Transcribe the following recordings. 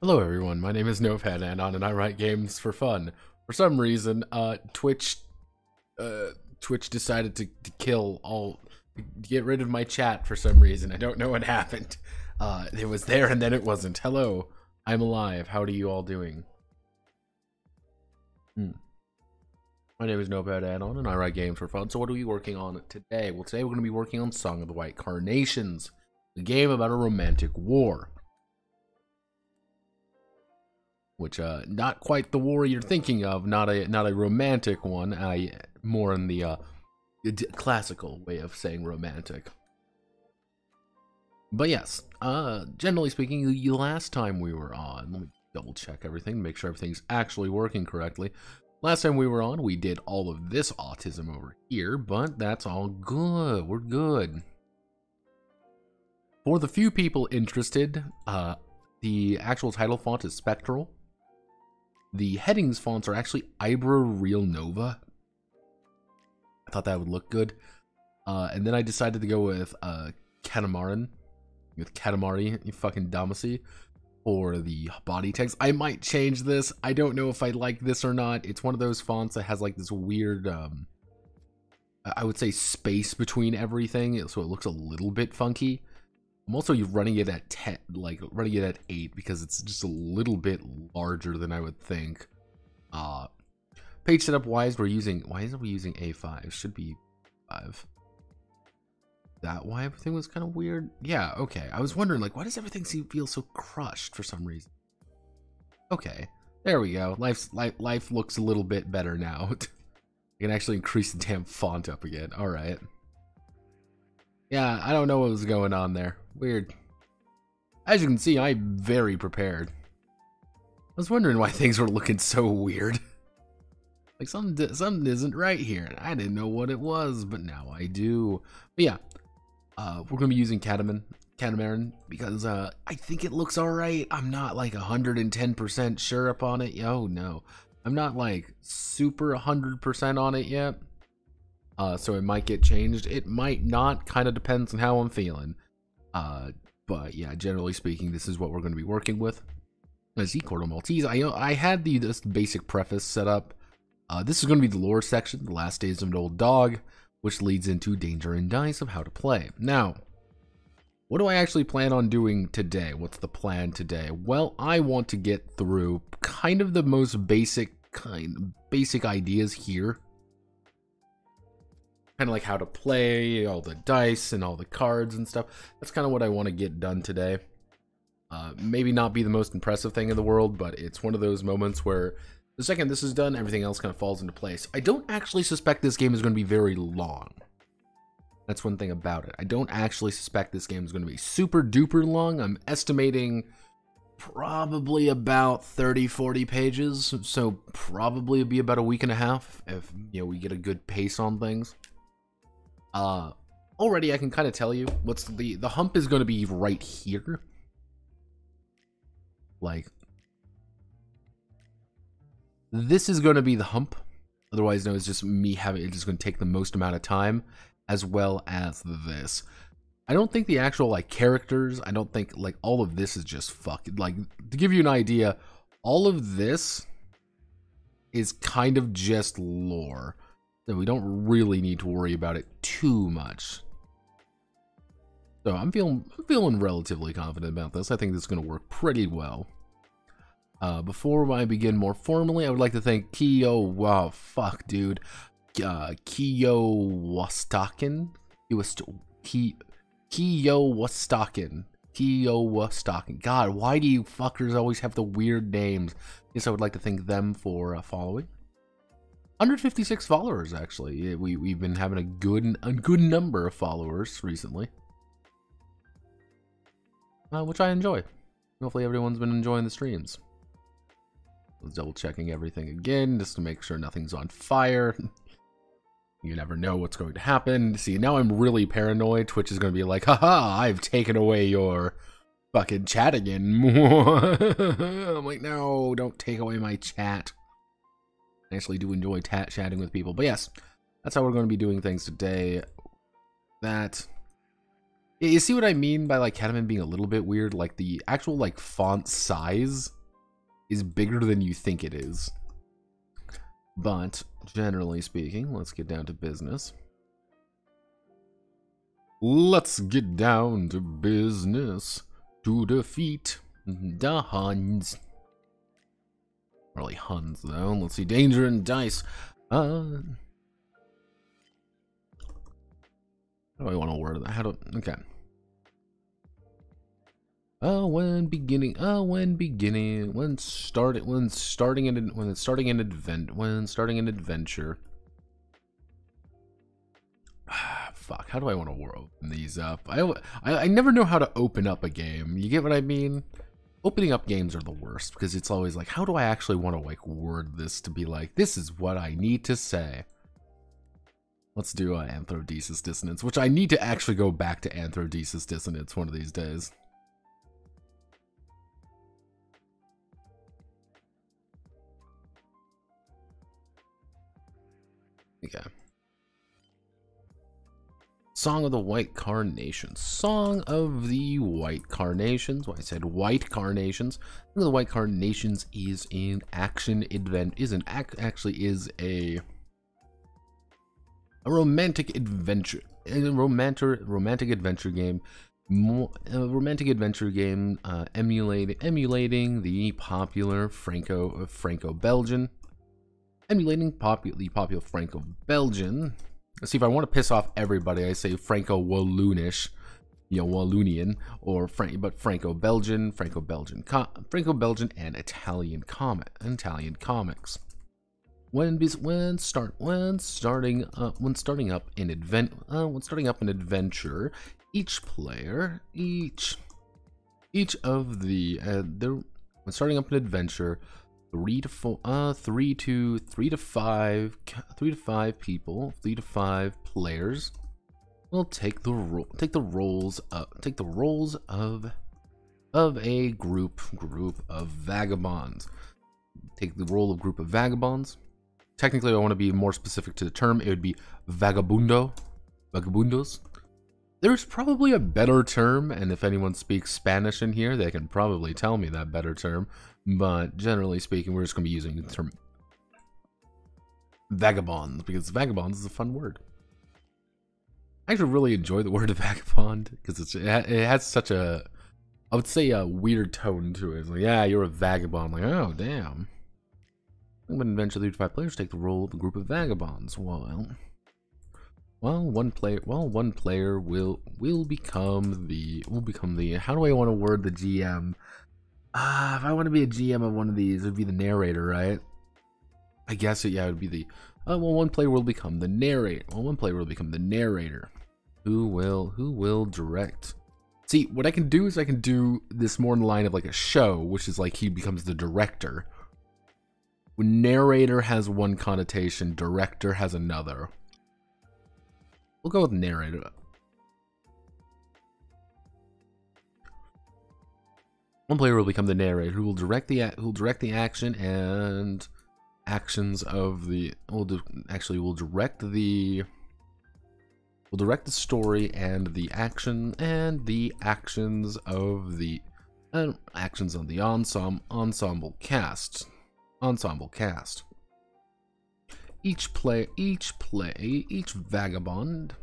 Hello everyone, my name is Notepad Anon and I write games for fun. For some reason, Twitch decided to get rid of my chat for some reason. I don't know what happened. It was there and then it wasn't. Hello, I'm alive. How are you all doing? My name is Notepad Anon and I write games for fun. So what are we working on today? Well, today we're going to be working on Song of the White Carnations, a game about a romantic war. Which, not quite the war you're thinking of, not a romantic one, more in the, classical way of saying romantic. But yes, generally speaking, the last time we were on, let me double check everything, make sure everything's actually working correctly. Last time we were on, we did all of this autism over here, but that's all good, we're good. For the few people interested, the actual title font is Spectral. The headings fonts are actually Ibra Real Nova. I thought that would look good. And then I decided to go with Katamari, you fucking Damacy, for the body text. I might change this. I don't know if I like this or not. It's one of those fonts that has like this weird, I would say, space between everything, so it looks a little bit funky. I'm also running it at 10, running it at 8 because it's just a little bit larger than I would think. Page setup wise, why isn't we using A5? It should be 5. That why everything was kind of weird? Yeah, okay. I was wondering, like, why does everything feel so crushed for some reason? Okay, there we go. Life looks a little bit better now. I can actually increase the damn font up again. All right. Yeah, I don't know what was going on there. Weird. As you can see, I'm very prepared. I was wondering why things were looking so weird. Like something isn't right here, and I didn't know what it was, but now I do. But yeah, we're gonna be using Catamaran because I think it looks alright. I'm not like 110% sure upon it. Oh no, I'm not like super 100% on it yet. So it might get changed. It might not. Kind of depends on how I'm feeling. But yeah, generally speaking, this is what we're going to be working with. Z-Cordo Maltese. I had this basic preface set up. This is going to be the lore section, the last days of an old dog, which leads into danger and dice of how to play. Now, what do I actually plan on doing today? What's the plan today? Well, I want to get through kind of the most basic ideas here. Kind of like how to play, all the dice and all the cards and stuff. That's kind of what I want to get done today. Maybe not be the most impressive thing in the world, but it's one of those moments where the second this is done, everything else kind of falls into place. I don't actually suspect this game is going to be very long. That's one thing about it. I don't actually suspect this game is going to be super duper long. I'm estimating probably about 30-40 pages, so probably it'll be about a week and a half if we get a good pace on things. Already I can kind of tell you what's the hump is going to be right here. Like, this is going to be the hump. Otherwise known as just me having it's just going to take the most amount of time, as well as this. I don't think the actual like characters, I don't think like all of this is just fucking like, to give you an idea, all of this is kind of just lore. So we don't really need to worry about it too much. So I'm feeling relatively confident about this. I think this is going to work pretty well. Before I begin more formally, I would like to thank Kiyo. Wow, fuck, dude. Kiyo Wastakin. Kiyo Wastakin. God, why do you fuckers always have the weird names? Yes, I would like to thank them for following. 156 followers, actually. We've been having a good number of followers recently, which I enjoy. Hopefully everyone's been enjoying the streams. Let's double checking everything again just to make sure nothing's on fire. You never know what's going to happen. See, now I'm really paranoid. Twitch is going to be like, haha, I've taken away your fucking chat again. I'm like, no, don't take away my chat. I actually do enjoy chatting with people. But yes, that's how we're going to be doing things today. That. You see what I mean by like Catman being a little bit weird? Like the actual like font size is bigger than you think it is. But generally speaking, let's get down to business. Let's get down to business to defeat the Huns. Probably Huns though. Let's see. Danger and dice. How do I want to word that? How do? Okay. When starting an adventure. Fuck, how do I want to open these up? I never know how to open up a game. You get what I mean? Opening up games are the worst because it's always like, how do I actually want to like word this to be like, this is what I need to say. Let's do Anthrodesis Dissonance, which I need to actually go back to Anthrodesis Dissonance one of these days. Okay. Song of the White Carnations. Song of the White Carnations. Well, I said White Carnations. Song of the White Carnations is an action event. Actually is a romantic adventure. A romantic adventure game. Emulating the popular Franco-Belgian. Emulating the popular Franco-Belgian. Let's see, if I want to piss off everybody, I say Franco-Walloonish, Wallonian, or Franco-Belgian, Franco-Belgian, and Italian comics. When starting up an adventure, each player, when starting up an adventure, 3 to 5 players will take the roles of a group of vagabonds. Take the role of group of vagabonds. Technically, I want to be more specific to the term. It would be vagabundos. There's probably a better term, and if anyone speaks Spanish in here, they can probably tell me that better term. But generally speaking, we're just going to be using the term vagabonds, because vagabonds is a fun word. I actually really enjoy the word vagabond, because it has such a, I would say, a weird tone to it. It's like, yeah, you're a vagabond. Like, oh, damn. When adventure 3 to 5 players take the role of a group of vagabonds. Well, one player will become the how do I want to word the GM? If I want to be a GM of one of these, it would be the narrator, right? I guess it would be the one player will become the narrator. One player will become the narrator. Who will direct? See, what I can do is I can do this more in the line of like a show, which is like he becomes the director. When narrator has one connotation, director has another. We'll go with narrator. One player will become the narrator, who will direct the action and actions of the. Will direct the story and the action and the actions of the ensemble cast. Each vagabond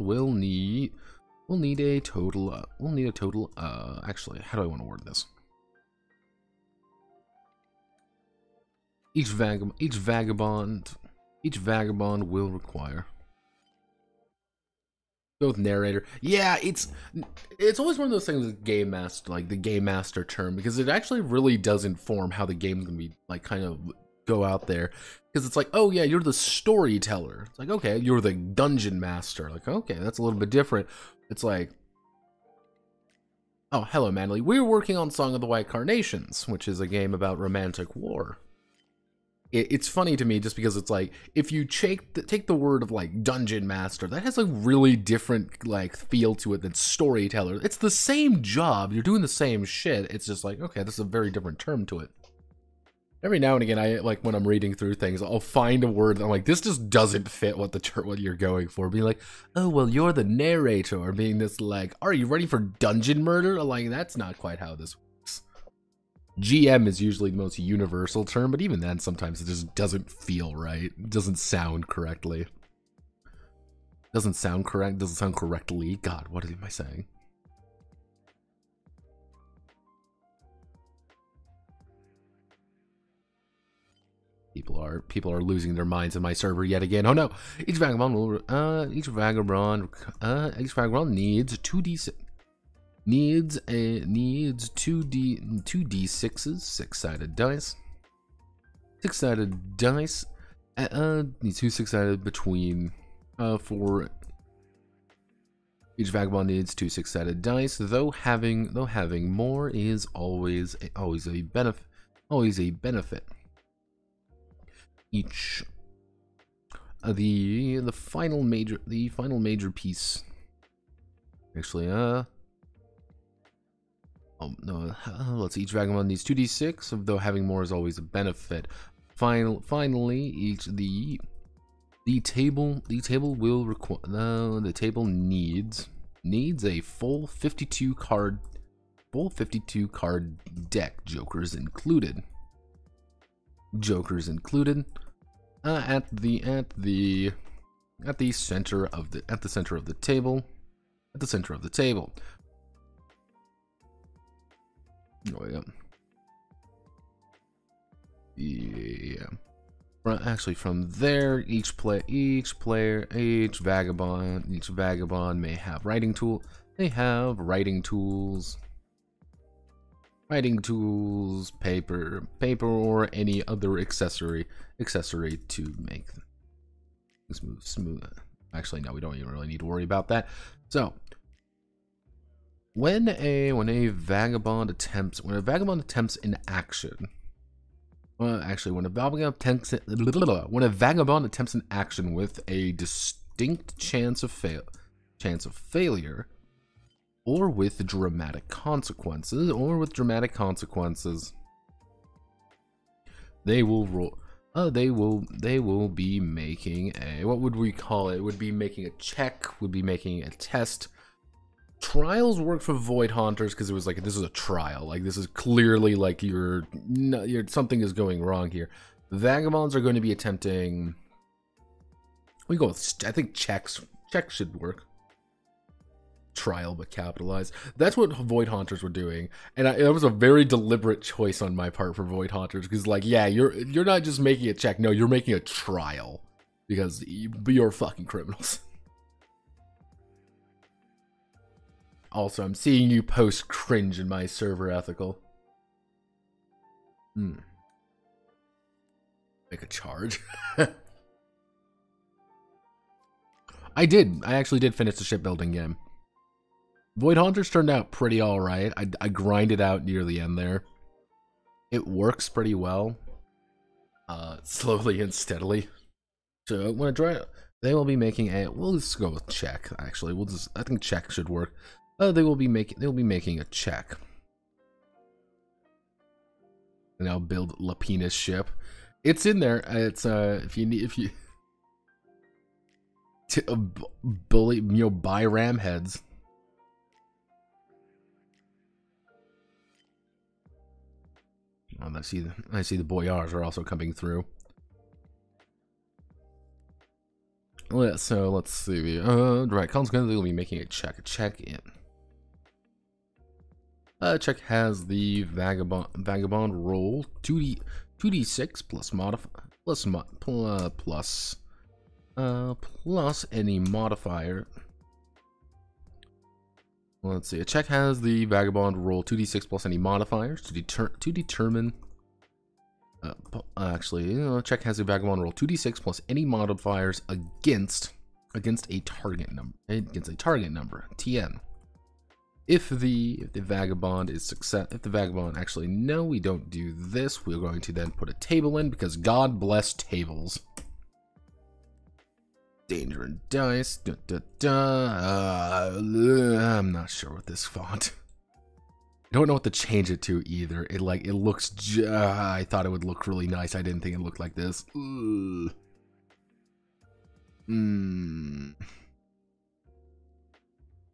will need a total actually, how do I want to word this? Each vagabond will require. Go with narrator. Yeah, it's always one of those things with game master, like the game master term, because it actually really does inform how the game's gonna be like kind of go out there. Because it's like, oh yeah, you're the storyteller. It's like, okay, you're the dungeon master. Like, okay, that's a little bit different. It's like, oh, hello, Manly. We're working on Song of the White Carnations, which is a game about romantic war. It's funny to me just because it's like, if you take the word of like dungeon master, that has a really different like feel to it than storyteller. It's the same job. You're doing the same shit. It's just like, okay, this is a very different term to it. Every now and again, I like when I'm reading through things, I'll find a word that I'm like, this just doesn't fit what what you're going for. Be like, oh well, you're the narrator, or being this like, are you ready for dungeon murder? I'm like, that's not quite how this works. GM is usually the most universal term, but even then, sometimes it just doesn't feel right. It doesn't sound correctly. Doesn't sound correct. Doesn't sound correctly. God, what am I saying? People are losing their minds in my server yet again. Oh no! Each vagabond needs 2d6s, 6-sided dice. 6-sided dice. Needs 2 6-sided between for each vagabond needs 2 6-sided dice. Though having more is always a benefit. Each the final major piece. Actually, oh no, let's see. Each vagabond needs 2d6. Though having more is always a benefit. Finally, the table will require the table needs a full 52 card deck, jokers included. At the center of the table. Oh yeah. Actually, from there, each vagabond may have writing tools. They have writing tools, paper, or any other accessory to make things move smooth. Actually, no, we don't even really need to worry about that. So, when a vagabond attempts an action. Actually, when a vagabond attempts an action with a distinct chance of failure, or with dramatic consequences, they will roll. They will be making a, what would we call it? Would be making a check. Would be making a test. Trials work for Void Haunters because it was like, this is a trial. Like, this is clearly like something is going wrong here. Vagabonds are going to be attempting. We go with, I think checks. Checks should work. Trial, but capitalized. That's what Void Haunters were doing, and it was a very deliberate choice on my part for Void Haunters because, like, yeah, you're not just making a check. No, you're making a trial because you're fucking criminals. Also, I'm seeing you post cringe in my server ethical. Make a charge. I actually did finish the shipbuilding game. Void Hunters turned out pretty alright. I grinded out near the end there. It works pretty well. Slowly and steadily. So when they will be making a, we'll just go with check, actually. I think check should work. They'll be making a check. And I'll build Lapina's ship. It's in there. It's if you bully, buy ram heads. Oh, I see the boyars are also coming through. So let's see. Right, consequently, we'll be making a check. A check in. Check has the vagabond roll 2d6 plus any modifier. Let's see. A check has the vagabond roll 2d6 plus any modifiers to determine. Actually, check has the vagabond roll 2d6 plus any modifiers against a target number. TN. If the vagabond is success, if the vagabond actually, no, we don't do this. We're going to then put a table in because God bless tables. Danger and dice. I'm not sure what this font. don't know what to change it to either. It looks. I thought it would look really nice. I didn't think it looked like this.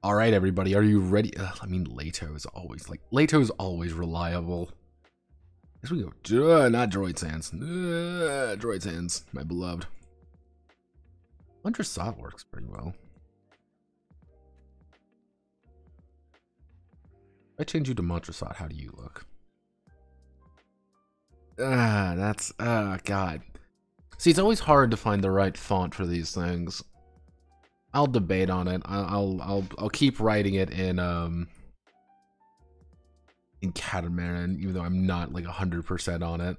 All right, everybody, are you ready? I mean, Leto is always reliable. As we go, not Droid Sands. Droid Sands, my beloved. Untitled works pretty well. If I change you to Montrasat, how do you look? God. See, it's always hard to find the right font for these things. I'll debate on it. I'll keep writing it in Catamaran, even though I'm not like 100% on it.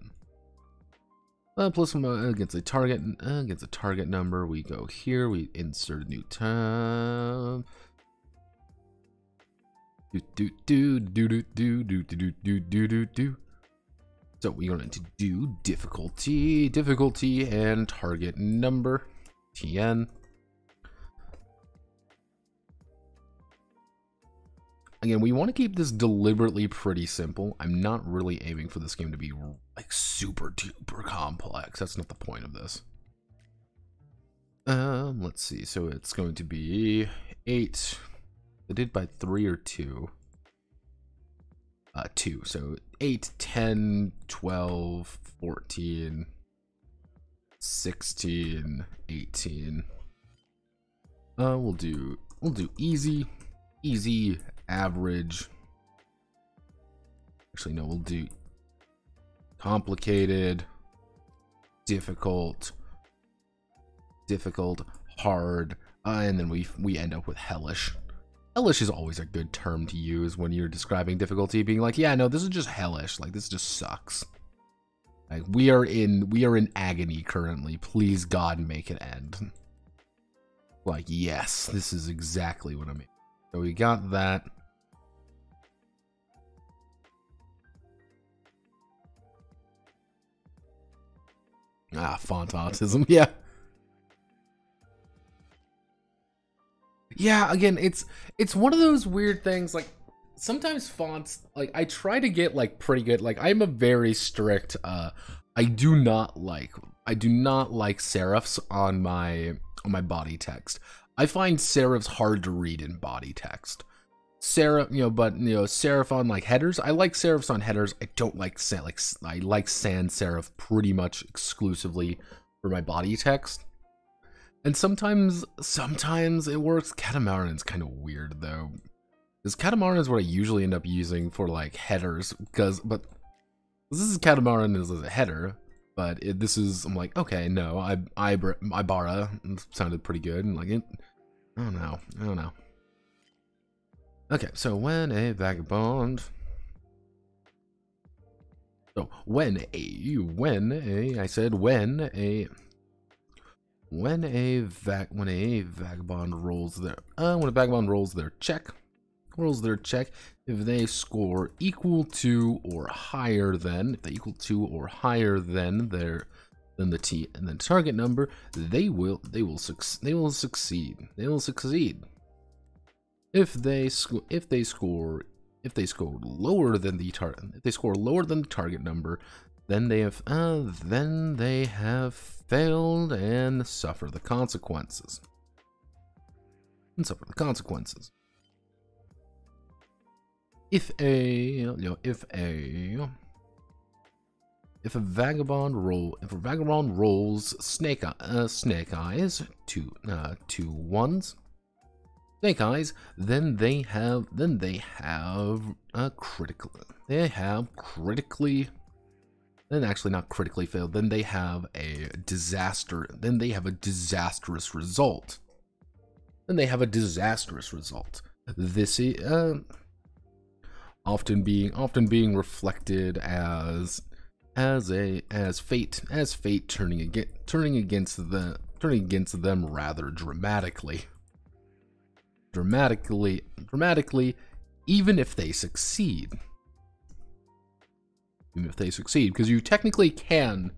Plus against a target number, we go here. We insert a new tab. So we're going to do difficulty, and target number, TN. Again, we want to keep this deliberately pretty simple. I'm not really aiming for this game to be like super duper complex. That's not the point of this. Let's see. So it's going to be 8. I did by 3 or 2. 2. So 8, 10, 12, 14, 16, 18. We'll do easy, average. Actually, no, we'll do complicated, difficult, hard, and then we end up with hellish. Hellish is always a good term to use when you're describing difficulty, being like, yeah, no, this is just hellish. Like, this just sucks. Like, we are in agony currently. Please, God, make it end. Like, yes, this is exactly what I mean. So we got that. Font autism, yeah. Yeah, again, it's one of those weird things, like, sometimes fonts, like, I try to get, like, pretty good, like, I'm a very strict, I do not like serifs on my body text. I find serifs hard to read in body text. Serif on like headers. I like serifs on headers. I don't like I like sans serif pretty much exclusively for my body text. And sometimes it works. Catamaran's kind of weird though, because Catamaran is what I usually end up using for like headers. But this is Catamaran as a header. But this is, I'm like, okay, no, Ibarra sounded pretty good, and like it, I don't know. Okay, so when a vagabond, when a vagabond rolls their check, if they score equal to or higher than, the target number, they will succeed. If they score lower than the target number, then they have failed and suffer the consequences. If a vagabond rolls snake eyes, two ones, snake eyes, then they have critically, then actually not critically failed, then they have a disastrous result. This is often being reflected as fate turning against them rather dramatically, even if they succeed. Because you technically can,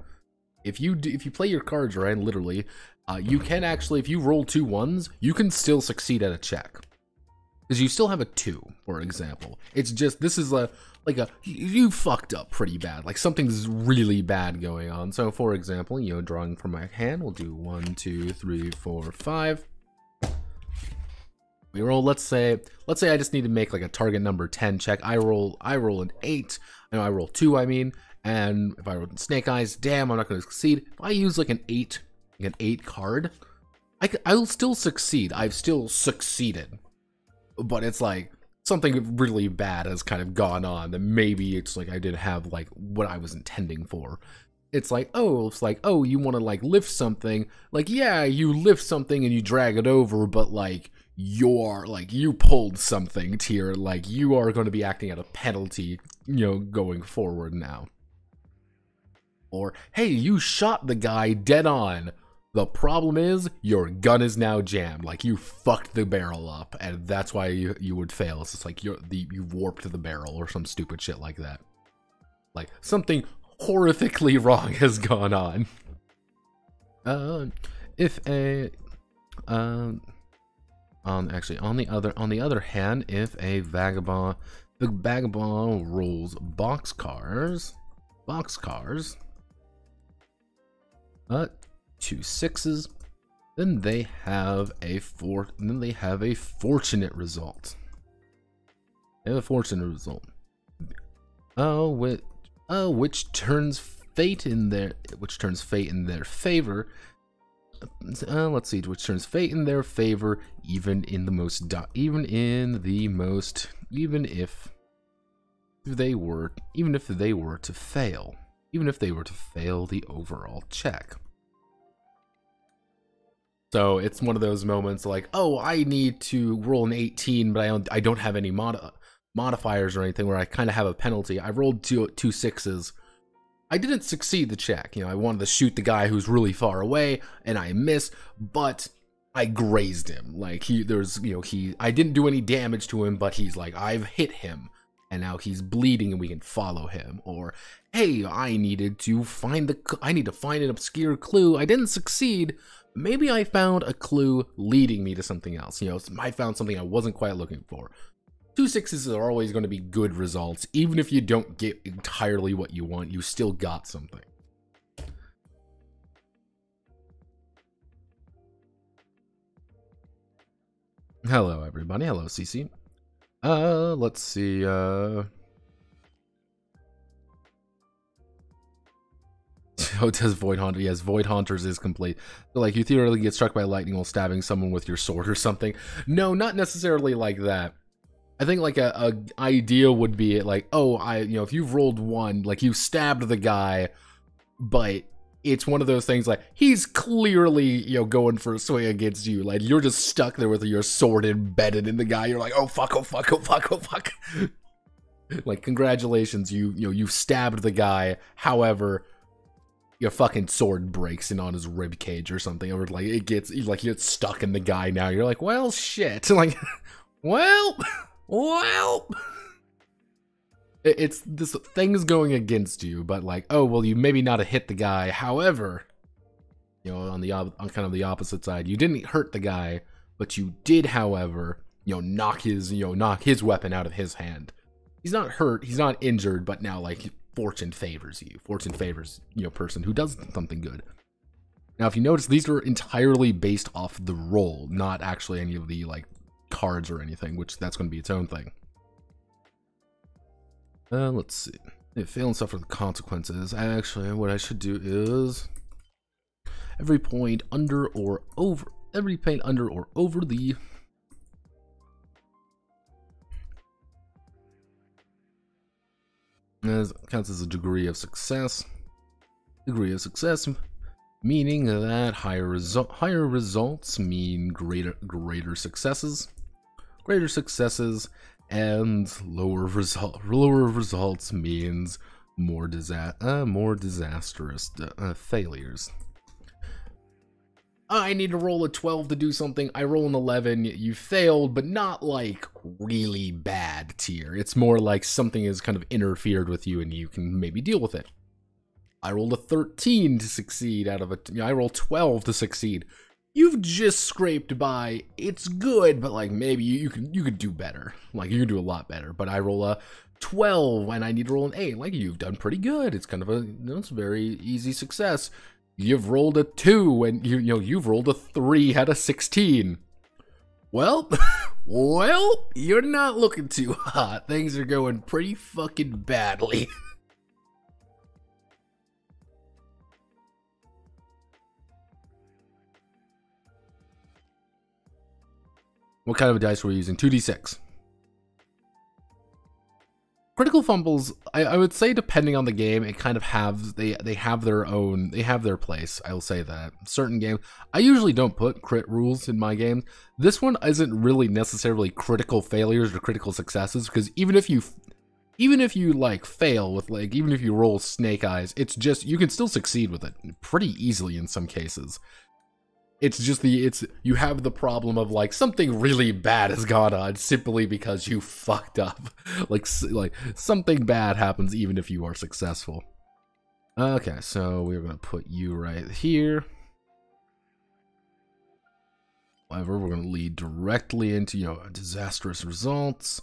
if you play your cards right, literally, you can actually, if you roll 2 ones, you can still succeed at a check. Because you still have a 2, for example. It's just, this is you fucked up pretty bad. Like, something's really bad going on. So, for example, you know, drawing from my hand, we'll do 1, 2, 3, 4, 5. We roll, let's say I just need to make like a target number 10 check. I roll an 8. I roll 2, I mean. And if I roll snake eyes, damn, I'm not going to succeed. If I use like an 8 card, I'll still succeed. I've still succeeded. But it's like, something really bad has kind of gone on, that maybe it's like I didn't have like what I was intending for. It's like, oh, you want to like lift something. Like, yeah, you lift something and you drag it over, but like, you pulled something tier, like you are going to be acting at a penalty, you know, going forward now. Or, hey, you shot the guy dead on. The problem is, your gun is now jammed. Like, you fucked the barrel up, and that's why you would fail. It's just like you warped the barrel or some stupid shit like that. Like, something horrifically wrong has gone on. On the other hand, if the vagabond rolls boxcars, 2 6s, then they have a fortunate result. Which turns fate in their favor. Let's see, which turns fate in their favor, even if they were to fail the overall check. So it's one of those moments like, oh, I need to roll an 18, but I don't have any modifiers or anything, where I kind of have a penalty. I rolled two 6s. I didn't succeed the check. You know, I wanted to shoot the guy who's really far away, and I missed, but I grazed him. Like, I didn't do any damage to him, but he's like, I've hit him, and now he's bleeding, and we can follow him. Or, hey, I need to find an obscure clue. I didn't succeed. Maybe I found a clue leading me to something else. You know, I found something I wasn't quite looking for. 2 6s are always going to be good results. Even if you don't get entirely what you want, you still got something. Hello, everybody. Hello, CC. Let's see, Oh, it does Void Haunter. Yes, Void Haunters is complete. So, like, you theoretically get struck by lightning while stabbing someone with your sword or something. No, not necessarily like that. I think, like, a idea would be, like, oh, if you've rolled 1, like, you stabbed the guy, but it's one of those things, like, he's clearly, going for a swing against you. Like, you're just stuck there with your sword embedded in the guy. You're like, oh, fuck, oh, fuck, oh, fuck, oh, fuck. Like, congratulations, you stabbed the guy. However, your fucking sword breaks in on his rib cage or something, or like it gets stuck in the guy now. You're like, well, shit. Like, well, it's this thing's going against you, but like, oh well, you maybe not have hit the guy. However, on kind of the opposite side, you didn't hurt the guy, but you did, however, knock his weapon out of his hand. He's not hurt, he's not injured, but now like fortune favors you. Fortune favors, person who does something good. Now, if you notice, these are entirely based off the roll, not actually any of the like cards or anything, which that's going to be its own thing. Let's see. If fail and suffer the consequences. Actually, what I should do is every point under or over the counts as a degree of success. Degree of success meaning that higher results mean greater successes. Greater successes and lower results means more disastrous failures. I need to roll a 12 to do something. I roll an 11. You failed, but not like really bad tier. It's more like something has kind of interfered with you and you can maybe deal with it. I rolled a 13 to succeed out of I rolled 12 to succeed. you've just scraped by. It's good, but like maybe you could do better. Like you could do a lot better. But I roll a 12 and I need to roll an 8. Like you've done pretty good. It's kind of a it's a very easy success. You've rolled a 2 and you've rolled a 3 out of 16. Well, well, you're not looking too hot. Things are going pretty fucking badly. What kind of a dice were we using? 2d6. Critical fumbles, I would say, depending on the game, it kind of they have their place. I will say that certain games, I usually don't put crit rules in my games. This one isn't really necessarily critical failures or critical successes, because even if you like fail with like, even if you roll snake eyes, it's just, you can still succeed with it pretty easily in some cases. It's just you have the problem of like something really bad has gone on simply because you fucked up. Like something bad happens even if you are successful. Okay, so we're gonna put you right here. However, we're gonna lead directly into disastrous results.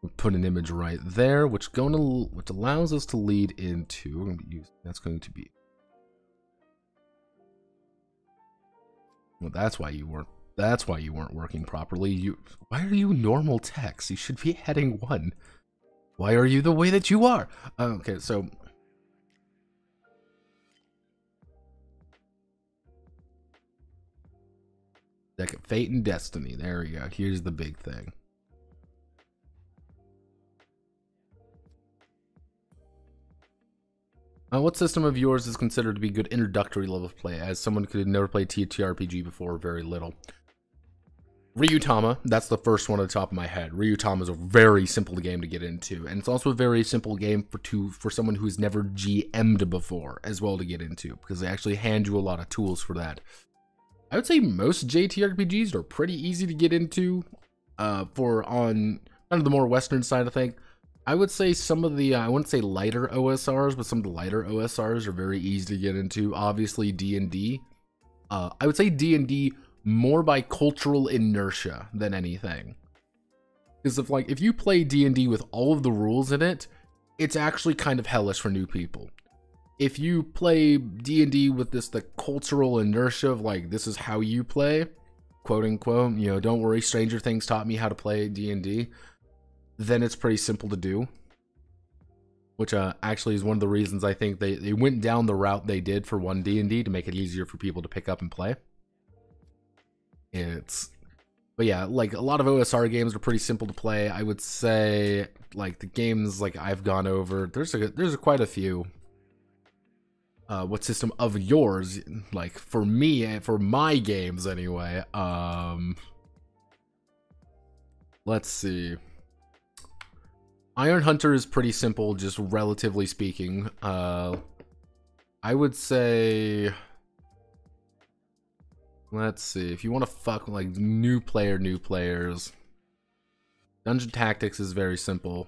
We'll put an image right there, which allows us to lead into. That's going to be. Well, that's why you weren't working properly. Why are you normal text? You should be heading 1. Why are you the way that you are? Okay, so deck of Fate and Destiny. There we go. Here's the big thing. What system of yours is considered to be good introductory level of play, as someone who had never played TTRPG before, very little? Ryutama, that's the first one at the top of my head. Ryutama is a very simple game to get into, and it's also a very simple game for someone who's never GM'd before as well to get into, because they actually hand you a lot of tools for that. I would say most JTRPGs are pretty easy to get into, on kind of the more Western side of things. I would say some of the, I wouldn't say lighter OSRs, but some of the lighter OSRs are very easy to get into. Obviously, D&D. I would say D&D more by cultural inertia than anything. Because if you play D&D with all of the rules in it, it's actually kind of hellish for new people. If you play D&D with the cultural inertia of like, this is how you play, quote unquote, don't worry, Stranger Things taught me how to play D&D. Then it's pretty simple to do, which actually is one of the reasons I think they went down the route they did for 1D&D to make it easier for people to pick up and play. But yeah, like a lot of OSR games are pretty simple to play. I would say like the games like I've gone over, there's quite a few. What system of yours, like for me, for my games anyway, let's see. Iron Hunter is pretty simple, just relatively speaking. I would say, let's see, if you want to fuck like new players, Dungeon Tactics is very simple.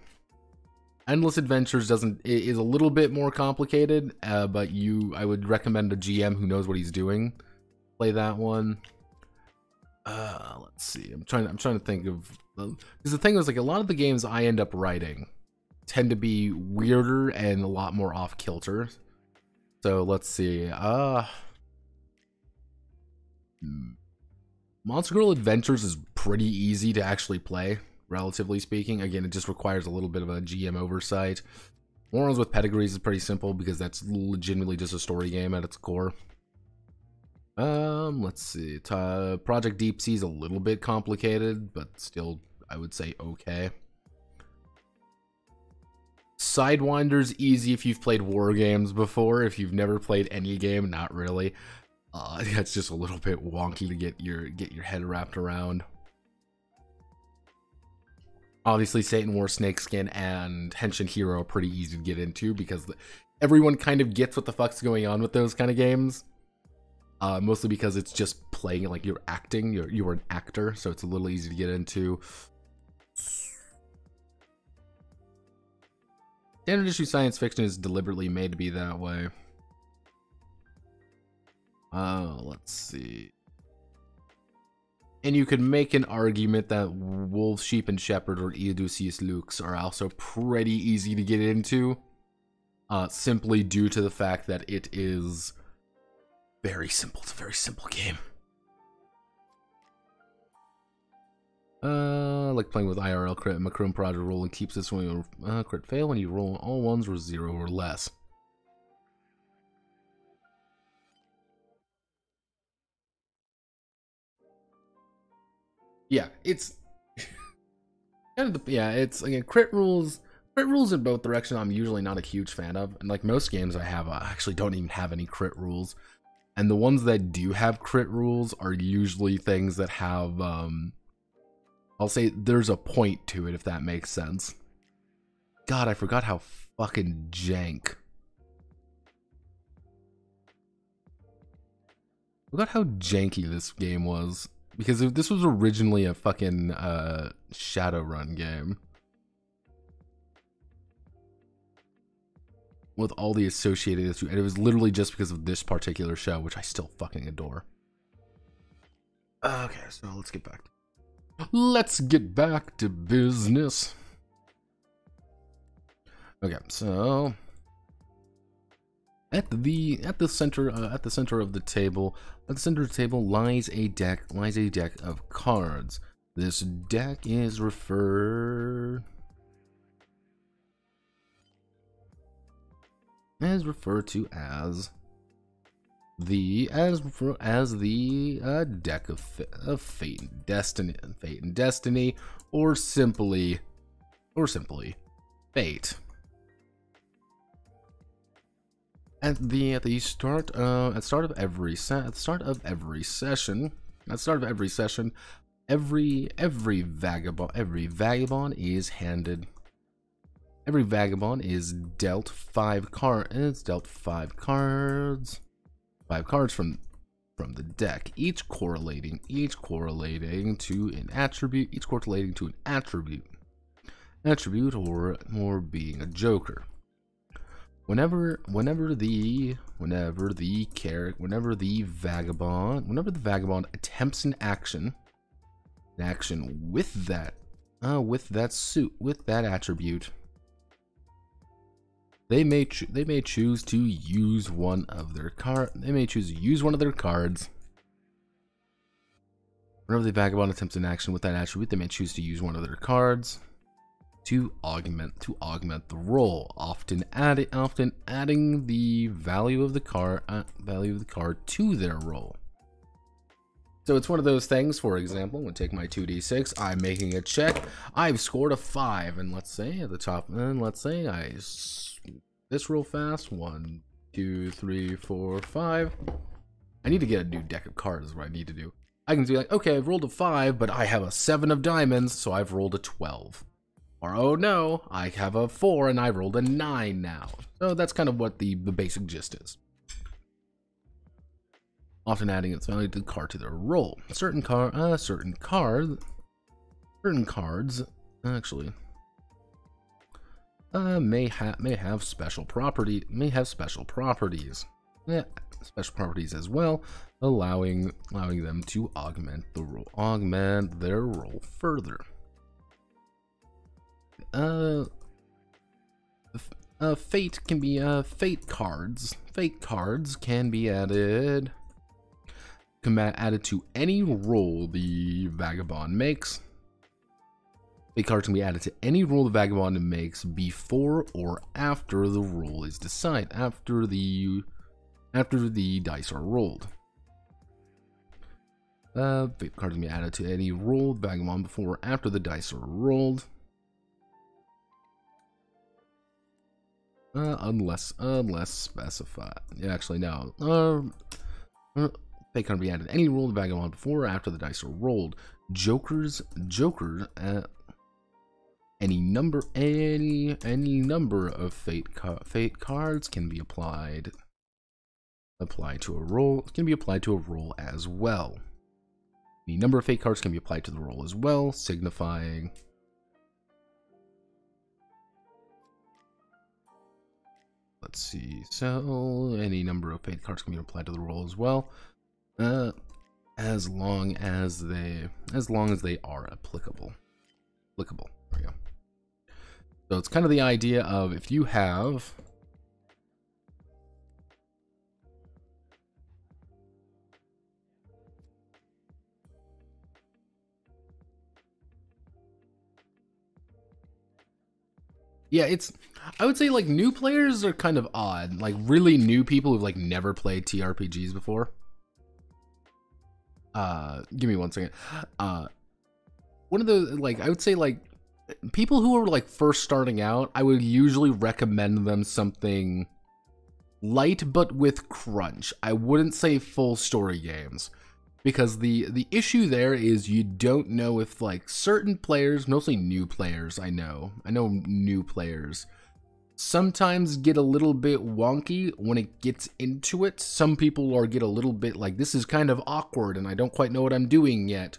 Endless Adventures is a little bit more complicated, but I would recommend a GM who knows what he's doing play that one. Let's see. I'm trying to think of, because the thing is, like, a lot of the games I end up writing tend to be weirder and a lot more off kilter. So let's see. Monster Girl Adventures is pretty easy to actually play, relatively speaking. Again, it just requires a little bit of a GM oversight. Morons with Pedigrees is pretty simple because that's legitimately just a story game at its core. Let's see. Project Deep Sea is a little bit complicated, but still, I would say okay. Sidewinder's easy if you've played war games before. If you've never played any game, not really. That's just a little bit wonky to get your head wrapped around. Obviously, Satan War, Snakeskin, and Henshin Hero are pretty easy to get into because everyone kind of gets what the fuck's going on with those kind of games. Mostly because it's just playing like you're acting, you're an actor, so it's a little easy to get into. Standard issue science fiction is deliberately made to be that way. Let's see. And you could make an argument that Wolf, Sheep, and Shepherd, or Eoducius Lux, are also pretty easy to get into, simply due to the fact that it is very simple. It's a very simple game. Like playing with IRL crit, Macron Project rolling keeps this when you crit fail when you roll all ones with 0 or less. Yeah, it's kind of it's again crit rules in both directions. I'm usually not a huge fan of, and like most games I have, I actually don't even have any crit rules, and the ones that do have crit rules are usually things that have I'll say there's a point to it, if that makes sense. God, I forgot how fucking jank. I forgot how janky this game was. Because this was originally a fucking Shadowrun game. With all the associated issues. And it was literally just because of this particular show, which I still fucking adore. Okay, so let's get back. Let's get back to business. Okay, so at the center of the table, lies a deck of cards. This deck is referred to as the deck of fate and destiny, or simply fate. At the start of every session, every vagabond is handed. Every vagabond is dealt 5 cards. Five cards from the deck, each correlating to an attribute or being a joker. Whenever the vagabond attempts an action with that attribute, they may choose to use one of their cards. Whenever the vagabond attempts an action with that attribute, they may choose to use one of their cards to augment the roll, often adding the value of the card to their roll. So it's one of those things. For example, I'm gonna take my 2d6. I'm making a check. I've scored a 5, and let's say at the top, I this real fast. 1, 2, 3, 4, 5. I need to get a new deck of cards. Is what I need to do. I can be like, okay, I've rolled a 5, but I have a 7 of diamonds, so I've rolled a 12. Or, oh no, I have a 4 and I rolled a 9 now. So that's kind of what the basic gist is. Often adding its value to the card to their roll. Certain cards actually may have special properties. Yeah, special properties as well, allowing them to augment their roll further. Fate can be fate cards. Fate cards can be added to any roll the vagabond makes. Fate cards can be added to any roll the vagabond makes before or after the roll is decided. After the dice are rolled. Fate cards can be added to any roll the vagabond before or after the dice are rolled. Unless specified. Yeah, actually, no. They can be added any roll the vagabond before or after the dice are rolled. Jokers. Any number of fate cards can be applied to a roll. Can be applied to a roll as well. Any number of fate cards can be applied to the roll as well, signifying. Let's see. So any number of fate cards can be applied to the roll as well. as long as they are applicable. There we go. So it's kind of the idea of if you have yeah, I would say like new players are kind of odd. Like really new people who've like never played TRPGs before. Give me one second. One of the, like, I would say like people who are like first starting out, I would usually recommend them something light but with crunch. I wouldn't say full story games. Because the issue there is you don't know if like certain players, mostly new players, I know new players sometimes get a little bit wonky when it gets into it. Some people get a little bit like, this is kind of awkward and I don't quite know what I'm doing yet.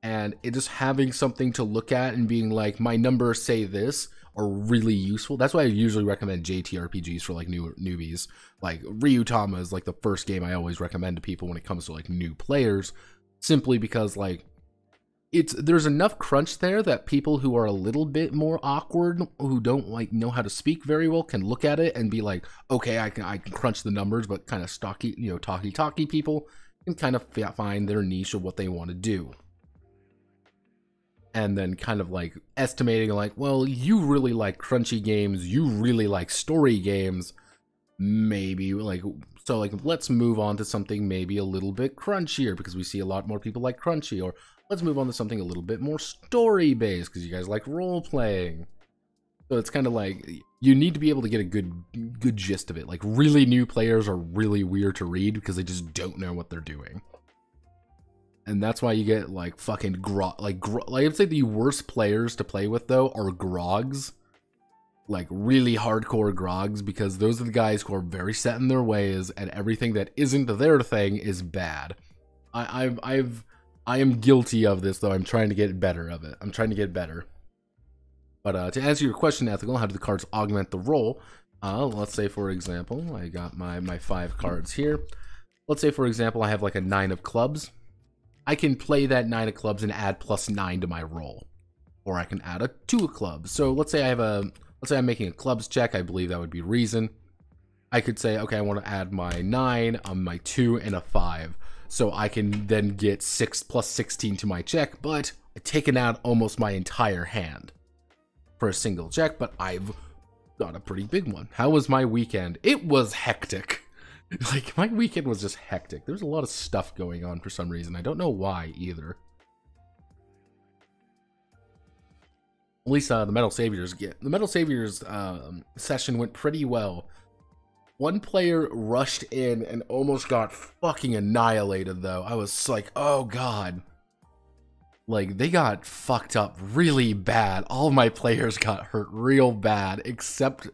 And it just having something to look at and being like, my numbers say this, are really useful. That's why I usually recommend JTRPGs for like newbies. Like Ryutama is like the first game I always recommend to people when it comes to like new players, simply because like there's enough crunch there that people who are a little bit more awkward, who don't like know how to speak very well, can look at it and be like, okay, I can crunch the numbers, but kind of stocky, talky people can kind of find their niche of what they want to do. And then kind of like estimating like, well, you really like crunchy games, you really like story games, maybe like, so like, let's move on to something maybe a little bit crunchier because we see a lot more people like crunchy, or let's move on to something a little bit more story based because you guys like role playing. So it's kind of like, you need to be able to get a good gist of it. Like really new players are really weird to read because they just don't know what they're doing. And that's why you get like fucking like I'd say the worst players to play with though are grogs, like really hardcore grogs, because those are the guys who are very set in their ways and everything that isn't their thing is bad. I am guilty of this though. I'm trying to get better of it. I'm trying to get better. But to answer your question, Ethical, how do the cards augment the roll? Let's say for example, I got my 5 cards here. Let's say for example, I have like a 9 of clubs. I can play that 9 of clubs and add +9 to my roll, or I can add a 2 of clubs. So let's say I'm making a clubs check. I believe that would be reason. I could say, okay, I want to add my 9 on my 2 and a 5, so I can then get 6 + 16 to my check. But I've taken out almost my entire hand for a single check. But I've got a pretty big one. How was my weekend? It was hectic. Like, my weekend was just hectic. There's a lot of stuff going on for some reason. I don't know why, either. At least the Metal Saviors get. The Metal Saviors session went pretty well. One player rushed in and almost got fucking annihilated, though. I was like, oh god. Like, they got fucked up really bad. All of my players got hurt real bad, except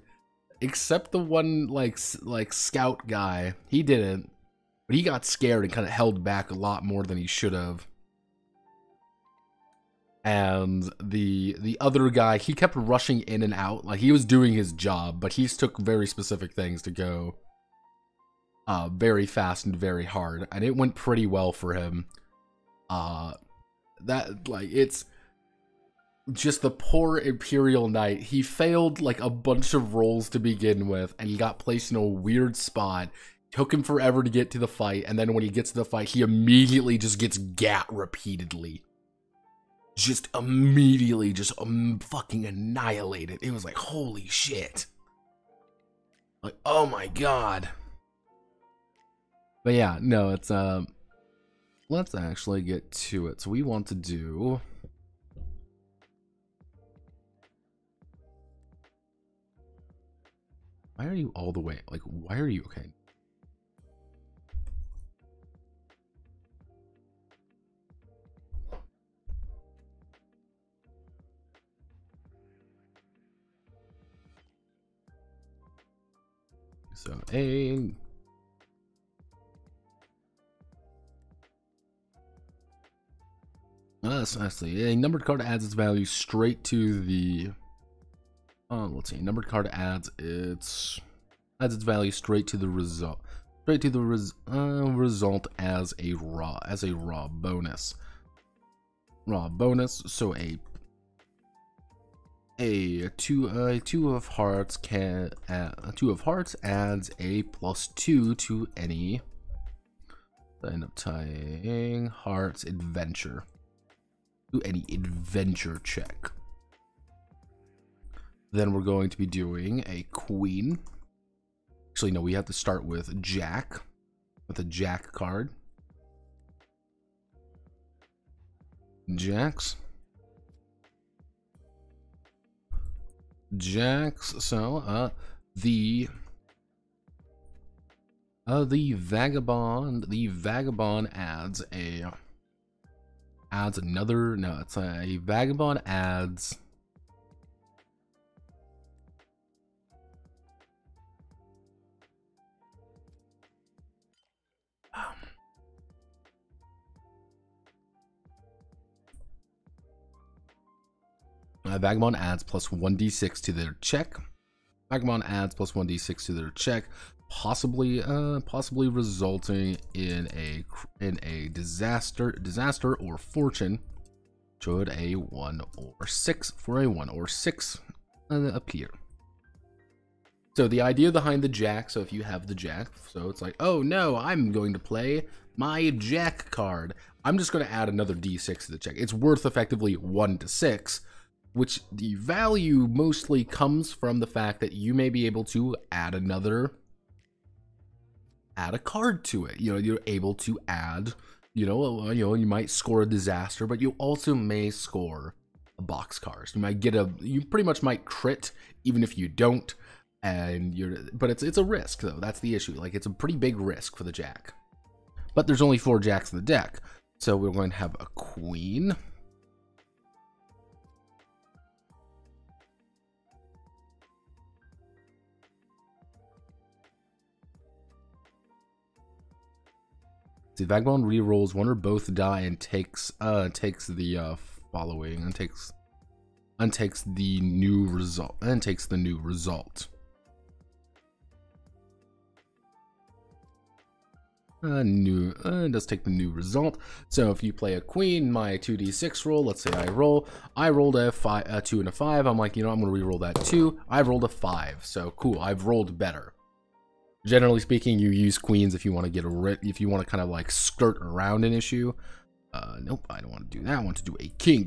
the one like scout guy. He didn't, but he got scared and kind of held back a lot more than he should have. And the other guy, he kept rushing in and out, like he was doing his job, but he took very specific things to go very fast and very hard, and it went pretty well for him. That like it's just the poor Imperial Knight. He failed like a bunch of rolls to begin with, and he got placed in a weird spot. Took him forever to get to the fight, and then when he gets to the fight, he immediately just gets gat repeatedly. Just immediately, just fucking annihilated. It was like, holy shit. Like, oh my god. But yeah, no, it's, let's actually get to it. So we want to do... Why are you all the way? Like, why are you okay? So, honestly, a numbered card adds its value straight to the... let's see, numbered card adds its value straight to the result. straight to the result as a raw bonus. So a two of hearts adds a +2 to any. I end up tying hearts adventure to any adventure check. Then we're going to be doing a queen. Actually, no, we have to start with Jack, with a Jack card. Jacks. So, the Vagabond adds another. No, it's a Vagabond adds. Vagabond adds +1d6 to their check. Vagabond adds +1d6 to their check, possibly resulting in a disaster or fortune. Should a 1 or 6 appear. So the idea behind the Jack. So if you have the Jack, so it's like, oh no, I'm going to play my Jack card. I'm just going to add another d6 to the check. It's worth effectively 1 to 6. Which the value mostly comes from the fact that you may be able to add a card to it. You know, you're able to add, you might score a disaster, but you also may score a boxcar. You pretty much might crit even if you don't, but it's a risk though. That's the issue. Like, it's a pretty big risk for the Jack. But there's only 4 Jacks in the deck, so we're going to have a queen. The Vagabond re-rolls 1 or both die and takes the following and takes the new result does take the new result. So if you play a queen, my 2d6 roll, let's say I rolled a 2 and a 5. I'm like, I'm gonna re-roll that 2. I rolled a 5, so cool, I've rolled better. Generally speaking, you use queens if you want to if you want to kind of like skirt around an issue. Nope, I don't want to do that. I want to do a king.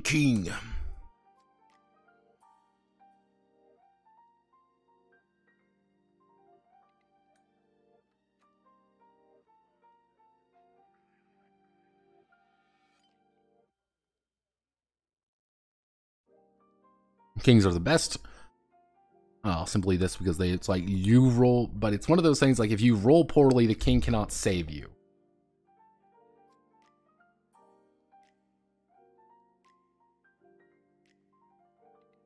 Kings are the best. Simply this, because it's like you roll, but it's one of those things like if you roll poorly, the king cannot save you.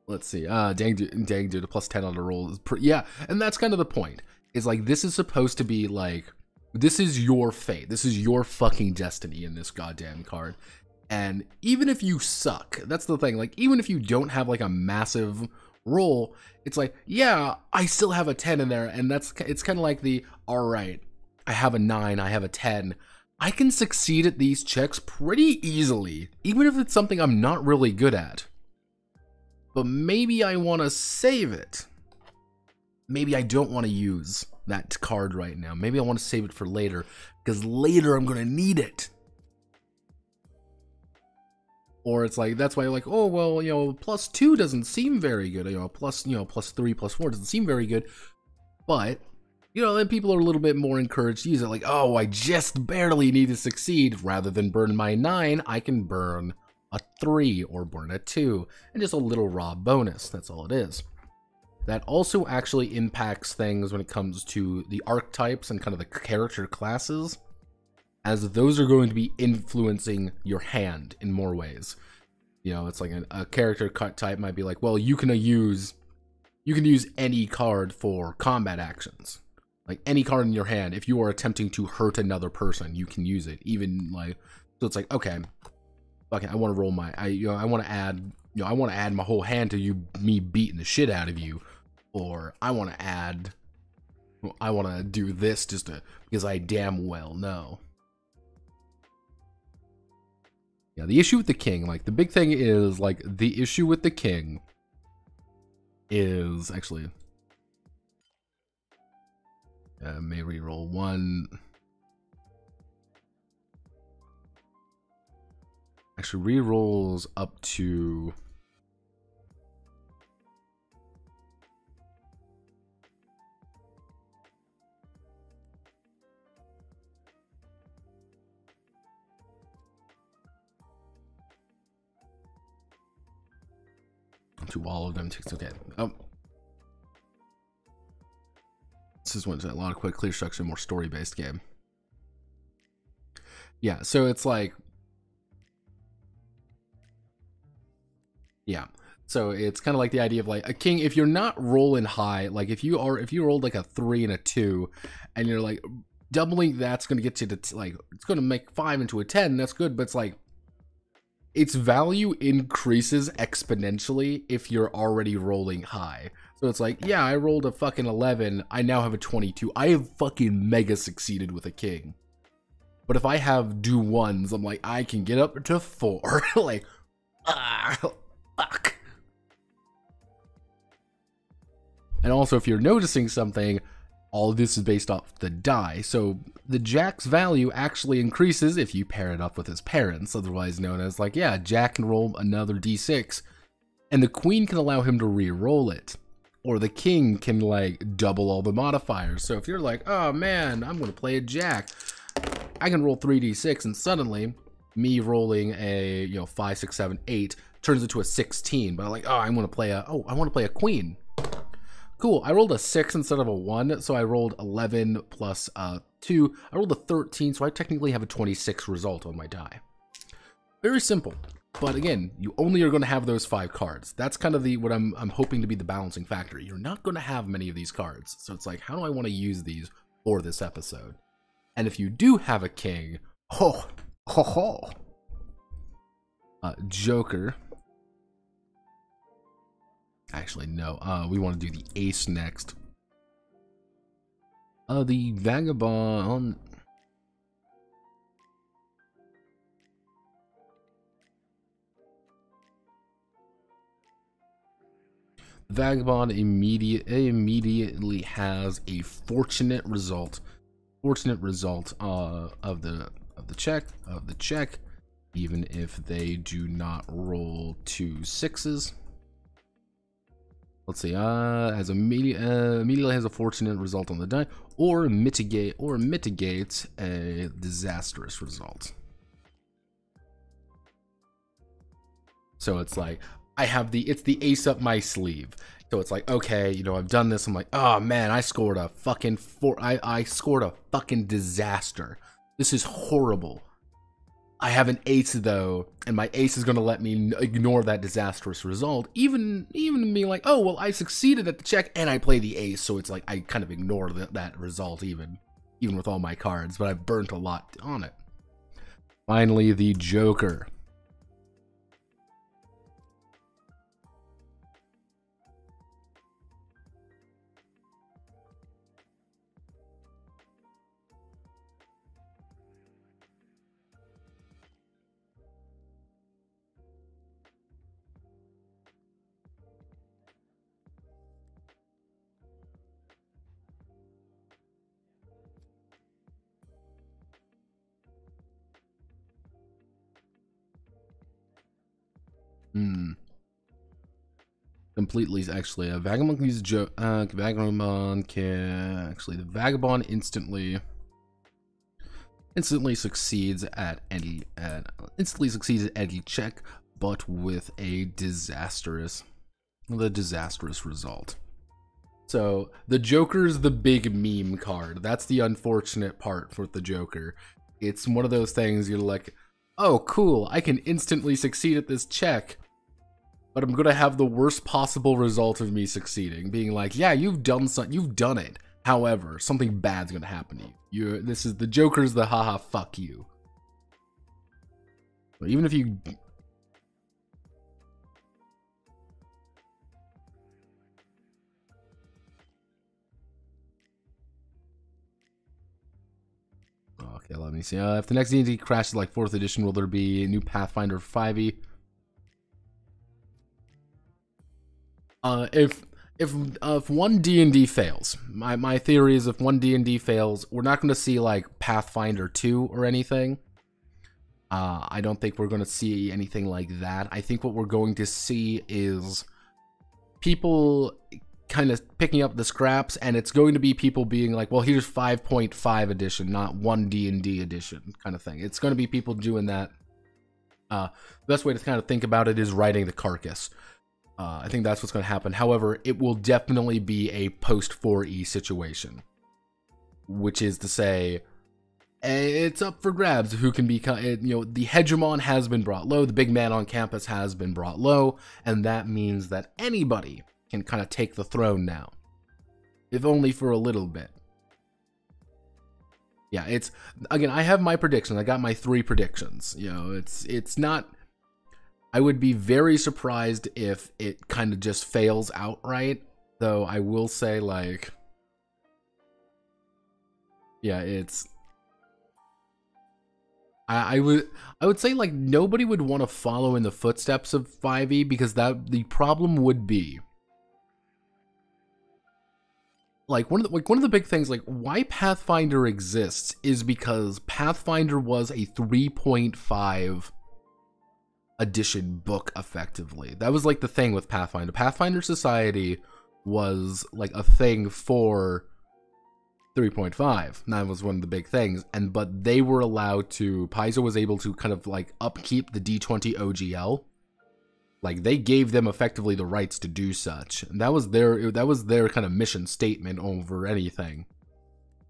Let's see. Dang dude, a +10 on the roll is yeah, and that's kind of the point. Is like this is supposed to be like this is your fate. This is your fucking destiny in this goddamn card. And even if you suck, that's the thing. Like even if you don't have like a massive roll, it's like, yeah, I still have a 10 in there, and it's kind of like all right, I have a 9, I have a 10. I can succeed at these checks pretty easily, even if it's something I'm not really good at. But maybe I want to save it. Maybe I don't want to use that card right now. Maybe I want to save it for later, because later I'm going to need it. Or it's like, that's why you're like, oh, well, +2 doesn't seem very good. +3, +4 doesn't seem very good. But, then people are a little bit more encouraged to use it. Like, oh, I just barely need to succeed. Rather than burn my 9, I can burn a 3 or burn a 2. And just a little raw bonus. That's all it is. That also actually impacts things when it comes to the archetypes and kind of the character classes, as those are going to be influencing your hand in more ways. It's like a character cut type might be like, well, you can use any card for combat actions. Like any card in your hand, if you are attempting to hurt another person, you can use it. Even like, so it's like, okay, I want to roll my, I want to add, I want to add my whole hand to me beating the shit out of you, or I want to add I want to do this because I damn well know. Yeah, the issue with the king, like, the big thing is, like, the issue with the king is actually may reroll one. Actually, rerolls up to all of them. Okay. This is a lot of quick, clear structure, more story-based game. Yeah, so it's like, yeah, so it's kind of like the idea of like a king. If you're not rolling high, like if you rolled like a 3 and a 2, and you're like doubling, that's going to get you to like, it's going to make 5 into a 10. That's good, but it's like its value increases exponentially if you're already rolling high. So it's like, yeah, I rolled a fucking 11. I now have a 22. I have fucking mega succeeded with a king. But if I have do ones, I'm like, I can get up to 4. Like, fuck. And also, if you're noticing something, all of this is based off the die. So the jack's value actually increases if you pair it up with his parents, otherwise known as like, yeah, jack can roll another d6, and the queen can allow him to re-roll it. Or the king can like double all the modifiers. So if you're like, oh man, I'm going to play a jack, I can roll 3d6, and suddenly me rolling a 5, 6, 7, 8 turns into a 16. But I'm like, I want to play a queen. Cool, I rolled a 6 instead of a 1, so I rolled 11 plus 2. I rolled a 13, so I technically have a 26 result on my die. Very simple. But again, you only are going to have those 5 cards. That's kind of what I'm hoping to be the balancing factor. You're not going to have many of these cards. So it's like, how do I want to use these for this episode? And if you do have a king, Joker. Actually, no. We want to do the ace next. The Vagabond. Vagabond immediately has a fortunate result. Fortunate result of the check, even if they do not roll 2 6s. Let's see. Immediately has a fortunate result on the die, or mitigates a disastrous result. So it's like, it's the ace up my sleeve. So it's like, okay, I've done this. I'm like, oh man, I scored a fucking I scored a fucking disaster. This is horrible. I have an ace though, and my ace is gonna let me ignore that disastrous result. Even being like, oh well, I succeeded at the check and I play the ace, so it's like I kind of ignore that result even with all my cards, but I've burnt a lot on it. Finally, the Joker. Completely, actually, a Vagabond can use Vagabond can actually the Vagabond instantly succeeds at any check, but with a disastrous result. So the Joker's the big meme card. That's the unfortunate part for the Joker. It's one of those things you're like, oh cool, I can instantly succeed at this check, but I'm gonna have the worst possible result of me succeeding, being like, yeah, you've done it. However, something bad's gonna happen to you. This is the Joker's the haha fuck you. But even if you Okay, let me see. If the next D&D crashes like 4th edition, will there be a new Pathfinder for 5e? If one D&D fails, my theory is if one D&D fails, we're not going to see like Pathfinder 2 or anything. I don't think we're going to see anything like that. I think what we're going to see is people kind of picking up the scraps, and it's going to be people being like, well, here's 5.5 edition, not one D&D edition kind of thing. It's going to be people doing that. The best way to kind of think about it is writing the carcass. I think that's what's going to happen. However, it will definitely be a post-4E situation, which is to say, it's up for grabs who can be, the hegemon has been brought low, the big man on campus has been brought low, and that means that anybody can kind of take the throne now, if only for a little bit. Yeah, it's, again, I have my predictions. I got my 3 predictions. It's not, I would be very surprised if it kind of just fails outright, though I will say, like, yeah, it's, I would say, like, nobody would want to follow in the footsteps of 5e, because the problem would be, like, one of the big things, like, why Pathfinder exists is because Pathfinder was a 3.5 edition book, effectively. That was, like, the thing with Pathfinder. Pathfinder Society was, like, a thing for 3.5. That was one of the big things. But they were allowed to, Paizo was able to kind of, like, upkeep the D20 OGL. Like, they gave them effectively the rights to do such. And that was their kind of mission statement over anything.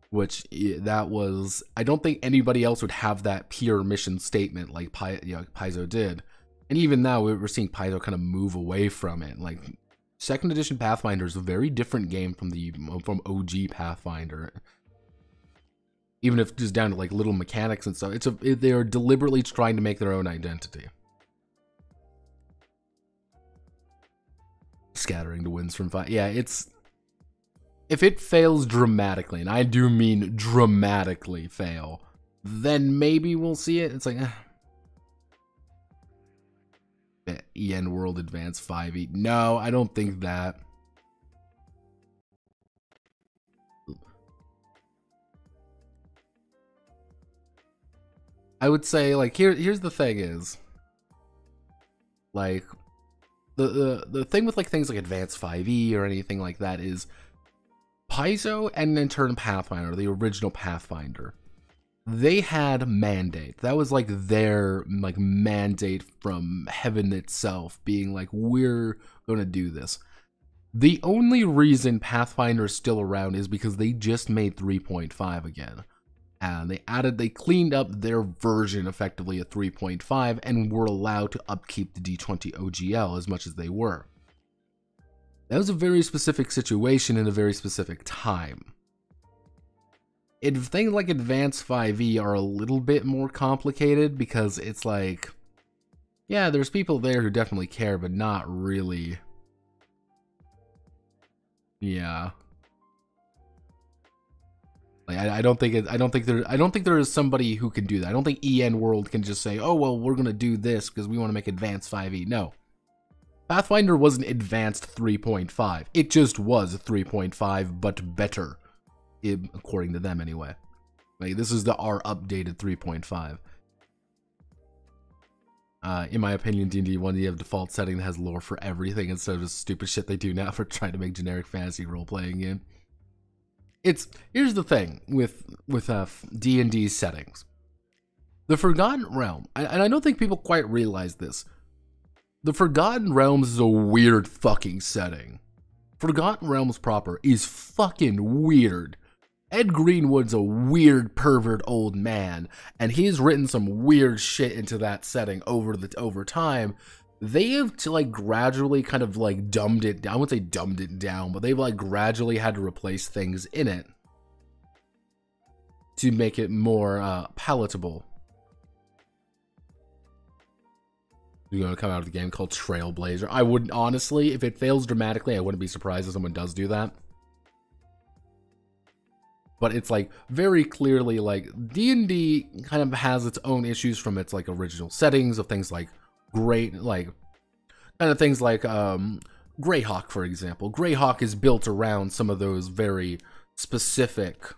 Which, that was, I don't think anybody else would have that pure mission statement like Paizo did. And even now, we're seeing Paizo kind of move away from it. Like, 2nd edition Pathfinder is a very different game from OG Pathfinder. Even if just down to, like, little mechanics and stuff. They are deliberately trying to make their own identity. Scattering the winds from 5. Yeah, it's, if it fails dramatically, and I do mean dramatically fail, then maybe we'll see it. It's like, EN World Advanced 5e. No, I don't think that. I would say, like, here's the thing is, like, the thing with, like, things like Advanced 5e or anything like that is Paizo and in turn Pathfinder, the original Pathfinder, they had mandate. That was, like, their, like, mandate from heaven itself, being like, we're gonna do this. The only reason Pathfinder is still around is because they just made 3.5 again. And they cleaned up their version effectively of 3.5 and were allowed to upkeep the D20 OGL as much as they were. That was a very specific situation in a very specific time. Things like Advanced 5e are a little bit more complicated because it's like, yeah, there's people there who definitely care, but not really. Yeah. Like, I don't think there is somebody who can do that. I don't think EN World can just say, oh, well, we're going to do this because we want to make Advanced 5e. No. Pathfinder wasn't Advanced 3.5. It just was 3.5, but better. According to them, anyway. Like, this is our updated 3.5. In my opinion, D&D 1, you have a default setting that has lore for everything instead of the stupid shit they do now for trying to make generic fantasy role-playing game. Here's the thing with D&D settings. The Forgotten Realm, and I don't think people quite realize this, the Forgotten Realms is a weird fucking setting. Forgotten Realms proper is fucking weird. Ed Greenwood's a weird pervert old man, and he's written some weird shit into that setting over time. They have to, like, gradually kind of, like, dumbed it down. I wouldn't say dumbed it down, but they've, like, gradually had to replace things in it to make it more palatable. You're going to come out of the game called Trailblazer. I wouldn't, honestly, if it fails dramatically, I wouldn't be surprised if someone does do that. but it's like very clearly like D&D kind of has its own issues from its like original settings of things like Greyhawk, for example. Greyhawk is built around some of those very specific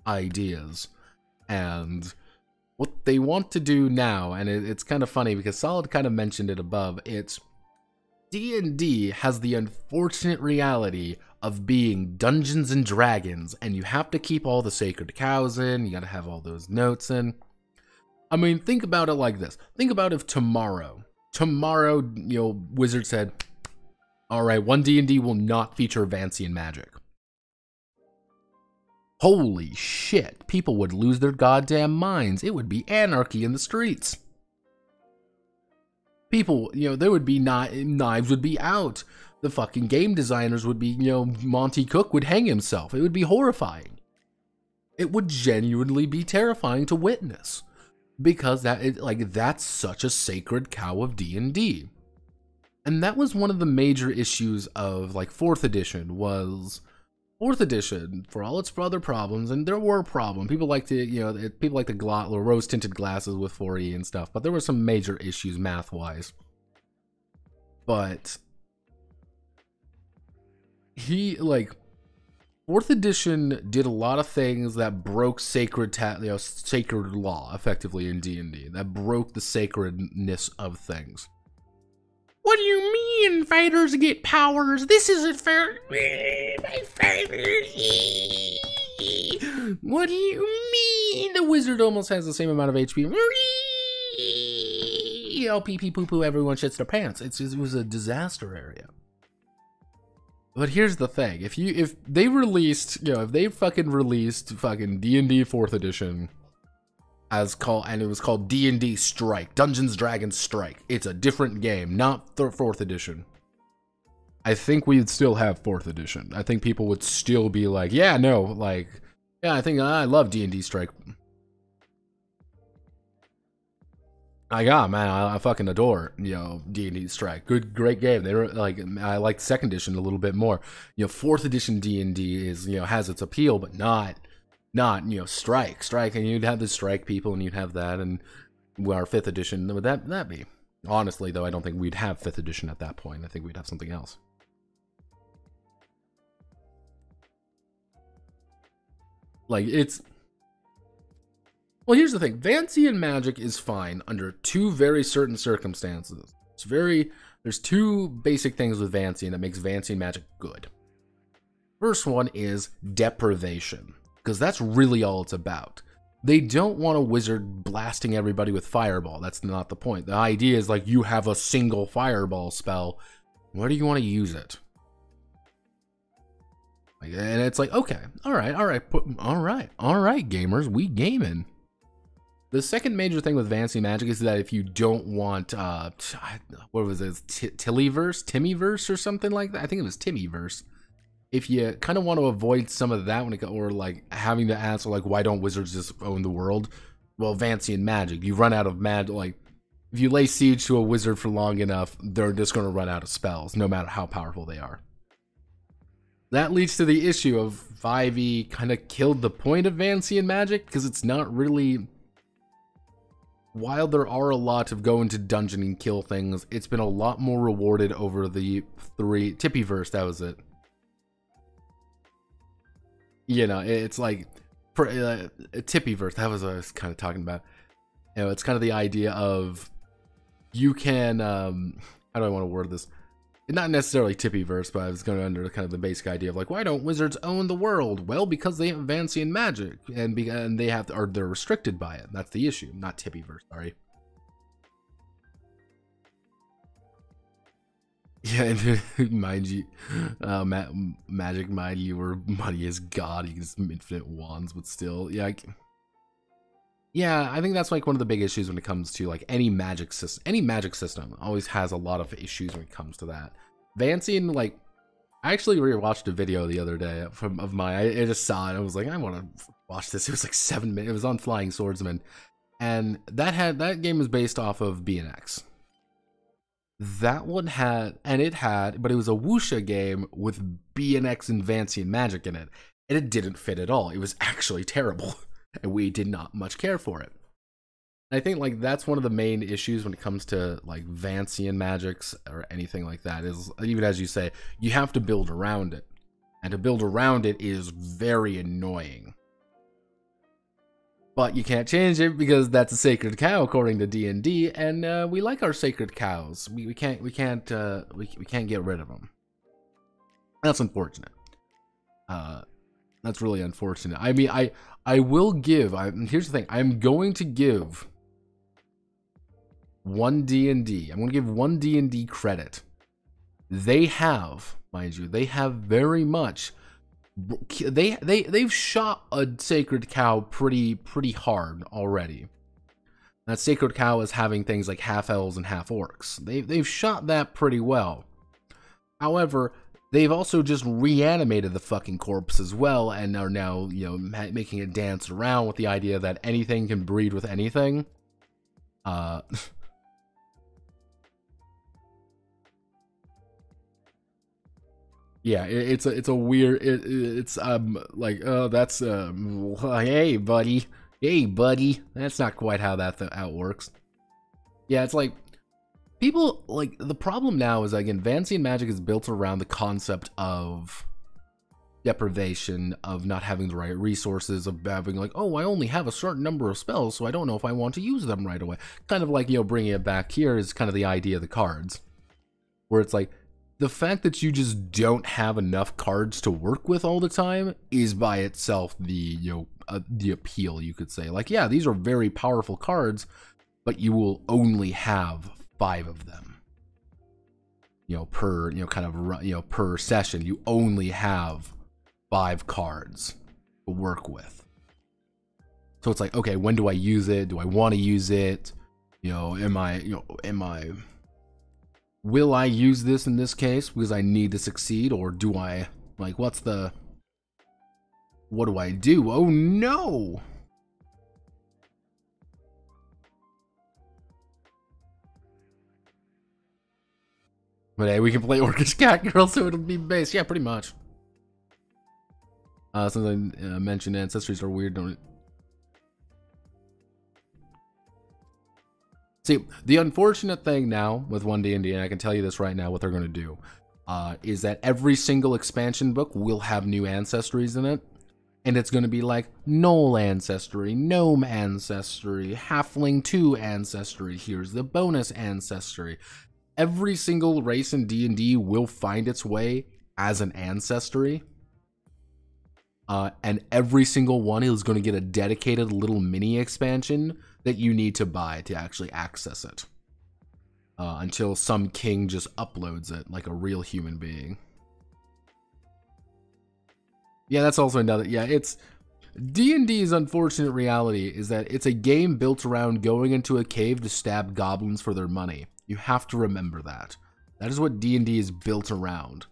ideas, and what they want to do now, and it's kind of funny because Solid kind of mentioned it above, it's D&D has the unfortunate reality of being Dungeons and Dragons, and you have to keep all the sacred cows in, you gotta have all those notes in. I mean, think about it like this. Think about if tomorrow, you know, Wizard said, alright, one D&D will not feature Vancian magic. Holy shit, people would lose their goddamn minds. It would be anarchy in the streets. People, you know, there would be knives would be out. The fucking game designers would be, you know, Monty Cook would hang himself. It would be horrifying. It would genuinely be terrifying to witness. Because that's such a sacred cow of D&D. And that was one of the major issues of, like, 4th edition was... 4th edition, for all its other problems, and there were problems. People like to, you know, people like the rose-tinted glasses with 4E and stuff, but there were some major issues math-wise. But like, 4th edition did a lot of things that broke sacred law, effectively, in D&D. That broke the sacredness of things. What do you mean fighters get powers? This isn't fair. My fighters. What do you mean? The wizard almost has the same amount of HP. Oh, pee pee poo poo, everyone shits their pants. It was a disaster area. But here's the thing. If they released, you know, if they fucking released fucking D&D 4th edition and it was called D&D Strike, Dungeons Dragons Strike. It's a different game, not 4th edition. I think we'd still have 4th edition. I think people would still be like, yeah, no, like, yeah, I think I love D&D Strike. Man, I fucking adore, you know, D&D Strike. Great game. They were like, I like 2nd edition a little bit more. You know, 4th edition D&D is, you know, has its appeal, but not, you know, Strike, and you'd have the Strike people, and you'd have that, and our 5th edition, would that be? Honestly, though, I don't think we'd have 5th edition at that point. I think we'd have something else. Like, well, here's the thing. Vancian magic is fine under 2 very certain circumstances. There's 2 basic things with Vancian that makes Vancian magic good. First one is deprivation, because that's really all it's about. They don't want a wizard blasting everybody with fireball. That's not the point. The idea is like, you have a single fireball spell. Where do you want to use it? Like, and it's like, okay, all right, gamers, we gaming. The second major thing with Vancian magic is that if you don't want, what was it, Timmyverse or something like that? I think it was Timmyverse. If you kind of want to avoid some of that or like having to answer like, why don't wizards just own the world? Well, Vancian magic, you run out of magic. Like, if you lay siege to a wizard for long enough, they're just going to run out of spells, no matter how powerful they are. That leads to the issue of 5e kind of killed the point of Vancian magic, because it's not really... While there are a lot of go into dungeon and kill things, it's been a lot more rewarded over the 3... Tippyverse, that was it. You know, it's like Tippyverse. That was what I was kind of talking about. You know, it's kind of the idea of you can. How do I want to word this? Not necessarily Tippyverse, but I was going under kind of the basic idea of like, why don't wizards own the world? Well, because they have Vancian magic, and they have, or they're restricted by it. That's the issue. Not Tippyverse. Sorry. Yeah, mind you, magic, mind you, or money is God. He has infinite wands, but still, yeah, I think that's like one of the big issues when it comes to like any magic system. Any magic system always has a lot of issues when it comes to that. Vancian, like, I actually rewatched a video the other day of mine. I just saw it. I was like, I want to watch this. It was like 7 minutes. It was on Flying Swordsman, and that game was based off of BNX. That one had, but it was a wuxia game with BNX and Vancian magic in it. And it didn't fit at all. It was actually terrible. And we did not much care for it. I think like that's one of the main issues when it comes to like Vancian magics or anything like that, is even as you say, you have to build around it. And to build around it is very annoying. But you can't change it because that's a sacred cow according to D&D, and we like our sacred cows. We can't get rid of them. That's unfortunate. That's really unfortunate. I mean, I will give. Here's the thing. I'm going to give one D&D. I'm going to give one D&D credit. They have, mind you, they have very much. They've shot a sacred cow pretty hard already. That sacred cow is having things like half elves and half orcs. They've shot that pretty well. However, they've also just reanimated the fucking corpse as well, and are now, you know, making it dance around with the idea that anything can breed with anything. Yeah, it's a weird. It's like, oh, that's hey buddy, that's not quite how that works. Yeah, it's like people like the problem now is, again, Vancian magic is built around the concept of deprivation, of not having the right resources, of having like, oh, I only have a certain number of spells, so I don't know if I want to use them right away. Kind of like, you know, bringing it back here is kind of the idea of the cards, where it's like, the fact that you just don't have enough cards to work with all the time is by itself the, you know, the appeal, you could say. Like, yeah, these are very powerful cards, but you will only have 5 of them. You know, per, you know, kind of, you know, per session, you only have 5 cards to work with. So it's like, okay, when do I use it? Do I want to use it? You know, will I use this in this case because I need to succeed, or do I, like, what do I do? Oh no! But hey, we can play Orcish Cat Girl, so it'll be base. Yeah, pretty much. Since I mentioned ancestries are weird, don't it? See, the unfortunate thing now with 1D&D, and I can tell you this right now, what they're going to do, is that every single expansion book will have new ancestries in it, and it's going to be like Gnoll ancestry, Gnome ancestry, Halfling 2 ancestry, here's the bonus ancestry. Every single race in D&D will find its way as an ancestry, and every single one is going to get a dedicated little mini expansion that you need to buy to actually access it, until some king just uploads it like a real human being. Yeah, that's also another. Yeah, it's D&D's unfortunate reality is that it's a game built around going into a cave to stab goblins for their money. You have to remember that. That is what D&D is built around.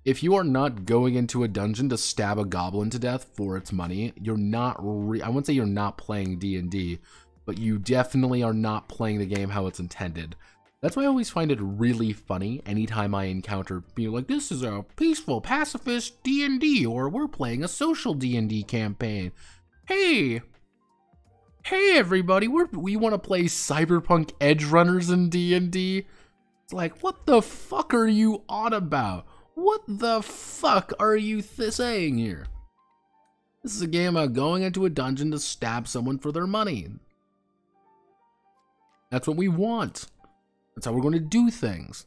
If you are not going into a dungeon to stab a goblin to death for its money, you're not. I wouldn't say you're not playing D&D. But you definitely are not playing the game how it's intended. That's why I always find it really funny anytime I encounter people like, this is a peaceful, pacifist D&D, or we're playing a social D&D campaign. Hey everybody, we want to play Cyberpunk Edge Runners in D&D. It's like, what the fuck are you on about? What the fuck are you saying here? This is a game about going into a dungeon to stab someone for their money. That's what we want. That's how we're going to do things.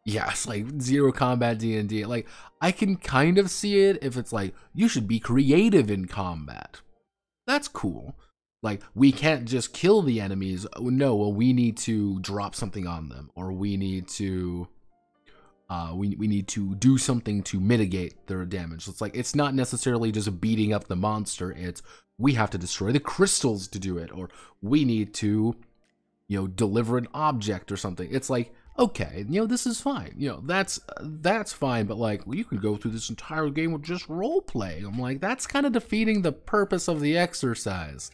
Yeah, it's like zero combat D&D. Like, I can kind of see it if it's like, you should be creative in combat. That's cool. Like, we can't just kill the enemies. No, well, we need to drop something on them. Or we need to... we need to do something to mitigate their damage. So it's like, it's not necessarily just beating up the monster. It's, we have to destroy the crystals to do it, or we need to, you know, deliver an object or something. It's like, okay, you know, this is fine. You know, that's fine, but like, well, you could go through this entire game with just role play. I'm like, that's kind of defeating the purpose of the exercise.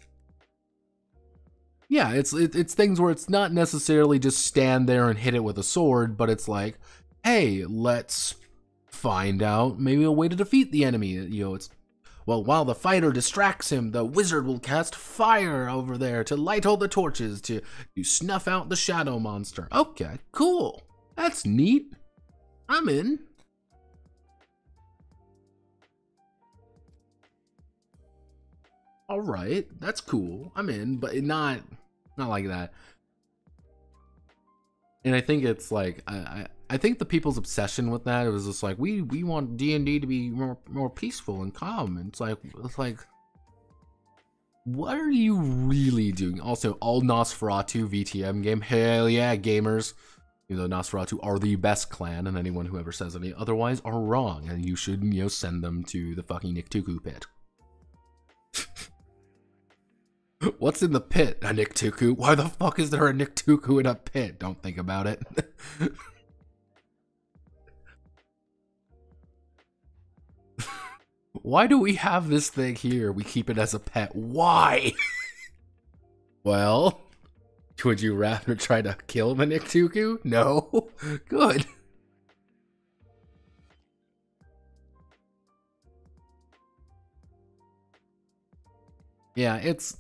Yeah, it's things where it's not necessarily just stand there and hit it with a sword, but it's like, hey, let's find out maybe a way to defeat the enemy. You know, it's, well, while the fighter distracts him, the wizard will cast fire over there to light all the torches to snuff out the shadow monster. Okay, cool. That's neat. I'm in. All right, that's cool. I'm in, but not like that. And I think it's like I think the people's obsession with that, it was just like we want D&D to be more peaceful and calm. And it's like what are you really doing? Also, all Nosferatu VTM game. Hell yeah, gamers. You know, Nosferatu are the best clan, and anyone who ever says any otherwise are wrong, and you should, you know, send them to the fucking Niktuku pit. What's in the pit? A Niktuku? Why the fuck is there a Niktuku in a pit? Don't think about it. Why do we have this thing here? We keep it as a pet. Why? Well, would you rather try to kill the Niktuku? No? Good. Yeah, it's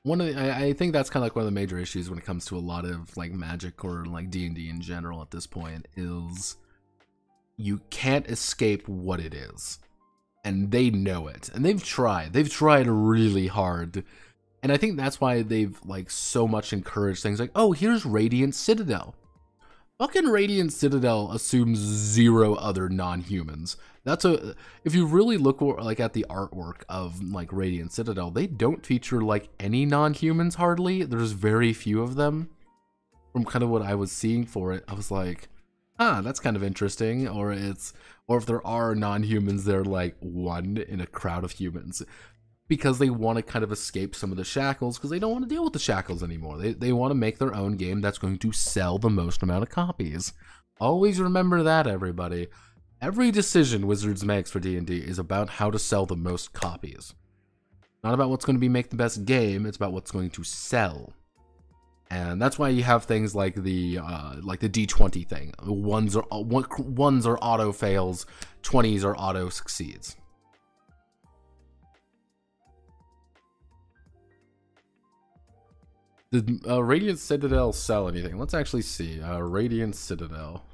one of the, I think that's kind of like one of the major issues when it comes to a lot of like Magic or like D&D in general at this point is you can't escape what it is. And they know it. And they've tried really hard. And I think that's why they've like so much encouraged things like, oh, here's Radiant Citadel. Fucking Radiant Citadel assumes 0 other non-humans. If you really look like at the artwork of like Radiant Citadel, they don't feature like any non-humans hardly. There's very few of them. From kind of what I was seeing for it, I was like, ah, that's kind of interesting. Or if there are non-humans, they're like one in a crowd of humans. Because they want to kind of escape some of the shackles, because they don't want to deal with the shackles anymore. They want to make their own game that's going to sell the most amount of copies. Always remember that, everybody. Every decision Wizards makes for D&D is about how to sell the most copies. Not about what's going to make the best game, it's about what's going to sell. And that's why you have things like the D20 thing. Ones are auto fails, 20s are auto succeeds. Did Radiant Citadel sell anything? Let's actually see. Radiant Citadel.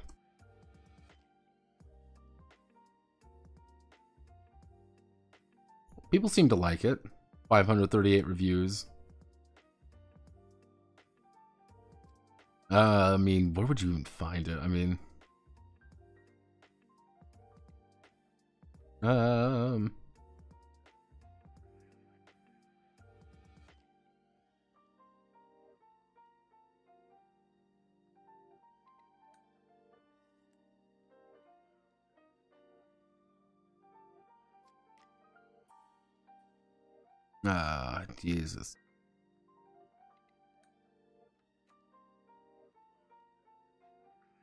People seem to like it. 538 reviews. I mean, where would you even find it? I mean... Jesus.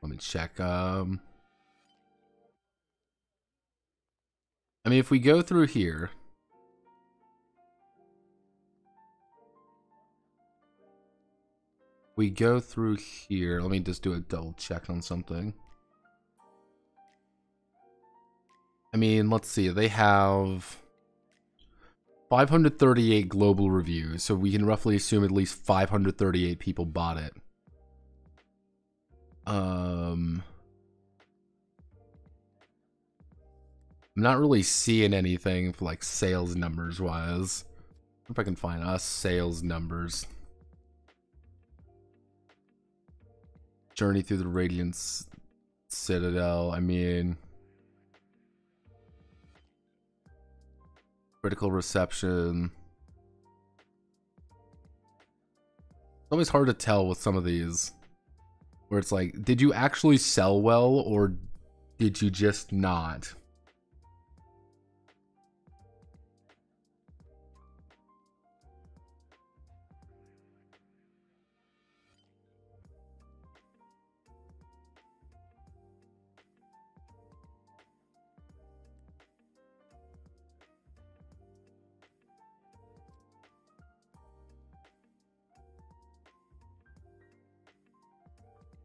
Let me check. I mean, if we go through here, let me just do a double check on something. I mean, let's see. They have 538 global reviews, so we can roughly assume at least 538 people bought it. I'm not really seeing anything for like sales numbers wise. If I can find us sales numbers. Journey through the Radiant Citadel, I mean... Critical reception. It's always hard to tell with some of these. Where it's like, did you actually sell well, or did you just not?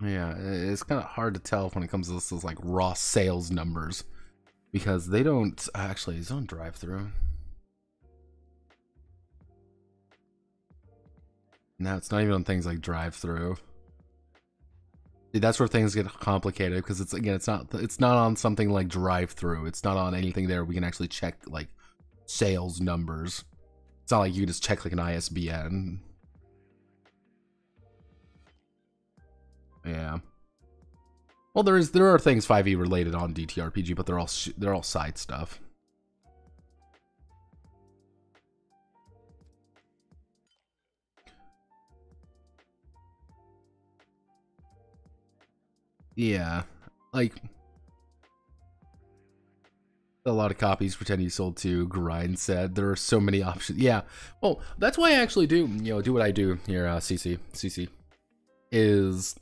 Yeah, it's kind of hard to tell when it comes to this like raw sales numbers, because they don't actually. It's on drive-through. No, it's not even on things like drive-through. That's where things get complicated, because it's not on something like drive-through. It's not on anything there we can actually check like sales numbers. It's not like you can just check like an ISBN. Yeah. Well, there are things 5e related on DTRPG, but they're all side stuff. Yeah, like a lot of copies pretend you sold to. Grind said there are so many options. Yeah, well, that's why I actually do what I do here. CC is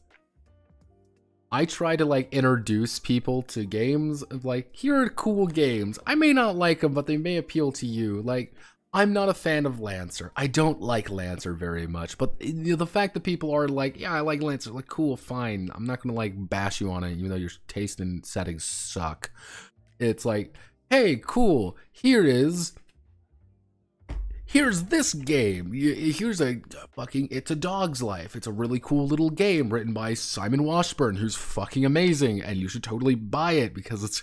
I try to like introduce people to games of like, here are cool games. I may not like them, but they may appeal to you. Like, I'm not a fan of Lancer. I don't like Lancer very much, but the fact that people are like, yeah, I like Lancer, like, cool, fine. I'm not gonna like bash you on it, even though your taste and settings suck. It's like, hey, cool. Here's this game. Here's a fucking It's a Dog's Life. It's a really cool little game written by Simon Washburn, who's fucking amazing, and you should totally buy it because it's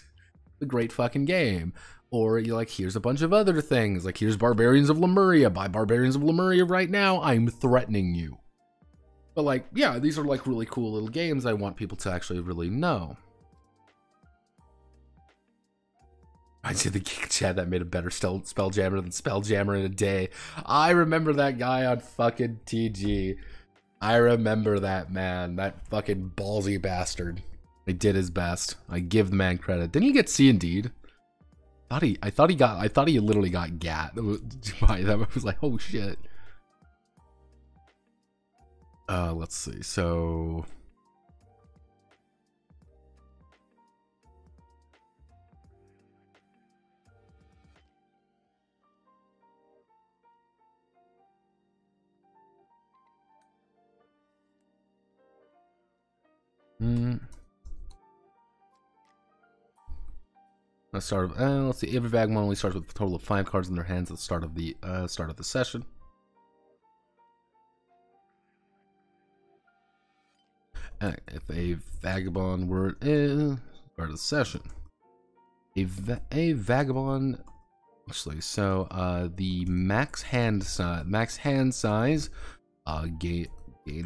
a great fucking game. Or you're like, here's a bunch of other things. Like, here's Barbarians of Lemuria. Buy Barbarians of Lemuria right now. I'm threatening you. But like, yeah, these are like really cool little games I want people to actually really know. I see the geek chat that made a better Spelljammer than Spelljammer in a day. I remember that guy on fucking TG. I remember that man. That fucking ballsy bastard. He did his best. I give the man credit. Didn't he get C indeed? I thought he literally got gat. That was like, oh shit. Let's see. So let's start. Let's see. Every Vagabond only starts with a total of 5 cards in their hands at the start of the session. If a Vagabond were start of the session, a Vagabond. Actually, so the max hand size, gained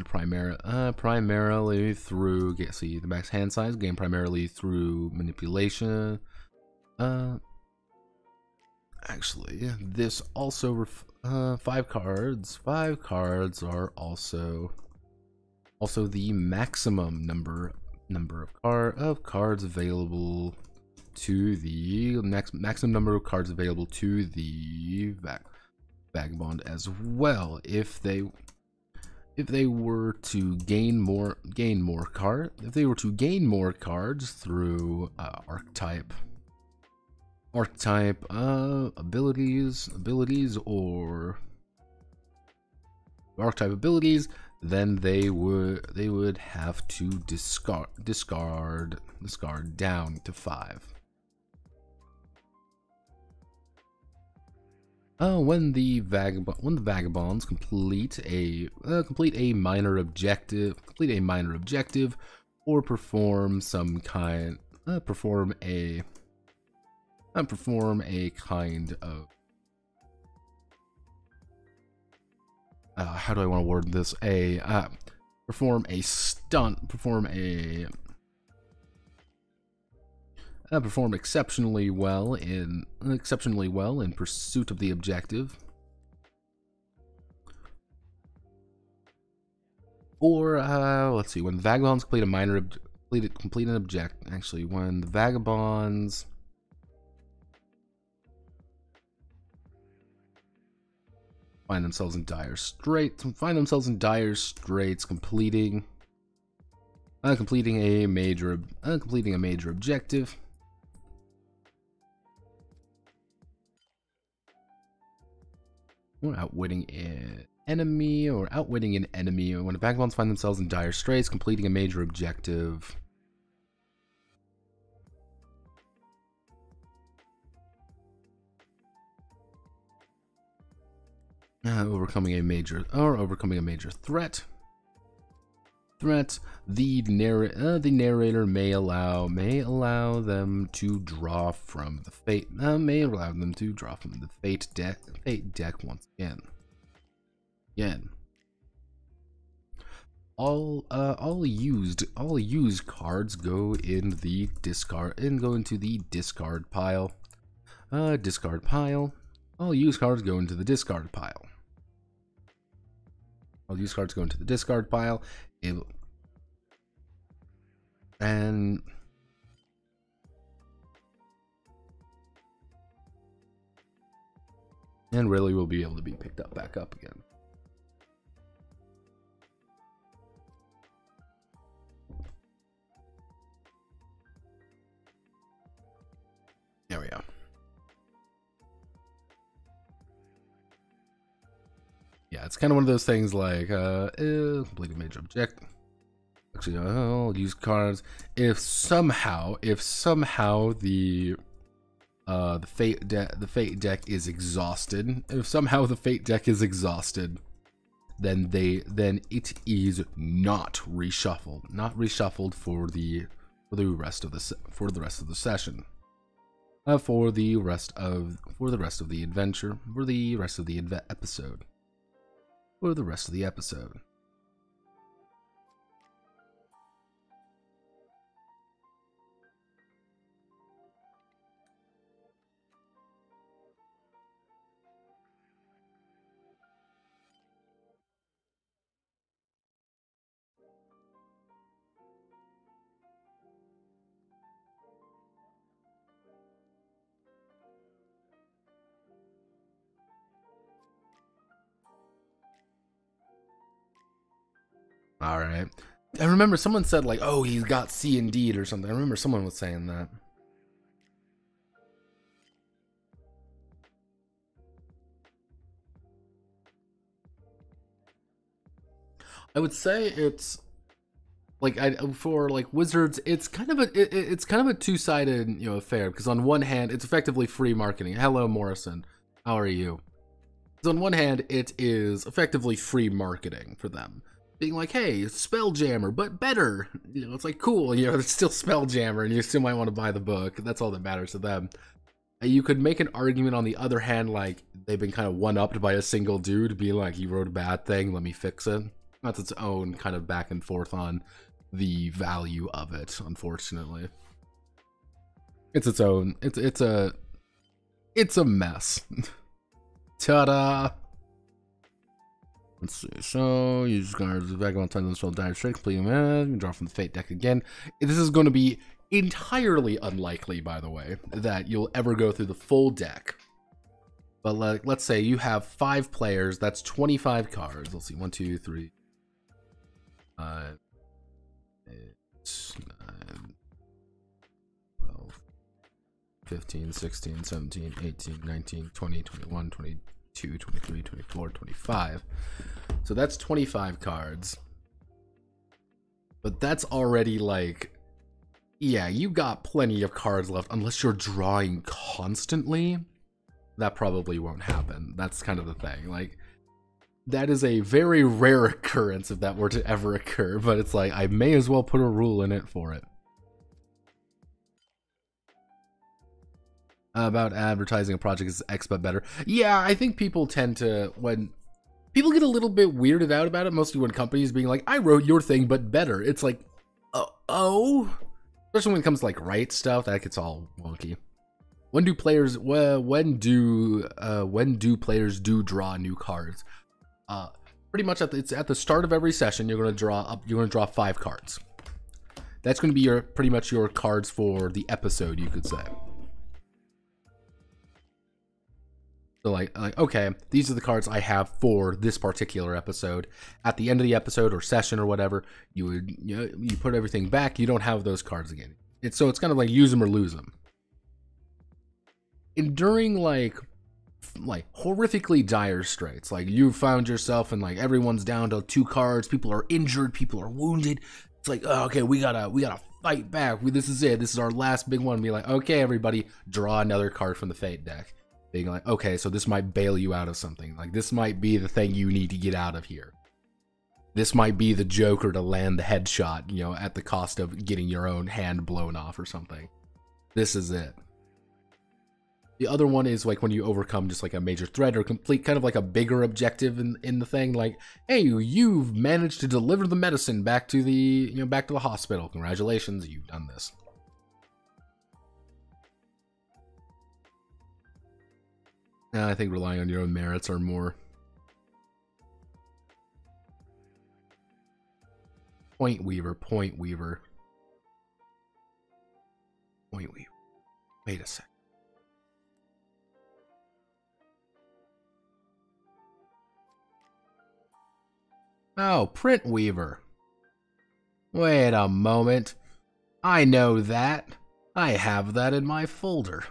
primarily through. See, the max hand size gained primarily through manipulation. Actually, this also 5 cards. 5 cards are also the maximum number of cards available to the maximum number of cards available to the Vagabond as well. If they were to gain more cards through archetype abilities or archetype abilities, then they would have to discard down to 5. When the Vagabonds complete a minor objective, or perform some kind kind of how do I want to word this? Perform a stunt, perform exceptionally well in pursuit of the objective, or let's see, when the Vagabonds complete an objective. Actually, when the Vagabonds find themselves in dire straits, completing a major objective, or outwitting it. enemy or outwitting an enemy. When the Vagabonds find themselves in dire straits, completing a major objective. Overcoming a major threat. The narrator may allow them to draw from the fate deck once again. All used cards go in the discard pile. All used cards go into the discard pile. All used cards go into the discard pile. And really will be able to be picked up back up again. There we go. Yeah, it's kind of one of those things like complete a major objective. Actually, I'll use cards if somehow the fate deck is exhausted. If somehow the fate deck is exhausted, then it is not reshuffled for the rest of the session. For the rest of the adventure, for the rest of the episode. For the rest of the episode. All right. I remember someone said like, "Oh, he's got C and D or something." I remember someone was saying that. I would say it's like for like Wizards, it's kind of a two-sided affair, because on one hand, it's effectively free marketing. Hello, Morrison. How are you? So on one hand, it is effectively free marketing for them. Being like, hey, it's Spelljammer, but better. It's like, cool, it's still Spelljammer, and you still might want to buy the book. That's all that matters to them. You could make an argument on the other hand, like, they've been kind of one-upped by a single dude, being like, you wrote a bad thing, let me fix it. That's its own kind of back and forth on the value of it, unfortunately. It's its own, it's a mess. Ta-da! Let's see. So, use cards, Vagabond, time to dire straight, complete man, draw from the fate deck again. This is going to be entirely unlikely, by the way, that you'll ever go through the full deck. But let's say you have 5 players, that's 25 cards. Let's see, 1, 2, 3, 5, 8, 9, 12, 15, 16, 17, 18, 19, 20, 21, 22, 23, 24, 25. So that's 25 cards. But that's already like, yeah, you got plenty of cards left unless you're drawing constantly. That probably won't happen. That's kind of the thing. Like, that is a very rare occurrence if that were to ever occur, but it's like, I may as well put a rule in it for it. About advertising a project as X but better. Yeah, I think people tend to, when people get a little bit weirded out about it, mostly when companies being like, I wrote your thing but better. It's like, oh? Especially when it comes to like right stuff, that gets all wonky. When do players do draw new cards? Pretty much it's at the start of every session. You're going to draw 5 cards. That's going to be pretty much your cards for the episode, you could say. So like okay, these are the cards I have for this particular episode. At the end of the episode or session or whatever, you put everything back. You don't have those cards again. So it's kind of like use them or lose them. And during like like horrifically dire straits. Like you found yourself and like everyone's down to 2 cards, people are injured, people are wounded. It's like, oh, okay, we gotta fight back. This is it. This is our last big one. Be like, okay, everybody, draw another card from the Fate deck. Being like, okay, so this might bail you out of something. Like this might be the thing you need to get out of here. This might be the Joker to land the headshot, you know, at the cost of getting your own hand blown off or something. This is it. The other one is like when you overcome just like a major threat or complete kind of like a bigger objective in the thing. Like, hey, you've managed to deliver the medicine back to the, back to the hospital. Congratulations, you've done this. I think relying on your own merits are more. Point Weaver. Wait a sec. Oh, Print Weaver. Wait a moment. I know that. I have that in my folder.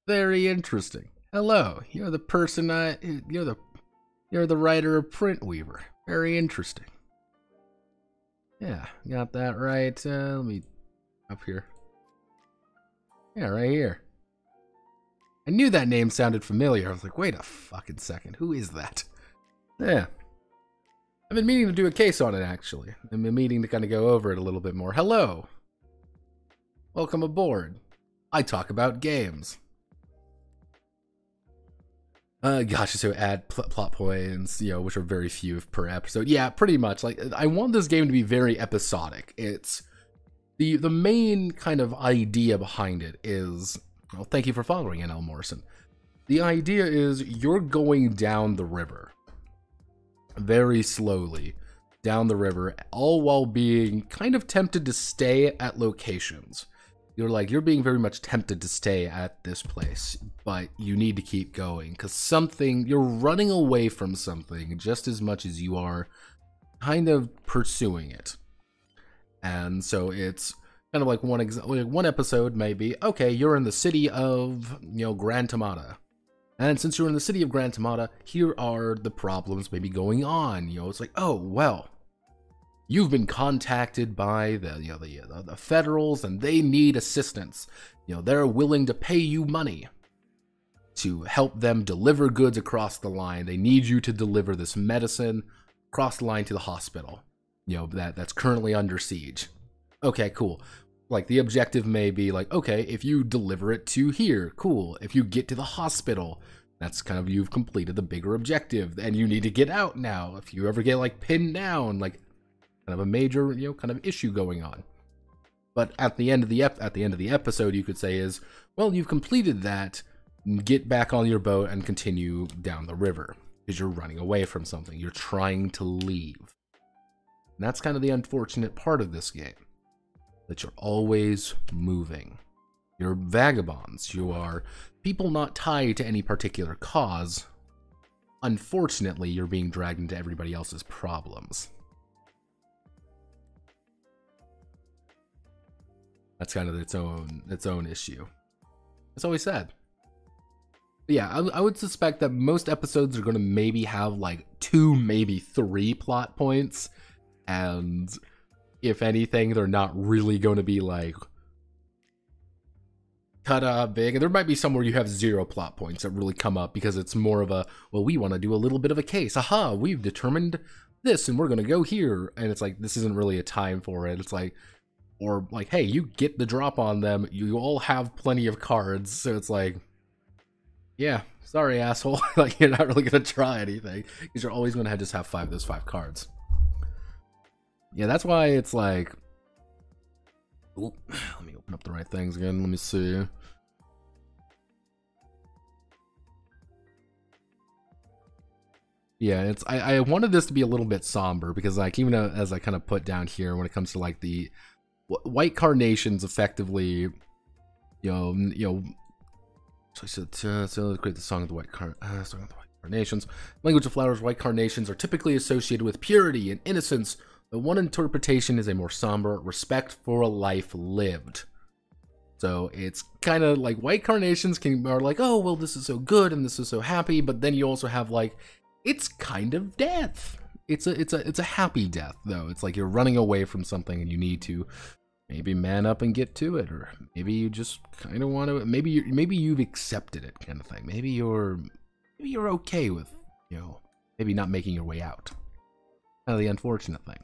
Very interesting. Hello, you're the person you're the writer of Print Weaver. Very interesting. Yeah, got that right. Let me up here. Yeah, right here. I knew that name sounded familiar. I was like, wait a fucking second. Who is that? Yeah. I've been meaning to do a case on it, actually. I've been meaning to kind of go over it a little bit more. Hello. Welcome aboard. I talk about games. Gosh, so add plot points, which are very few per episode. Yeah, pretty much. Like, I want this game to be very episodic. It's the main kind of idea behind it is, well, thank you for following NL Morrison. The idea is you're going down the river very slowly down the river, all while being kind of tempted to stay at locations. You're being very much tempted to stay at this place, but you need to keep going because you're running away from something just as much as you are kind of pursuing it. And so it's kind of like one episode may be, okay, you're in the city of, Gran Tamata. And since you're in the city of Gran Tamata, here are the problems maybe going on. It's like, oh, well, you've been contacted by the federals and they need assistance. They're willing to pay you money to help them deliver goods across the line. They need you to deliver this medicine across the line to the hospital, that's currently under siege. Okay, cool. Like the objective may be like, okay, if you deliver it to here, cool. If you get to the hospital, that's kind of, you've completed the bigger objective and you need to get out now. If you ever get like pinned down, like kind of a major, kind of issue going on. But at the end of the episode, you could say is, well, you've completed that, get back on your boat and continue down the river because you're running away from something. You're trying to leave. And that's kind of the unfortunate part of this game, that you're always moving. You're vagabonds. You are people not tied to any particular cause. Unfortunately, you're being dragged into everybody else's problems. That's kind of its own issue. It's always sad. But yeah, I would suspect that most episodes are going to maybe have like 2, maybe 3 plot points, and if anything, they're not really going to be like ta-da big. And there might be some where you have 0 plot points that really come up because it's more of a, well, we want to do a little bit of a case. Aha, we've determined this and we're going to go here. And it's like, this isn't really a time for it. It's like, or like, hey, you get the drop on them. You all have plenty of cards. So it's like, yeah, sorry, asshole. Like, you're not really going to try anything because you're always going to just have those 5 cards. Yeah, that's why it's like, ooh, let me open up the right things again. Let me see. Yeah, it's I wanted this to be a little bit somber because, like, even as I kind of put down here when it comes to like the white carnations, effectively, so create the song of the white carnations. Language of flowers, white carnations are typically associated with purity and innocence. But one interpretation is a more somber respect for a life lived. So it's kind of like white carnations are like, oh, well, this is so good and this is so happy, but then you also have like, it's kind of death. It's a happy death though. It's like you're running away from something and you need to maybe man up and get to it, or maybe you just kind of want to. Maybe you've accepted it, kind of thing. Maybe you're okay with, you know, maybe not making your way out. Kind of the unfortunate thing.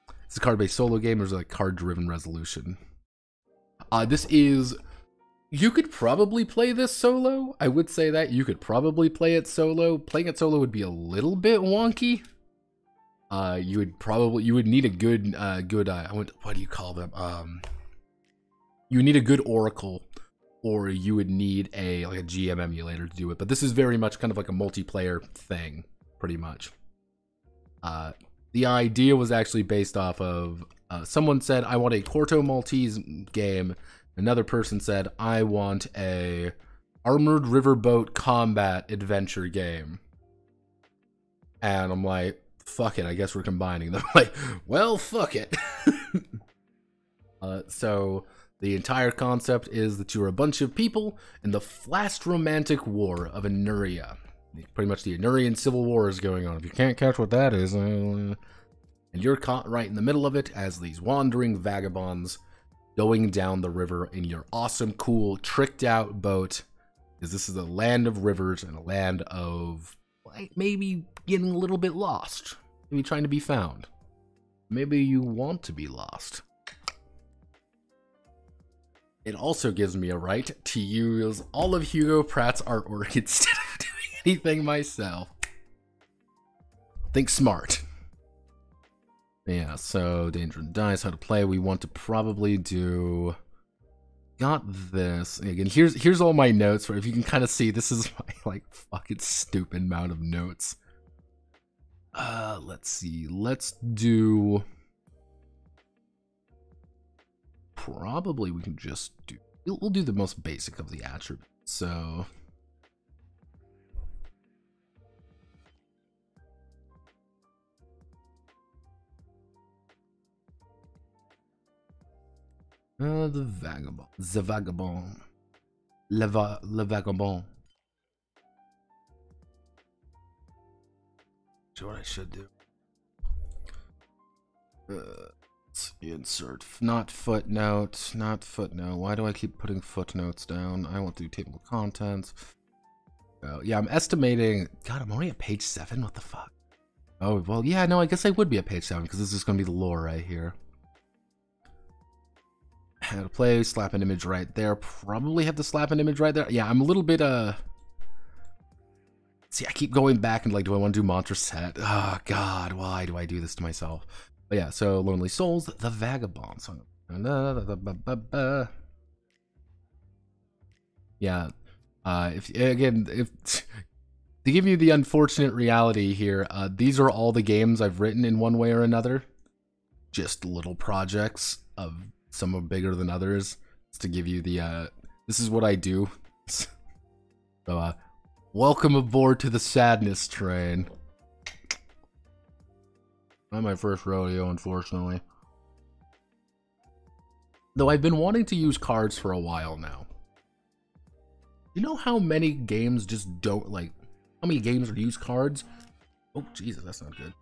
Is this a card-based solo game, or is it like card-driven resolution? This is... You could probably play this solo. I would say that. You could probably play it solo. Playing it solo would be a little bit wonky. You would need a good, what do you call them? You would need a good Oracle, or you would need a GM emulator to do it. But this is very much kind of like a multiplayer thing, pretty much. The idea was actually based off of, someone said, I want a Corto Maltese game. Another person said, I want a Armored Riverboat Combat Adventure game. And I'm like, fuck it, I guess we're combining them. Like, well, fuck it. So the entire concept is that you're a bunch of people in the last romantic war of Ineria. Pretty much the Inerian Civil War is going on. If you can't catch what that is, and you're caught right in the middle of it as these wandering vagabonds going down the river in your awesome, cool, tricked out boat. Because this is a land of rivers and a land of, like, maybe getting a little bit lost. Maybe trying to be found. Maybe you want to be lost. It also gives me a right to use all of Hugo Pratt's artwork instead of doing anything myself. Think smart. Yeah, so Danger and Dice, how to play. We want to probably do... Got this. Again, here's all my notes. For if you can kind of see, this is my, like, fucking stupid amount of notes. Let's see. Let's do... Probably we can just do... We'll do the most basic of the attributes. So... the Vagabond. The Vagabond. Le Vagabond. That's what I should do. Insert. Not footnote. Not footnote. Why do I keep putting footnotes down? I want to do table of contents. Yeah, I'm estimating... God, I'm already at page 7? What the fuck? Oh, well, yeah, no, I guess I would be at page 7, because this is going to be the lore right here. How to play, slap an image right there. Probably have to slap an image right there. Yeah, I'm a little bit, See, I keep going back and, like, do I want to do monster set? Oh, God, why do I do this to myself? But yeah, so Lonely Souls, the Vagabond. So, yeah. If to give you the unfortunate reality here, these are all the games I've written in one way or another. Just little projects of... Some are bigger than others. Just to give you the, this is what I do. So, welcome aboard to the sadness train. Not my first rodeo, unfortunately. Though I've been wanting to use cards for a while now. You know how many games just don't, like, how many games use cards? Oh, Jesus, that's not good.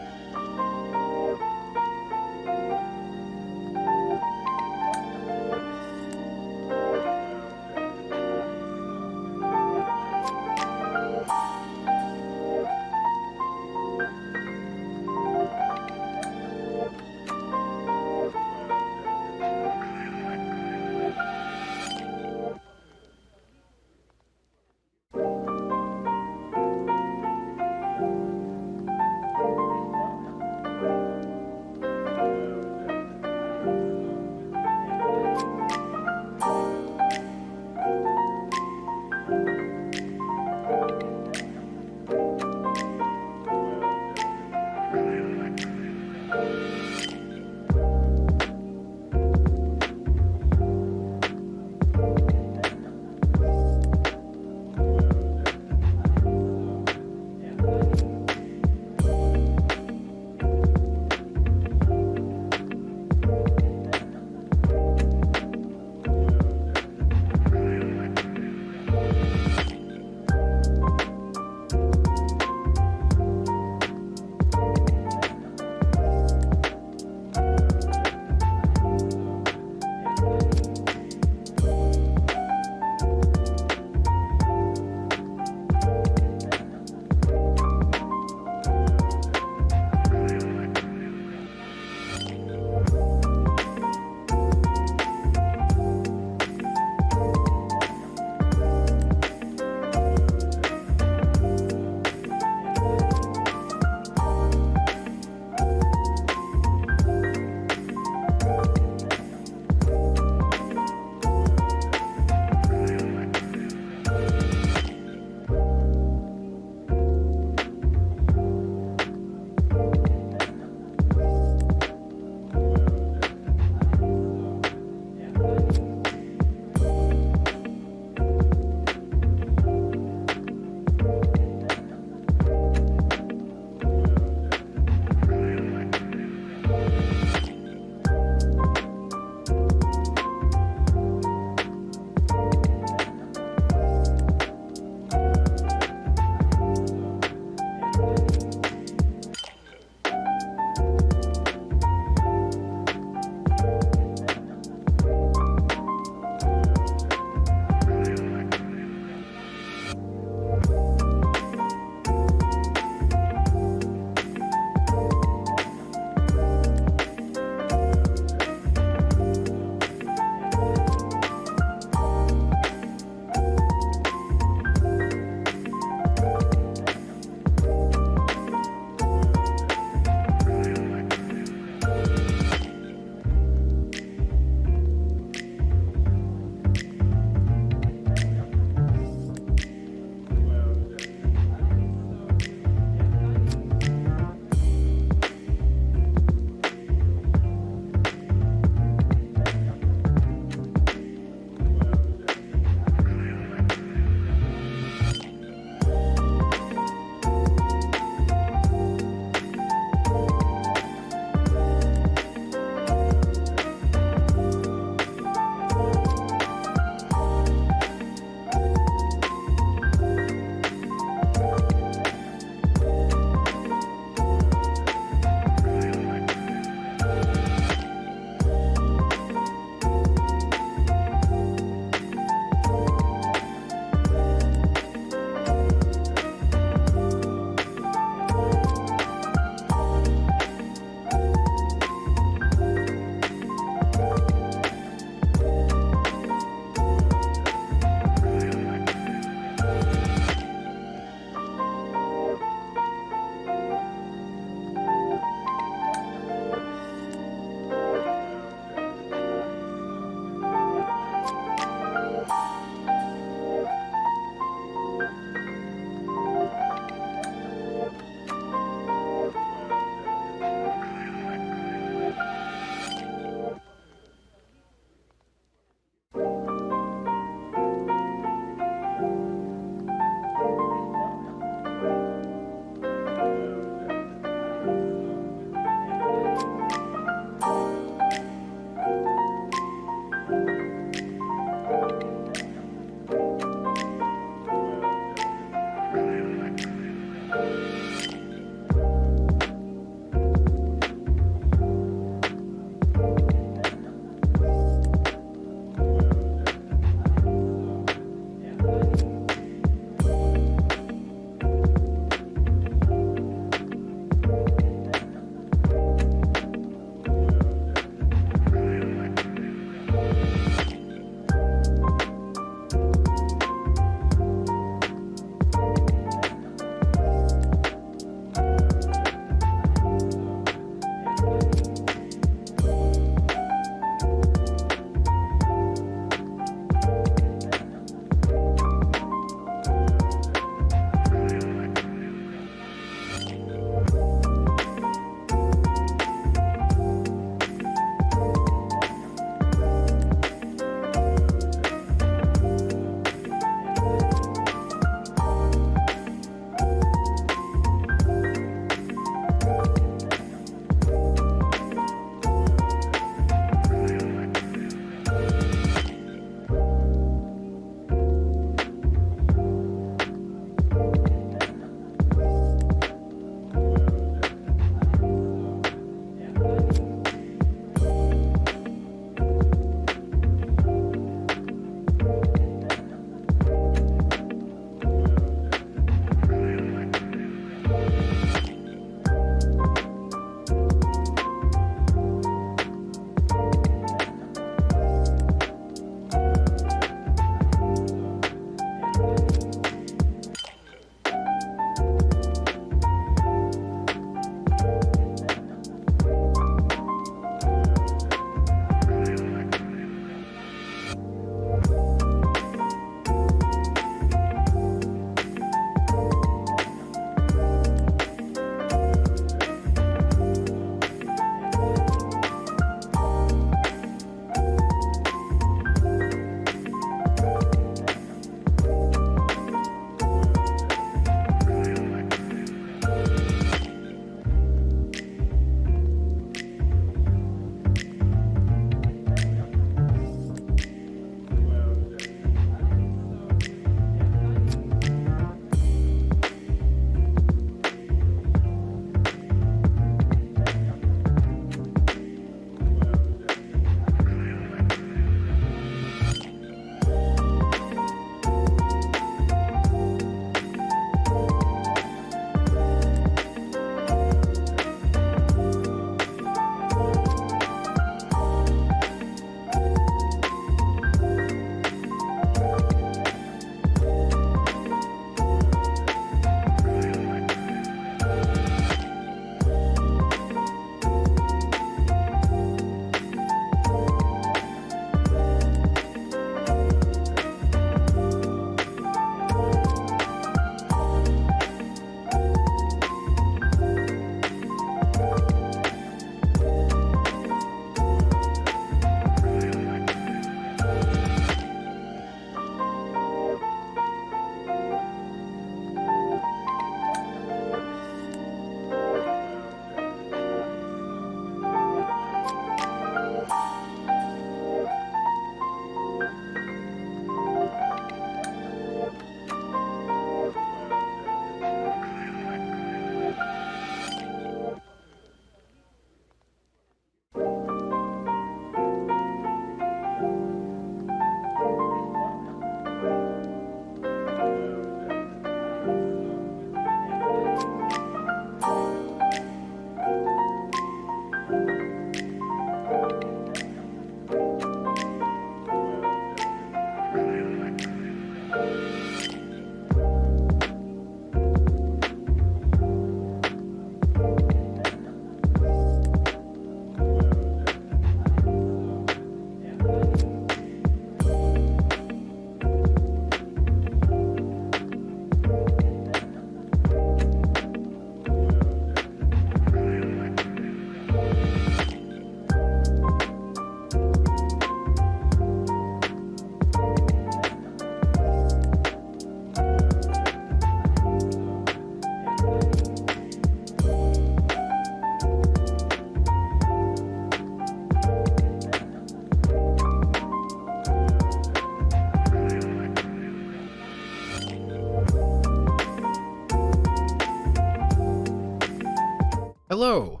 Hello.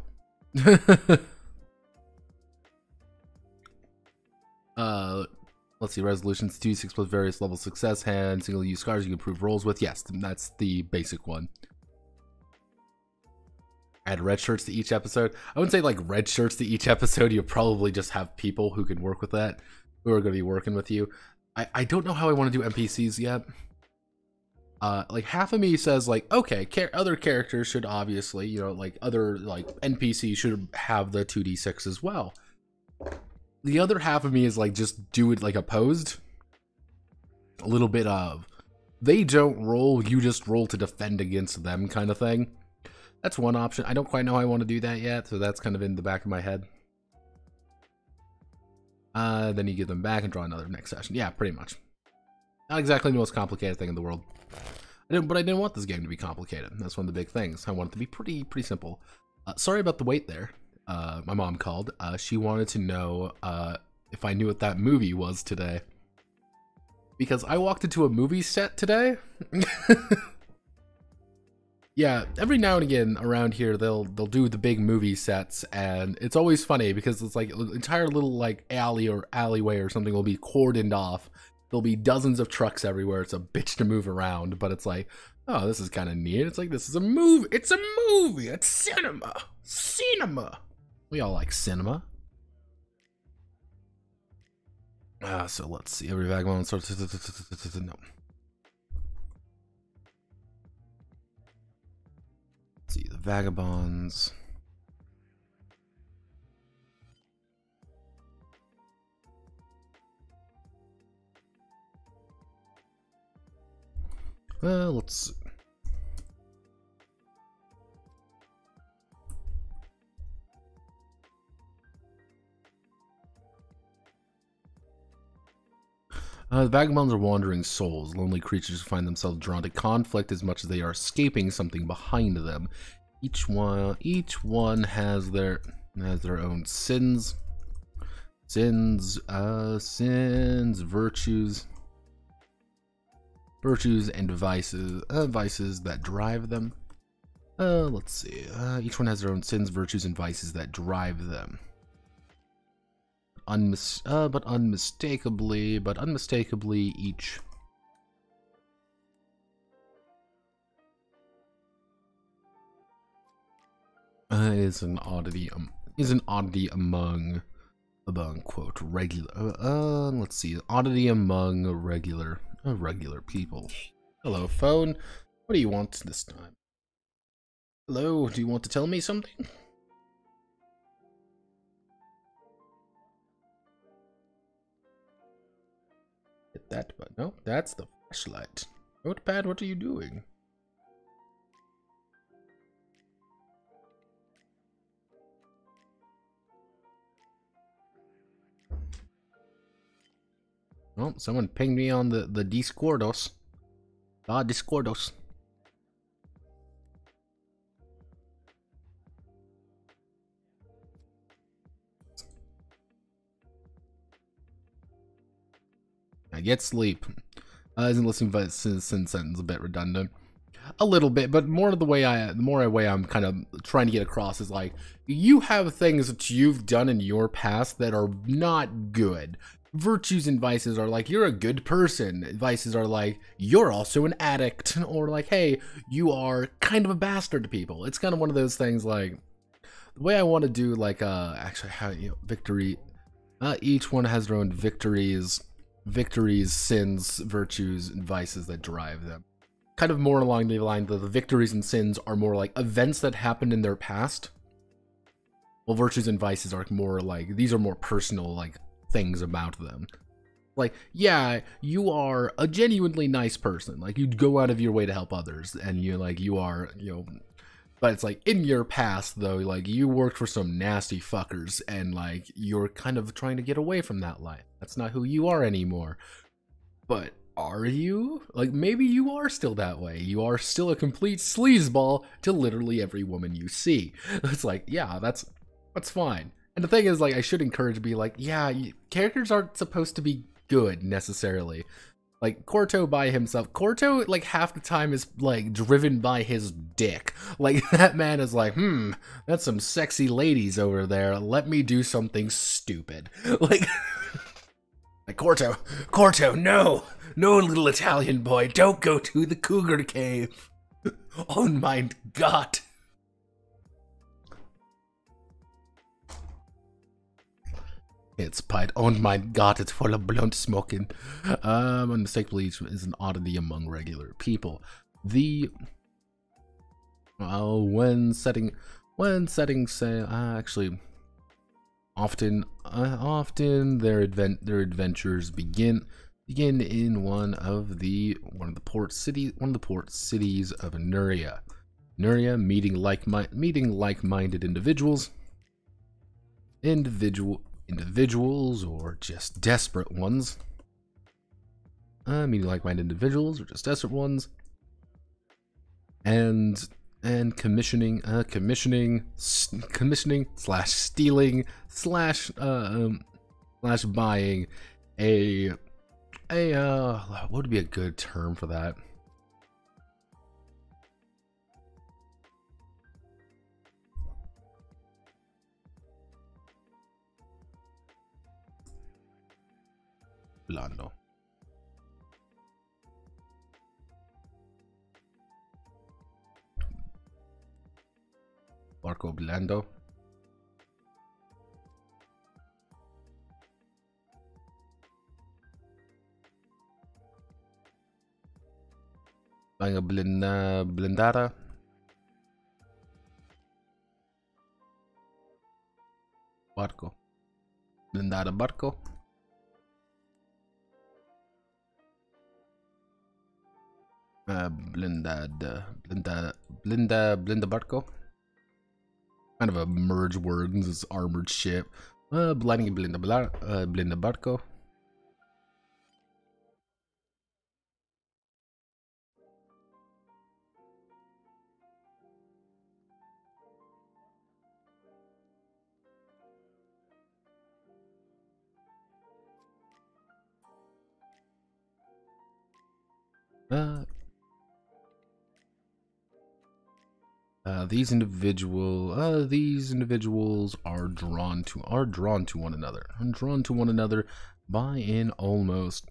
Let's see, resolutions 2d6 plus various level success hand, single use scars you can improve rolls with. Yes, that's the basic one. Add red shirts to each episode. I wouldn't say like red shirts to each episode. You'll probably just have people who can work with that, who are going to be working with you. I don't know how I want to do NPCs yet. Like half of me says like, okay, other characters should obviously, you know, like other like NPCs should have the 2d6 as well. The other half of me is like, just do it like opposed. A little bit of, they don't roll, you just roll to defend against them kind of thing. That's one option. I don't quite know how I want to do that yet, so that's kind of in the back of my head. Then you give them back and draw another next session. Yeah, pretty much. Not exactly the most complicated thing in the world. But I didn't want this game to be complicated. That's one of the big things. I want it to be pretty simple. Sorry about the wait there. My mom called. She wanted to know if I knew what that movie was today. Because I walked into a movie set today. Yeah, every now and again around here they'll do the big movie sets, and it's always funny because it's like an entire little like alley or alleyway or something will be cordoned off. There'll be dozens of trucks everywhere. It's a bitch to move around, but it's like, oh, this is kind of neat. It's like, this is a movie. It's a movie. It's cinema. Cinema. We all like cinema. So let's see. Every vagabond starts. No. Let's see the vagabonds. Well, let's see. The vagabonds are wandering souls, lonely creatures who find themselves drawn to conflict as much as they are escaping something behind them. Each one has their own sins, virtues, and vices that drive them. Let's see. Each one has their own sins, virtues, and vices that drive them. But unmistakably each is an oddity among quote regular. Let's see, oddity among regular people. Hello, phone. What do you want this time? Hello, do you want to tell me something? Hit that button. No, that's the flashlight. Notepad, what are you doing? Oh, someone pinged me on the Discordos. Discordos. I get sleep. Isn't listening, but since sentence a bit redundant. A little bit, but more the way I'm kind of trying to get across is like, you have things that you've done in your past that are not good. Virtues and vices are like, you're a good person. Vices are like, you're also an addict. Or like, hey, you are kind of a bastard to people. It's kind of one of those things like, the way I want to do like, actually, how, you know, victory, each one has their own victories, sins, virtues, and vices that drive them. Kind of more along the line that the victories and sins are more like events that happened in their past. Well, virtues and vices are more like, these are more personal, like, things about them. Like, yeah, you are a genuinely nice person. Like, you'd go out of your way to help others, and you are, you know, but it's like, in your past, though, like, you worked for some nasty fuckers, and, like, you're kind of trying to get away from that life. That's not who you are anymore. But are you? Like, maybe you are still that way. You are still a complete sleazeball to literally every woman you see. It's like, yeah, that's fine. And the thing is, like, I should encourage, be like, yeah, characters aren't supposed to be good, necessarily. Like, Corto by himself. Corto, like, half the time is, like, driven by his dick. Like, that man is like, that's some sexy ladies over there. Let me do something stupid. Like, like Corto, no! No, little Italian boy, don't go to the cougar cave. Oh my God. It's pied. Oh my God, it's full of blunt smoking. Unmistakably is an oddity among regular people. The when setting say actually often their adventures begin in one of the port cities of Ineria. Ineria, meeting like-minded individuals or just desperate ones. Meeting like-minded individuals or just desperate ones. And commissioning slash stealing slash buying a what would be a good term for that? Blando. Barco Blando. Buying a blindada. Barco. Blindada barco. Blinda barco. Kind of a merge word. This is armored ship. Blinding blinda barco. These individuals are drawn to one another by an unseen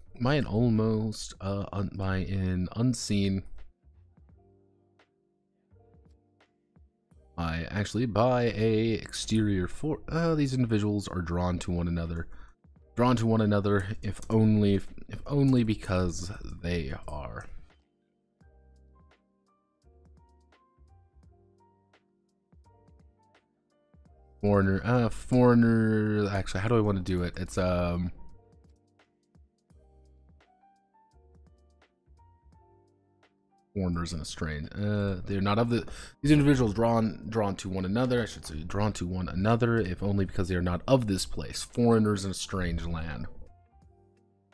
by a exterior force. These individuals are drawn to one another if only because they are. Foreigner, actually, how do I want to do it? It's, foreigners in a strange, they're not of the, these individuals drawn to one another, I should say, drawn to one another, if only because they are not of this place. Foreigners in a strange land.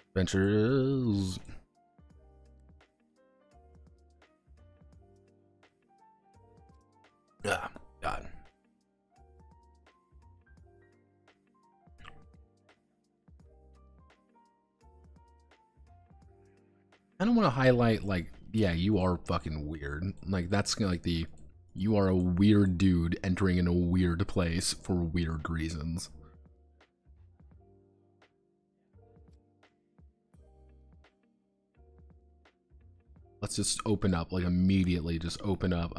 Adventures. Ah, God. I don't want to highlight, like, yeah, you are fucking weird. Like, that's like the, you are a weird dude entering in a weird place for weird reasons. Let's just open up, like, immediately, just open up.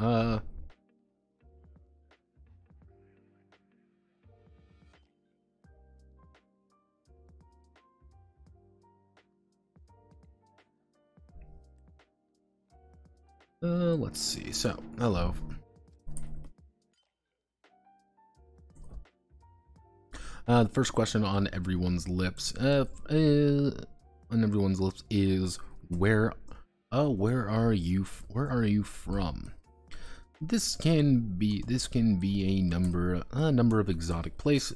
Let's see. So, hello. The first question on everyone's lips, is where are you from? This can be a number of exotic places,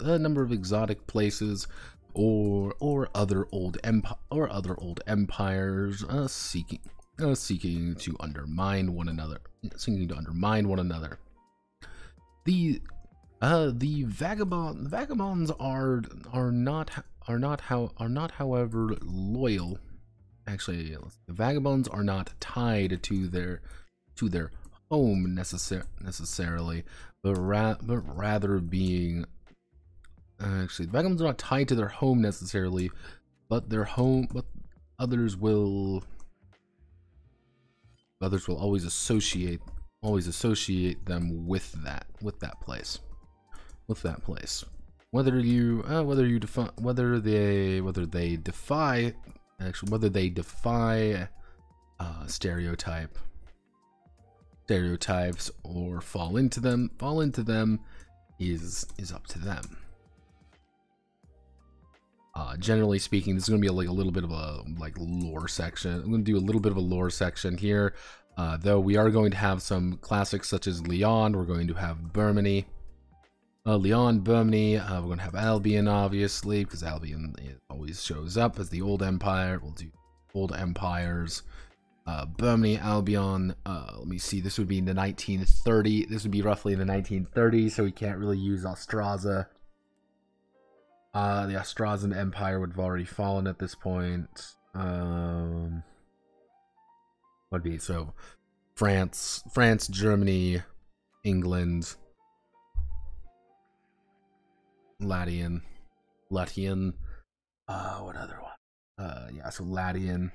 or other old empires seeking to undermine one another. The vagabonds are not however loyal actually, the Vagabonds are not tied to their home necessarily, but rather being actually the Vagabonds are not tied to their home necessarily, but others will always associate them with that place. Whether they defy stereotypes or fall into them is up to them. Generally speaking, this is going to be like a little bit of a lore section. I'm going to do a little bit of a lore section here, though we are going to have some classics such as Leon. We're going to have Burmany, Leon, Burmany. We're going to have Albion, obviously, because Albion always shows up as the old empire. We'll do old empires. Burmany, Albion. Let me see. This would be in the 1930. This would be roughly in the 1930s, so we can't really use Austrasia. The Austrasian Empire would have already fallen at this point. Would be so France, Germany, England, Latian. What other one? Yeah, so Latian.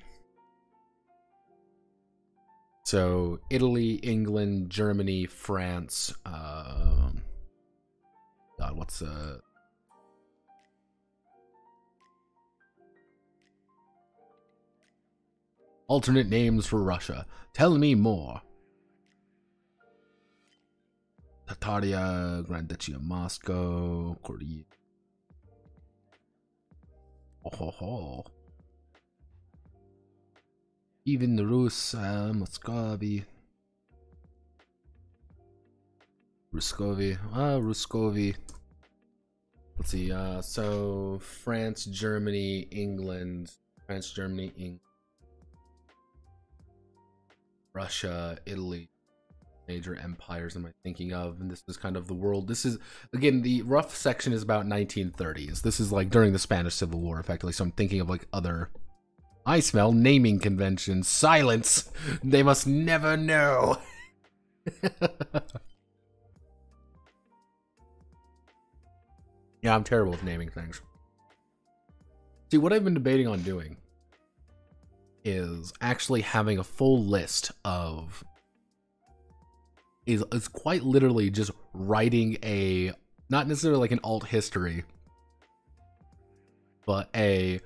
So Italy, England, Germany, France. God, what's alternate names for Russia? Tell me more. Tataria, Grand Duchy of Moscow, Korea. Oh. Even the Rus, Muscovy. Ruscovy. Let's see, so France, Germany, England. Russia, Italy. Major empires am I thinking of? And this is kind of the world. This is, again, the rough section is about 1930s. This is like during the Spanish Civil War, effectively. So I'm thinking of like other... I smell naming conventions. Silence! They must never know! Yeah, I'm terrible with naming things. See, what I've been debating on doing is actually having a full list of... is quite literally just writing a... not necessarily like an alt history, but a...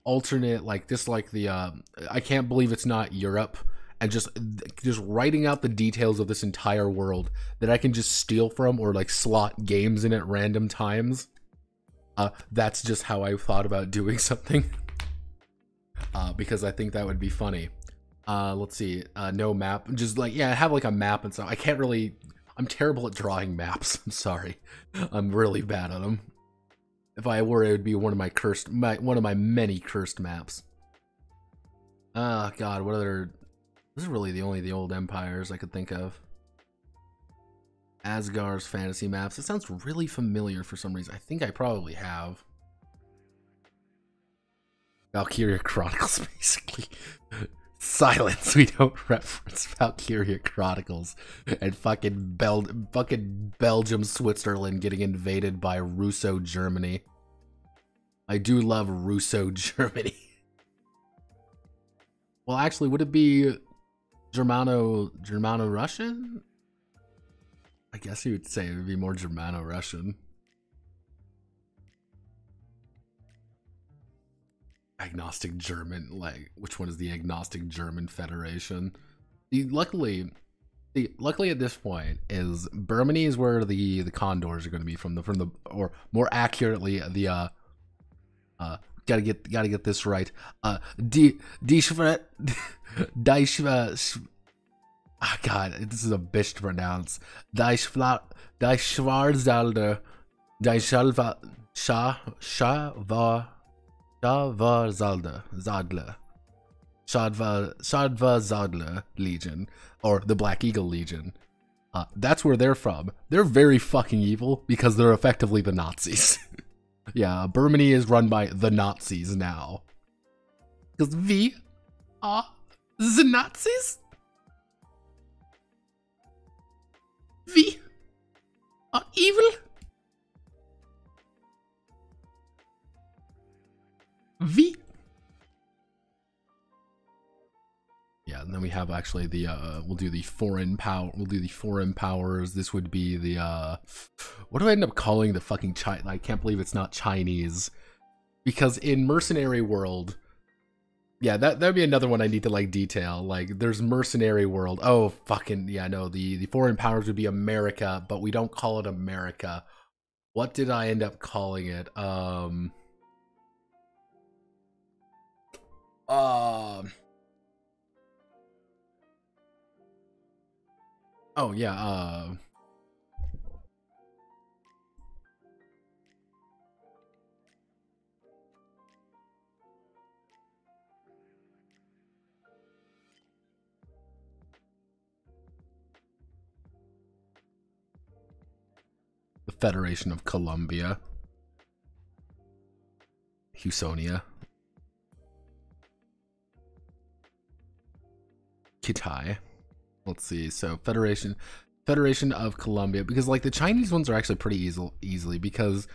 alternate, like this, like the I can't believe it's not Europe, and just writing out the details of this entire world that I can just steal from or like slot games in at random times. That's just how I thought about doing something. Because I think that would be funny. Let's see, no map, just like, yeah, have like a map and stuff. I can't really, I'm terrible at drawing maps. I'm sorry, I'm really bad at them. If I were, it would be one of my many cursed maps. God, what other... This is really the only old empires I could think of. Asgard's fantasy maps. It sounds really familiar for some reason. I think I probably have. Valkyria Chronicles, basically. Silence. We don't reference Valkyria Chronicles and fucking Belgium, Switzerland getting invaded by Russo Germany. I do love Russo Germany. Well, actually, would it be Germano-Russian? I guess you would say it would be more Germano-Russian. Agnostic German, like, which one is the Agnostic German Federation? Luckily at this point, is Burmany is where the Condors are going to be from the, or more accurately, the gotta get this right. God, this is a bitch to pronounce. Schwarzalder, Shadva Legion, or the Black Eagle Legion. That's where they're from. They're very fucking evil because they're effectively the Nazis. Yeah, Burmany is run by the Nazis now. Because we are the Nazis. We are evil. We. Yeah, and then we have actually the we'll do the foreign power. We'll do the foreign powers. This would be the what do I end up calling the fucking China? I can't believe it's not Chinese, because in mercenary world, yeah, that'd be another one I need to like detail. Like, there's mercenary world. Oh fucking yeah, no, the foreign powers would be America, but we don't call it America. What did I end up calling it? Oh yeah, the Federation of Colombia, Husonia, Kitai. Let's see. So Federation of Colombia, because like the Chinese ones are actually pretty easily because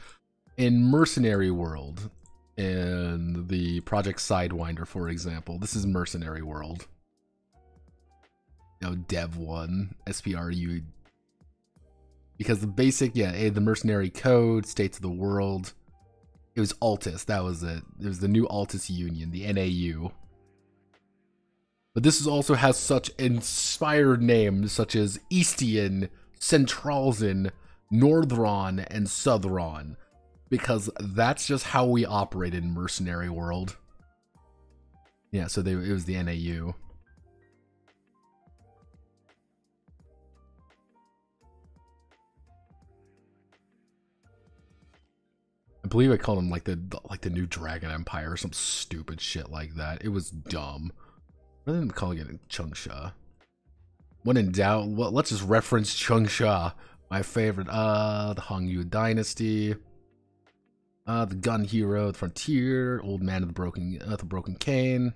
in mercenary world, in the Project Sidewinder, for example, this is mercenary world. You know, Dev 1, SPRU. Because the basic, yeah, the mercenary code, states of the world. It was Altus, that was it. It was the new Altus Union, the NAU. But this also has such inspired names such as Eastian, Centralzen, Northron, and Southron. Because that's just how we operate in mercenary world. Yeah, so it was the NAU. I believe I called him like the new Dragon Empire or some stupid shit like that. It was dumb. Rather than calling it Changsha. When in doubt, well, let's just reference Changsha. My favorite. The Hongyu Dynasty. The Gun Hero, the Frontier, Old Man of the Broken Cane.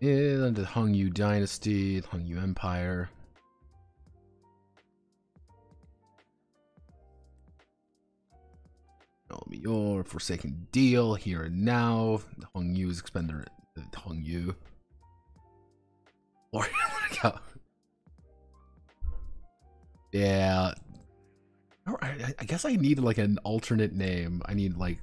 Yeah, the Hongyu Dynasty, the Hongyu Empire. Your Forsaken Deal, Here and Now. The Hongyu's expend the Hongyu. Or yeah. I guess I need like an alternate name. I need like,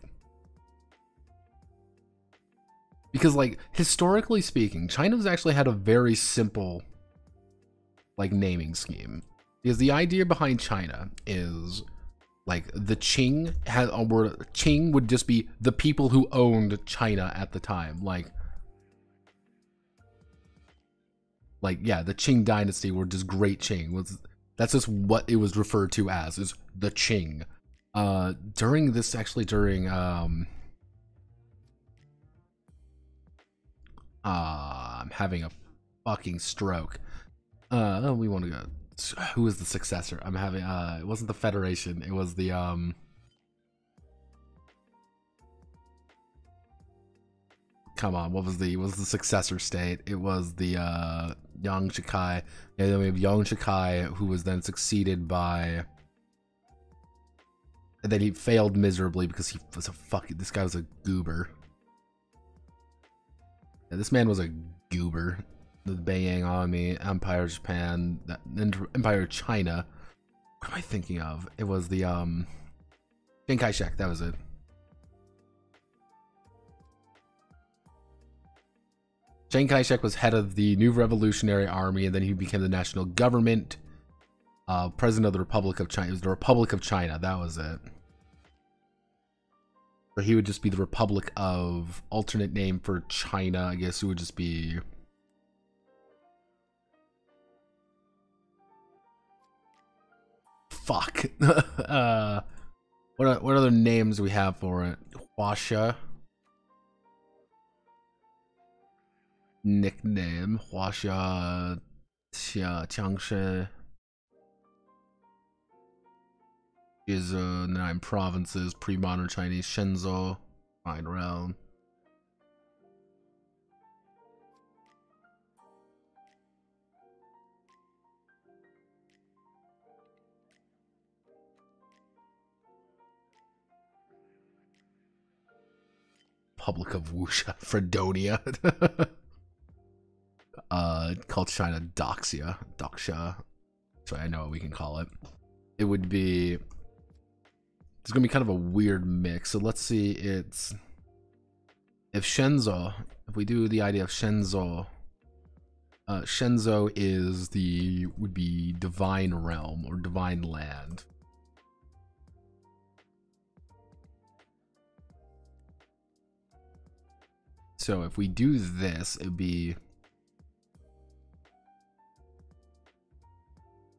because like historically speaking, China's actually had a very simple like naming scheme. Because the idea behind China is like the Qing had a word. Qing would just be the people who owned China at the time. Like yeah, the Qing dynasty were just Great Qing. That's just what it was referred to as, is the Qing. During I'm having a fucking stroke. We want to go. Who is the successor? I'm having it wasn't the Federation, it was the come on, what was the successor state? It was the Yang Shikai. And then we have Yang Shikai, who was then succeeded by, and then he failed miserably because he was this guy was a goober. Yeah, this man was a goober. The Beiyang Army, Empire Japan, Empire China. What am I thinking of? It was the Chiang Kai-shek, that was it. Chiang Kai-shek was head of the New Revolutionary Army, and then he became the national government. President of the Republic of China. It was the Republic of China, that was it. So he would just be the Republic of, alternate name for China, I guess it would just be... Fuck. What other names do we have for it? Huasha. Nickname. Huasha. Changshe. Is 9 provinces. Pre-modern Chinese. Shenzhou. Fine realm. Republic of Wusha, Fredonia. Called China Doxia. So I know what we can call it. It would be... It's going to be kind of a weird mix. So let's see, it's... If Shenzhou, if we do the idea of Shenzhou, Shenzhou is would be divine realm or divine land. So if we do this, it would be...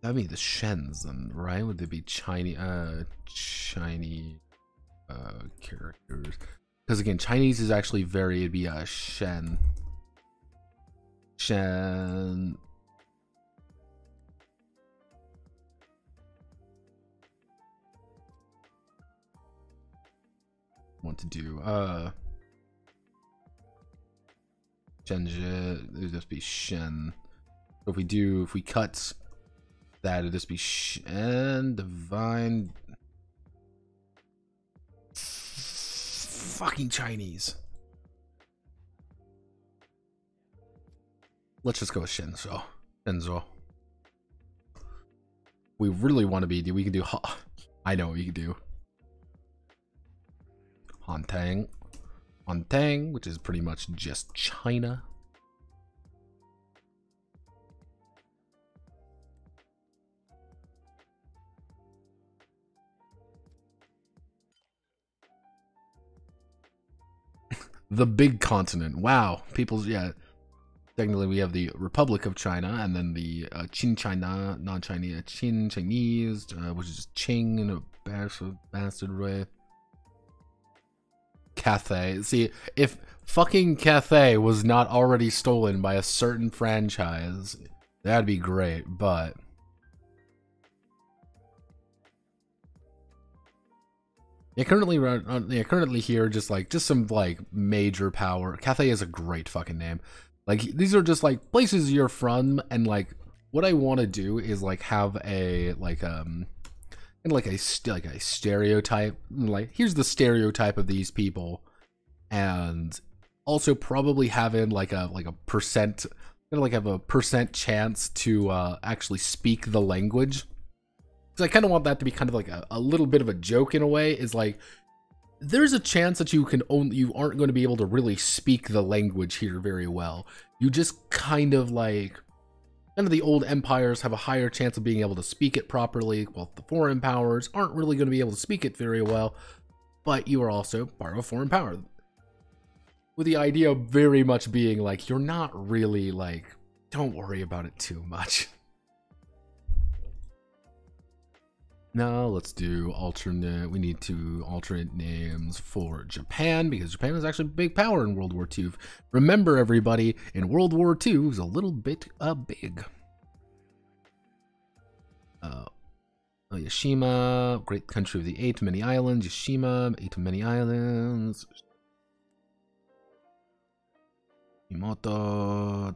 That'd be the Shenzhen, right? Would it be Chinese characters? Because again, Chinese is actually very, it'd be a Shen. Want to do Shenzhen, it would just be Shen. So if we cut that, it'd just be Shen, divine. Fucking Chinese. Let's just go with Shenzhou. We really want to be, we can do, I know what we can do. Hantang, which is pretty much just China. The big continent. Wow. People's, yeah. Technically, we have the Republic of China, and then the Qin China, non-Chinese, Qin Chinese, which is Qing in a bastard way. Cathay. See, if fucking Cathay was not already stolen by a certain franchise, that'd be great, but... Yeah, currently here, just some like major power. Cathay is a great fucking name. Like, these are just like places you're from, and like what I want to do is like have a a stereotype. Like, here's the stereotype of these people, and also probably having like a percent, have a percent chance to actually speak the language. Because I kind of want that to be kind of like a little bit of a joke in a way. Is like, there's a chance that you aren't going to be able to really speak the language here very well. You just kind of the old empires have a higher chance of being able to speak it properly, while the foreign powers aren't really going to be able to speak it very well. But you are also part of a foreign power. With the idea very much being like, you're not really don't worry about it too much. Now let's do alternate. We need to alternate names for Japan, because Japan was actually a big power in World War II. Remember, everybody, in World War II, it was a little bit big. Yashima, great country of the eight many islands. Yashima, eight many islands. Yamato,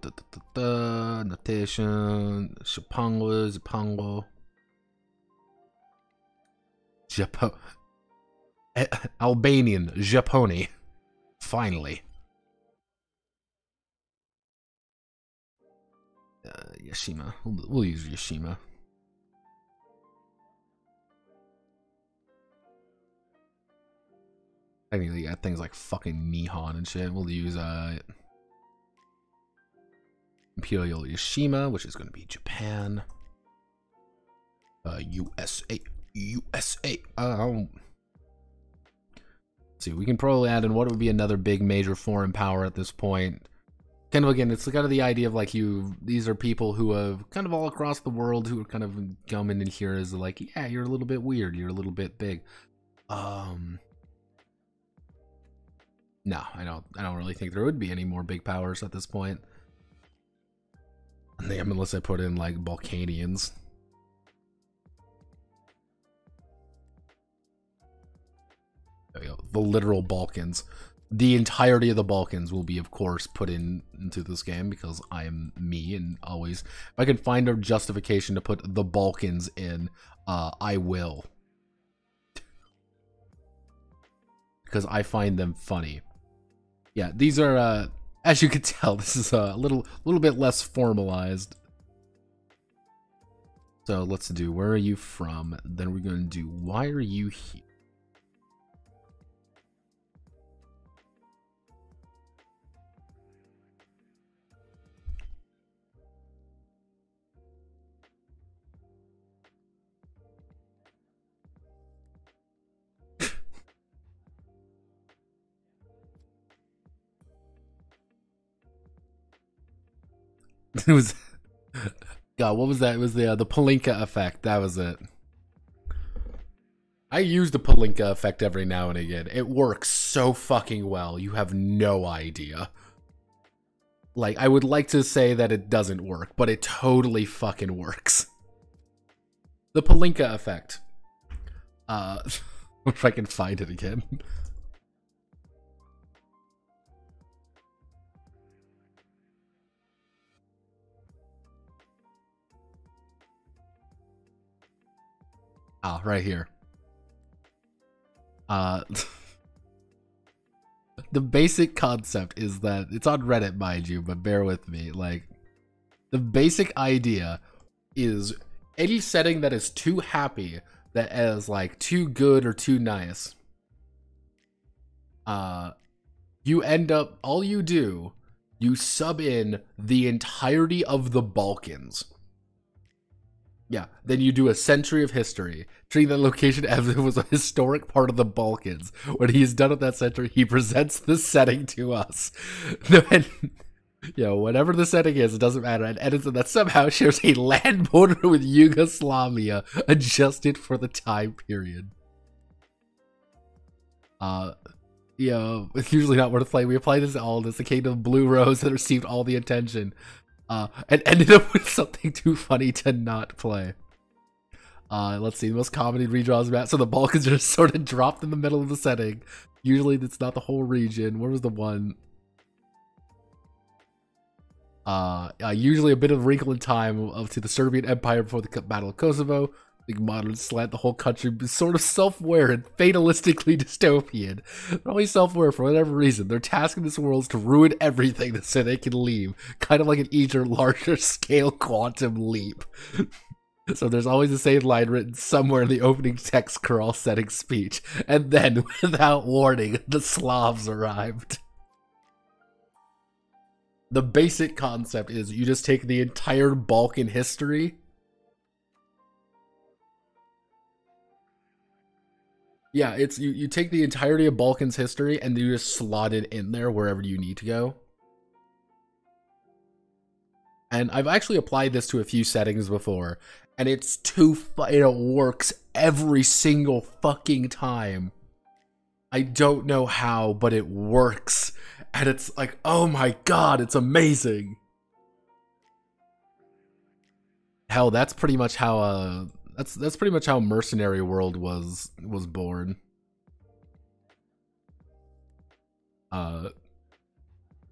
notation, Shapango, Zapango. Albanian, Japoni. Finally. Yashima. We'll use Yashima. Technically, got things like fucking Nihon and shit. We'll use Imperial Yashima, which is going to be Japan. USA. See, we can probably add in what would be another big major foreign power at this point. Kind of, again, it's kind of the idea of like these are people who have kind of all across the world who are kind of coming in here as like, yeah, you're a little bit weird, you're a little bit big. No, I don't really think there would be any more big powers at this point. Unless I put in like Balkanians. There we go. The literal Balkans. The entirety of the Balkans will be, of course, put into this game because I am me, and always, if I can find a justification to put the Balkans in, I will. Because I find them funny. Yeah, these are, as you can tell, this is a little bit less formalized. So let's do, where are you from? Then we're going to do, why are you here? It was, God, what was that? It was the Palinka effect. That was it. I use the Palinka effect every now and again. It works so fucking well. You have no idea. Like, I would like to say that it doesn't work, but it totally fucking works. The Palinka effect. If I can find it again. Ah, right here. The basic concept is that, it's on Reddit, mind you, but bear with me. Like, the basic idea is any setting that is too happy, that is like too good or too nice, you end up, all you do, you sub in the entirety of the Balkans. Yeah, then you do a century of history, treating that location as if it was a historic part of the Balkans. When he's done with that century, he presents the setting to us. Then, you know, whatever the setting is, it doesn't matter. And edits that somehow shares a land border with Yugoslavia, adjusted for the time period. You know, it's usually not worth playing. We apply this to all this. The Kingdom of Blue Rose that received all the attention. And ended up with something too funny to not play. Let's see, the most common redraws map. So the Balkans are just sort of dropped in the middle of the setting. Usually it's not the whole region. Where was the one? Usually a bit of wrinkle in time up to the Serbian Empire before the Battle of Kosovo. Big modern slant, the whole country is sort of self-aware and fatalistically dystopian. They're only self-aware for whatever reason. Their task in this world is to ruin everything so they can leave. Kind of like an even larger scale quantum leap. So there's always the same line written somewhere in the opening text crawl setting speech. And then, without warning, the Slavs arrived. The basic concept is you just take the entire Balkan history. Yeah, it's you take the entirety of Balkans history and you just slot it in there wherever you need to go. And I've actually applied this to a few settings before, and it's it works every single fucking time. I don't know how, but it works. And it's like, oh my god, it's amazing. Hell, that's pretty much how that's pretty much how Mercenary World was born.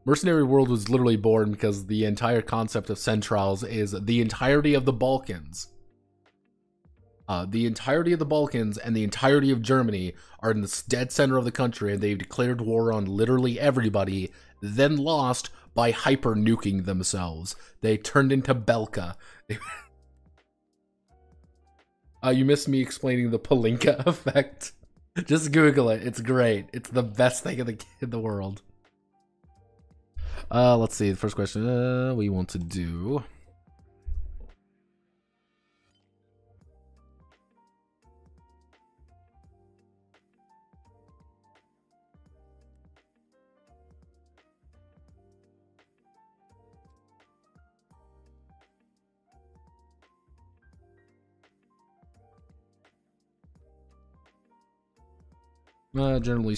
Mercenary World was literally born because the entire concept of Centrals is the entirety of the Balkans. The entirety of the Balkans and the entirety of Germany are in the dead center of the country, and they've declared war on literally everybody, then lost by hyper-nuking themselves. They turned into Belka. You missed me explaining the Palinka effect. Just Google it. It's great. It's the best thing in the world. Let's see. The first question we want to do. Generally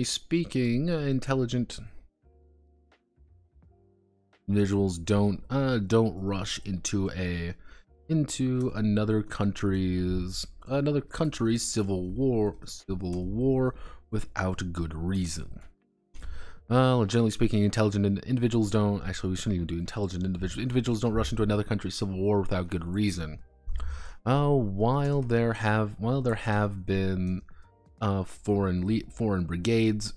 speaking, intelligent individuals don't rush into another country's civil war without good reason. Generally speaking, intelligent individuals don't. Actually, we shouldn't even do intelligent individuals. Individuals don't rush into another country's civil war without good reason. While there have been foreign brigades,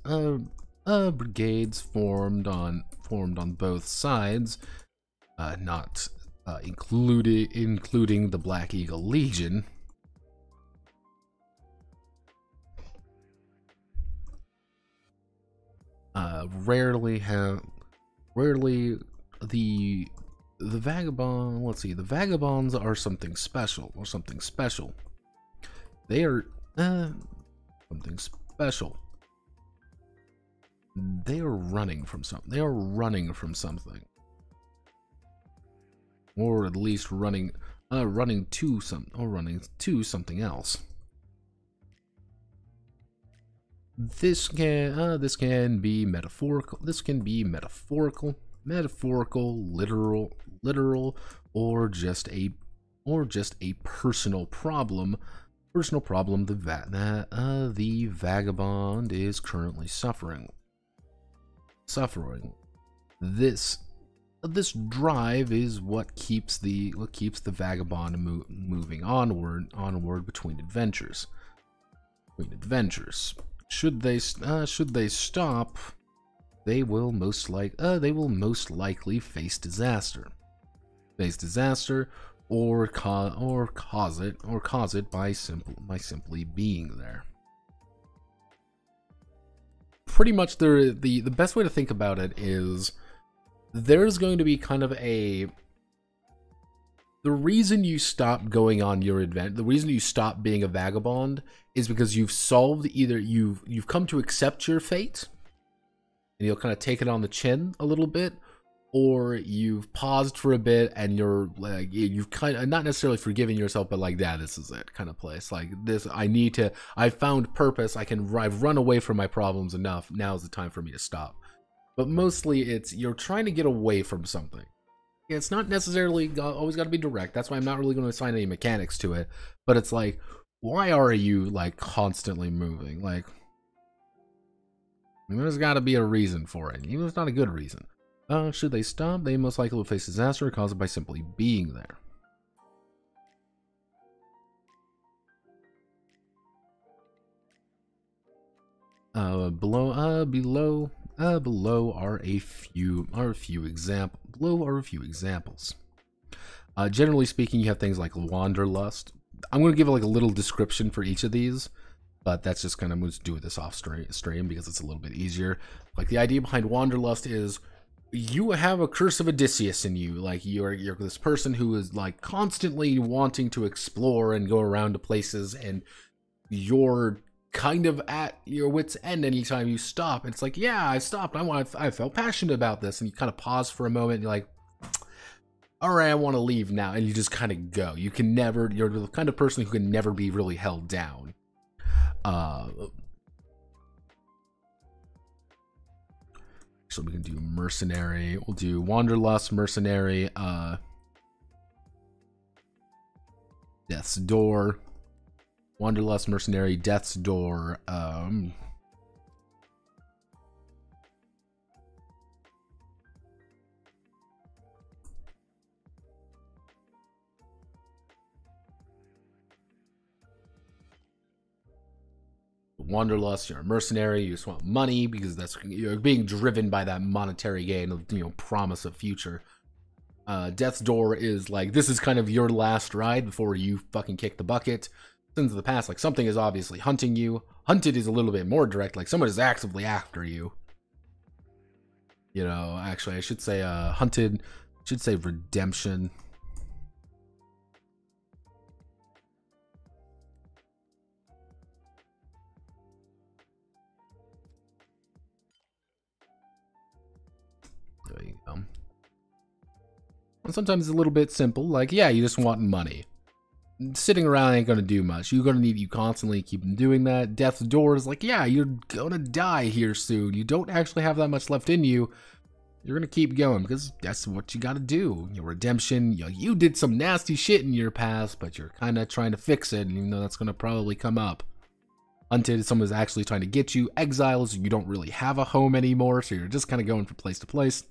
brigades formed on both sides, not including the Black Eagle Legion. Rarely the Vagabond, let's see, the Vagabonds are something special, They are something special. They are running from something. Or at least running to something else. This can be metaphorical. Literal, or just a personal problem. The Vagabond is currently suffering. This drive is what keeps the Vagabond moving onward between adventures. Should they stop, they will most likely face disaster. Or cause it by simply being there. Pretty much the best way to think about it is there's going to be kind of the reason you stop going on your adventure, the reason you stop being a vagabond is because you've come to accept your fate and you'll kind of take it on the chin a little bit, or you've paused for a bit and you're like, you've kind of not necessarily forgiven yourself, but like, yeah, this is it kind of place. Like this, I found purpose. I've run away from my problems enough. Now's the time for me to stop. But mostly you're trying to get away from something. It's not necessarily always got to be direct. That's why I'm not really going to assign any mechanics to it. But it's like, why are you like constantly moving? Like, there's got to be a reason for it. Even if it's not a good reason. Should they stop? They most likely will face disaster caused by simply being there. Below are a few examples. Generally speaking, you have things like wanderlust. I'm going to give like a little description for each of these, but that's just kind of going to do this off stream because it's a little bit easier. Like the idea behind wanderlust is you have a curse of Odysseus in you. Like you're this person who is like constantly wanting to explore and go around to places, and you're kind of at your wit's end anytime you stop. It's like, yeah, I stopped. I felt passionate about this, and you kind of pause for a moment. And you're like, all right, I want to leave now, and you just kind of go. You're the kind of person who can never be really held down. So we can do mercenary. We'll do wanderlust, mercenary, death's door. Wanderlust, mercenary, death's door. Wanderlust, you're a mercenary, you just want money because you're being driven by that monetary gain, promise of future. Death's door is like, this is kind of your last ride before you fucking kick the bucket. Sins of the past, like something is obviously hunting you. Hunted is a little bit more direct, like someone is actively after you. Actually I should say hunted, I should say redemption. There you go. And sometimes it's a little bit simple, like, yeah, you just want money. Sitting around ain't gonna do much. You're gonna need you constantly keep doing that. Death's door is like, yeah, you're gonna die here soon. You don't actually have that much left in you. You're gonna keep going because that's what you gotta do. Your redemption, you did some nasty shit in your past, but you're kind of trying to fix it, and you know that's gonna probably come up. Hunted is someone who's actually trying to get you. Exiles, you don't really have a home anymore, so you're just kind of going from place to place.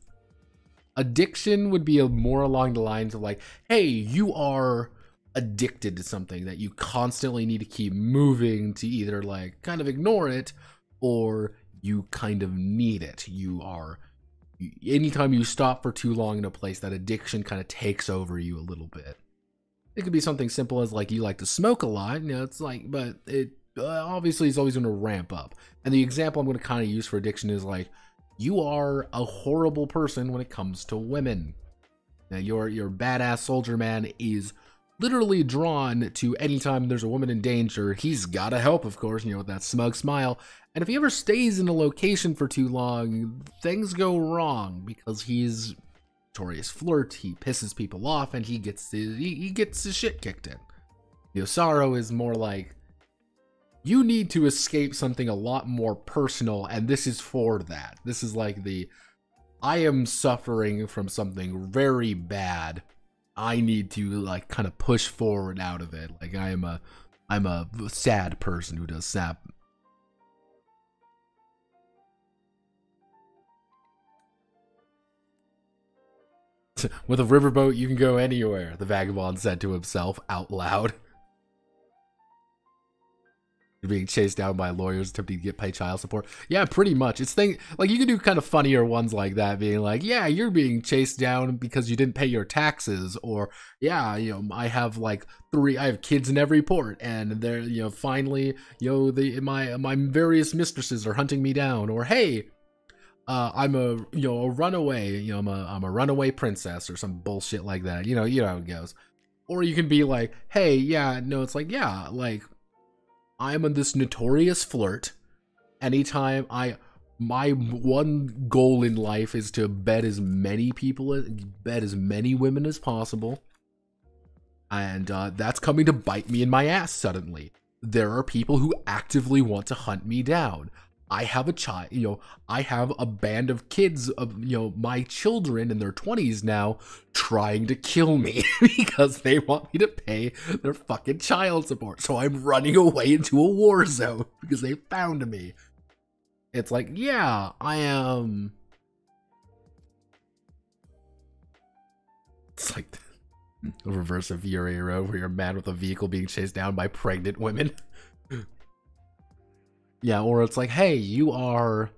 Addiction would be more along the lines of like, hey, you are addicted to something that you constantly need to keep moving to either like kind of ignore it or you kind of need it. Anytime you stop for too long in a place, that addiction kind of takes over you a little bit. It could be something simple as like you like to smoke a lot, it's like, but it obviously is always going to ramp up. And the example I'm going to kind of use for addiction is like, you are a horrible person when it comes to women. Now your badass soldier man is literally drawn to anytime there's a woman in danger, he's got to help, of course, with that smug smile. And if he ever stays in a location for too long, things go wrong because he's notorious flirt, he pisses people off, and he gets his shit kicked in. Sorrow is more like, you need to escape something a lot more personal, and this is for that. This is like I am suffering from something very bad. I need to like kind of push forward out of it. Like I'm a sad person who does sap. With a riverboat, you can go anywhere, the Vagabond said to himself out loud. You're being chased down by lawyers attempting to get paid child support. Yeah, pretty much. It's like you can do kind of funnier ones like that, being like, yeah, you're being chased down because you didn't pay your taxes, or yeah, I have kids in every port, and they're finally my various mistresses are hunting me down, or hey, I'm a runaway, I'm a runaway princess or some bullshit like that. You know how it goes. Or you can be like, hey, yeah, no, it's like, yeah, like I'm this notorious flirt. Anytime my one goal in life is to bed as many women as possible. And that's coming to bite me in my ass suddenly. There are people who actively want to hunt me down. I have a child, I have a band of kids of, my children in their 20s now trying to kill me because they want me to pay their fucking child support. So I'm running away into a war zone because they found me. It's like, yeah, I am. It's like the reverse of Ineria, where you're a man with a vehicle being chased down by pregnant women. Yeah, or it's like, hey, you are,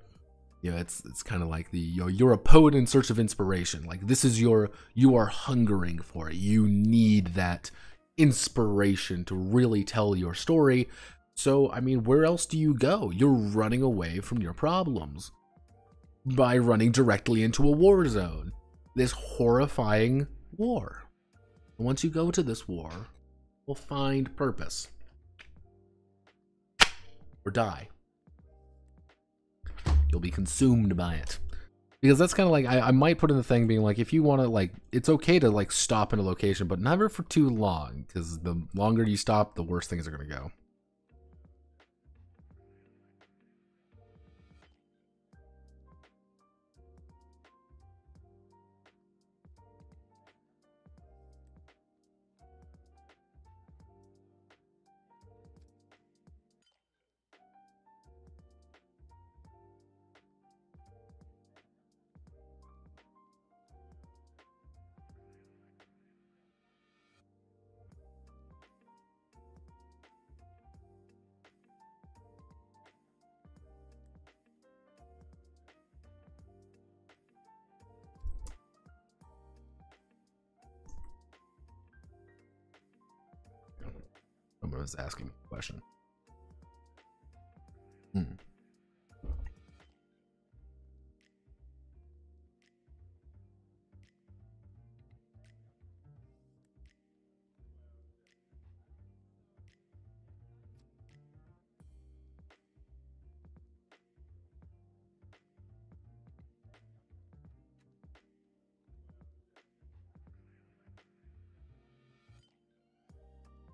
it's kind of like you're a poet in search of inspiration. Like this is you are hungering for it. You need that inspiration to really tell your story. So, I mean, where else do you go? You're running away from your problems by running directly into a war zone. This horrifying war. And once you go to this war, you'll find purpose. Or die. You'll be consumed by it. Because that's kind of like, I might put in the thing being like, if you want to, like, it's okay to, like, stop in a location, but never for too long. Because the longer you stop, the worse things are going to go. Someone was asking me a question.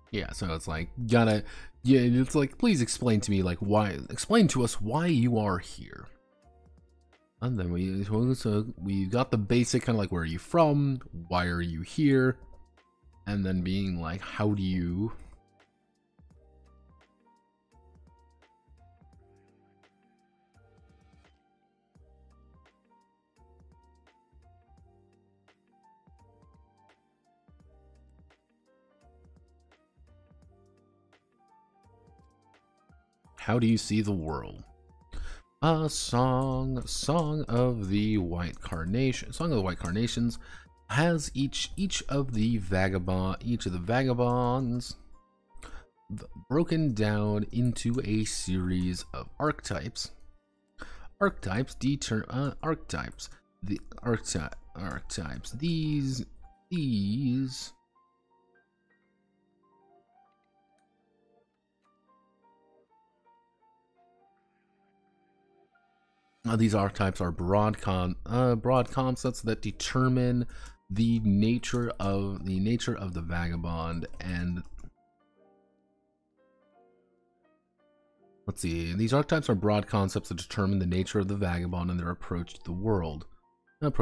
Yeah, so it's like, it's like, please explain to me, like, explain to us why you are here. And then we got the basic kind of like, where are you from? Why are you here? And then being like, how do you... How do you see the world? A song of the White Carnation. Song of the White Carnations has each of the vagabonds broken down into a series of archetypes. Archetypes. These archetypes are broad concepts that determine the nature of the vagabond. And let's see, these archetypes are broad concepts that determine the nature of the vagabond and their approach to the world. But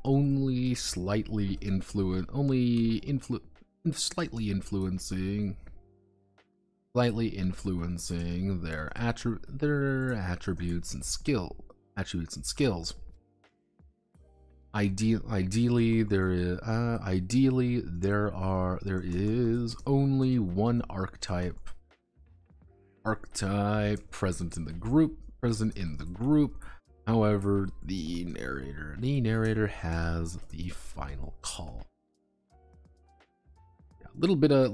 only slightly influencing their attributes and skills. Ideally, there is only one archetype present in the group. However, the narrator has the final call. Yeah, little bit of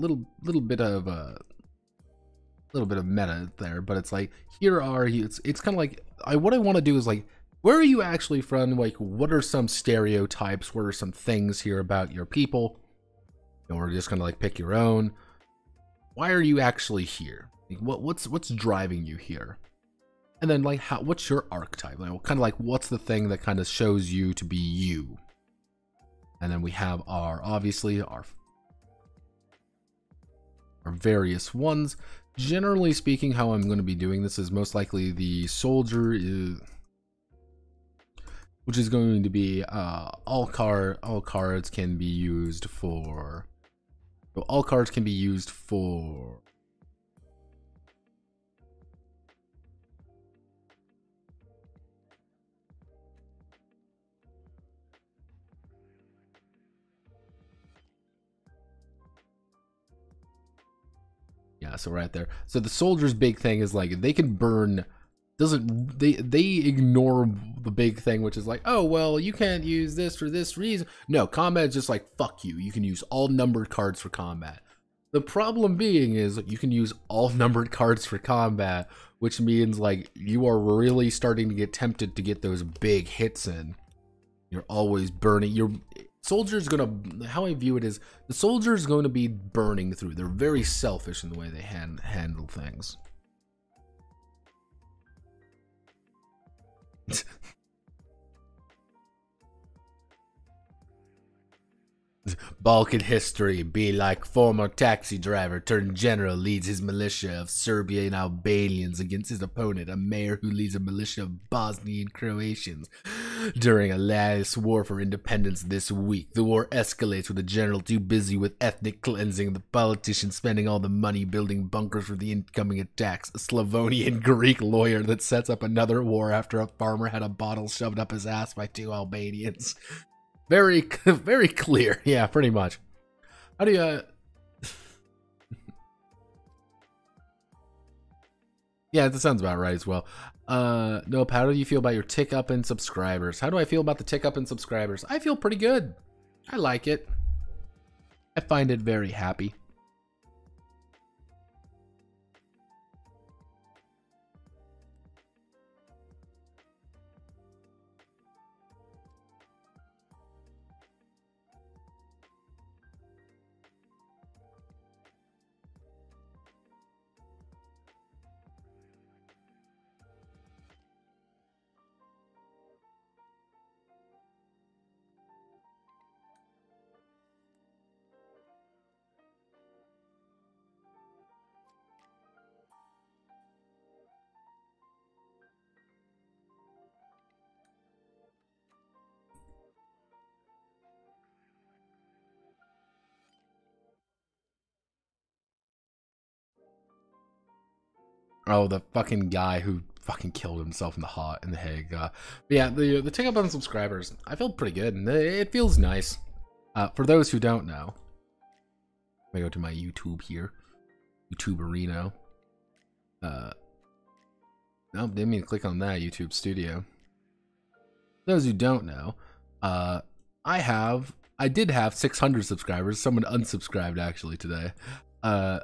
meta there, but it's like, it's kind of like, what I want to do is like, where are you actually from? Like, what are some stereotypes? What are some things here about your people? And we're just gonna like pick your own. Why are you actually here? Like, what's driving you here? And then like, what's your archetype? Like, kind of like, what's the thing that kind of shows you to be you? And then we have our various ones. Generally speaking, how I'm going to be doing this is most likely the soldier which is going to be all cards can be used for. So all cards can be used for. Yeah, so right there. So the soldier's big thing is like, they can burn. They ignore the big thing, which is like, oh well, you can't use this for this reason. No, combat is just like, fuck you. You can use all numbered cards for combat. The problem being is you can use all numbered cards for combat, which means like you are really starting to get tempted to get those big hits in. You're always burning. Your soldier's gonna, how I view it is, the soldier's going to be burning through. They're very selfish in the way they handle things. Balkan history be like former taxi driver turned general leads his militia of Serbian Albanians against his opponent, a mayor who leads a militia of Bosnian Croatians. During a last war for independence this week, the war escalates with the general too busy with ethnic cleansing, the politician spending all the money building bunkers for the incoming attacks, a Slavonian Greek lawyer that sets up another war after a farmer had a bottle shoved up his ass by two Albanians. Very clear. Yeah, pretty much. How do you... Yeah, that sounds about right as well. Nope, how do you feel about your tick up in subscribers? How do I feel about the tick up in subscribers? I feel pretty good. I like it. I find it very happy. Oh, the fucking guy who fucking killed himself in the Hague. But yeah, the tick up on subscribers, I feel pretty good, and it feels nice. For those who don't know, I go to my YouTube here. YouTuberino. No, didn't mean to click on that, YouTube Studio. Those who don't know, I did have 600 subscribers. Someone unsubscribed actually today. I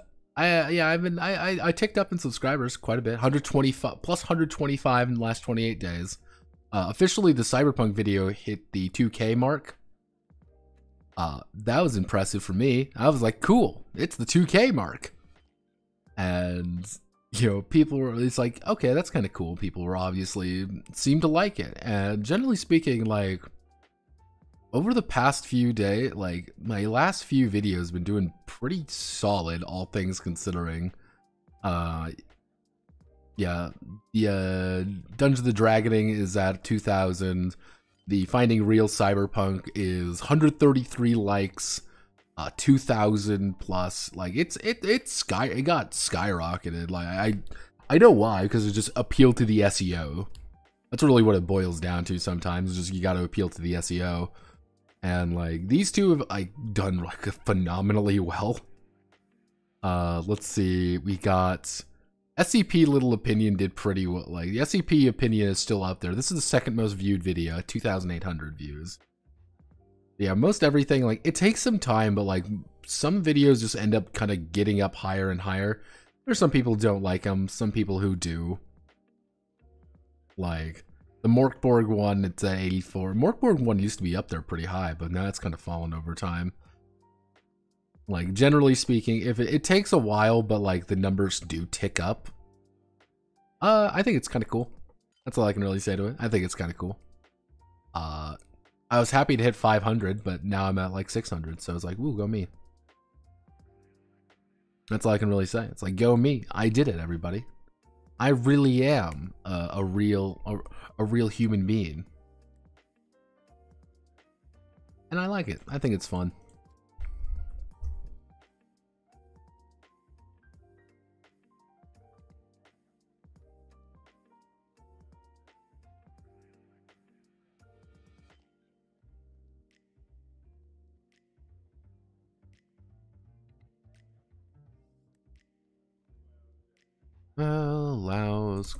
ticked up in subscribers quite a bit. 125 plus 125 in the last 28 days. Officially, the Cyberpunk video hit the 2K mark. That was impressive for me. I was like, cool, it's the 2K mark. And, you know, people were, it's like, okay, that's kind of cool. People were obviously, seemed to like it. And generally speaking, like, over the past few days, like, my last few videos have been doing pretty solid, all things considering. Yeah, the Dungeons the Dragoning is at 2,000. The Finding Real Cyberpunk is 133 likes, 2,000 plus. Like it got skyrocketed. Like I know why, because it just appealed to the SEO. That's really what it boils down to sometimes. Just you got to appeal to the SEO, and like these two have like done like phenomenally well. Let's see, we got SCP Little Opinion did pretty well. Like the SCP Opinion is still up there. This is the second most viewed video, 2,800 views. Yeah, most everything, like it takes some time, but like some videos just end up kind of getting up higher and higher. There's some people who don't like them, some people who do. Like the Morkborg one, it's at 84. Morkborg one used to be up there pretty high, but now it's kind of fallen over time. Like, generally speaking, if it takes a while, but like the numbers do tick up, I think it's kind of cool. That's all I can really say to it. I think it's kind of cool. I was happy to hit 500, but now I'm at like 600, so it's like, ooh, go me. That's all I can really say. It's like, go me. I did it, everybody. I really am a real human being, and I like it. I think it's fun. Allows.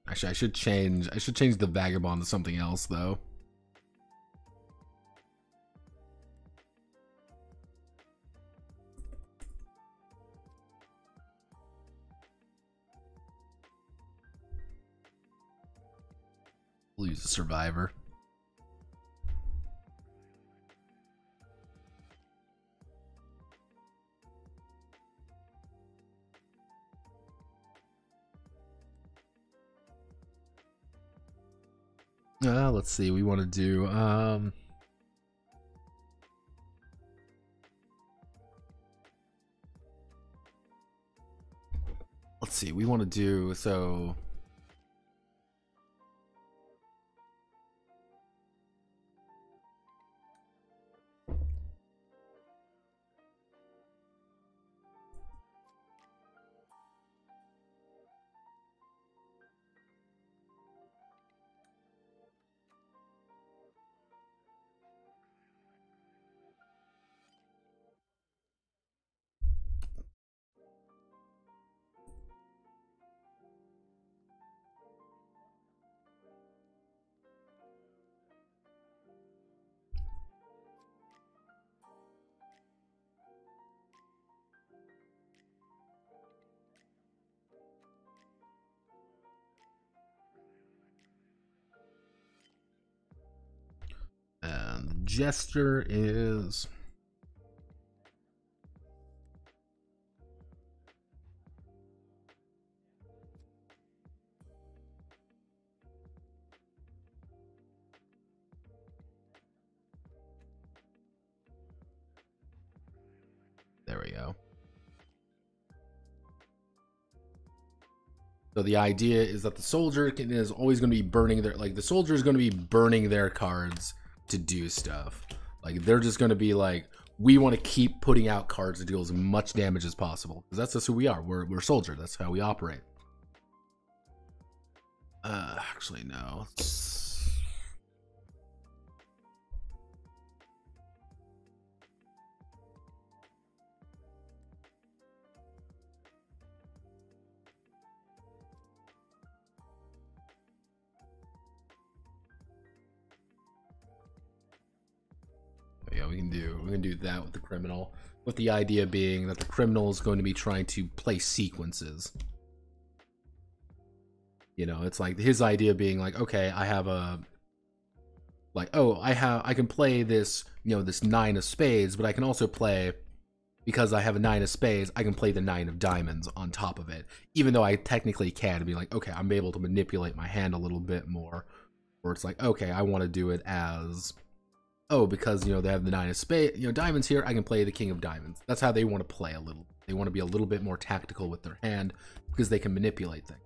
Actually, I should change the Vagabond to something else though. We'll use a survivor. Let's see. We want to do let's see. We want to do so. And the jester is there we go. So the idea is that the soldier is always going to be burning their, like the soldier is going to be burning their cards to do stuff. Like they're just going to be like, we want to keep putting out cards to deal as much damage as possible, because that's just who we are. We're soldier. That's how we operate. Actually, no. Yeah, we can do that with the criminal, with the idea being that the criminal is going to be trying to play sequences. You know, it's like his idea being like, okay, I have a, like, oh, I can play this, you know, this 9 of spades, but I can also play, because I have a 9 of spades, I can play the 9 of diamonds on top of it, even though I technically can be like, okay, I'm able to manipulate my hand a little bit more, or it's like, okay, I want to do it as, oh, because, you know, they have the 9 of spades, you know, diamonds here, I can play the king of diamonds. That's how they want to play a little. They want to be a little bit more tactical with their hand, because they can manipulate things.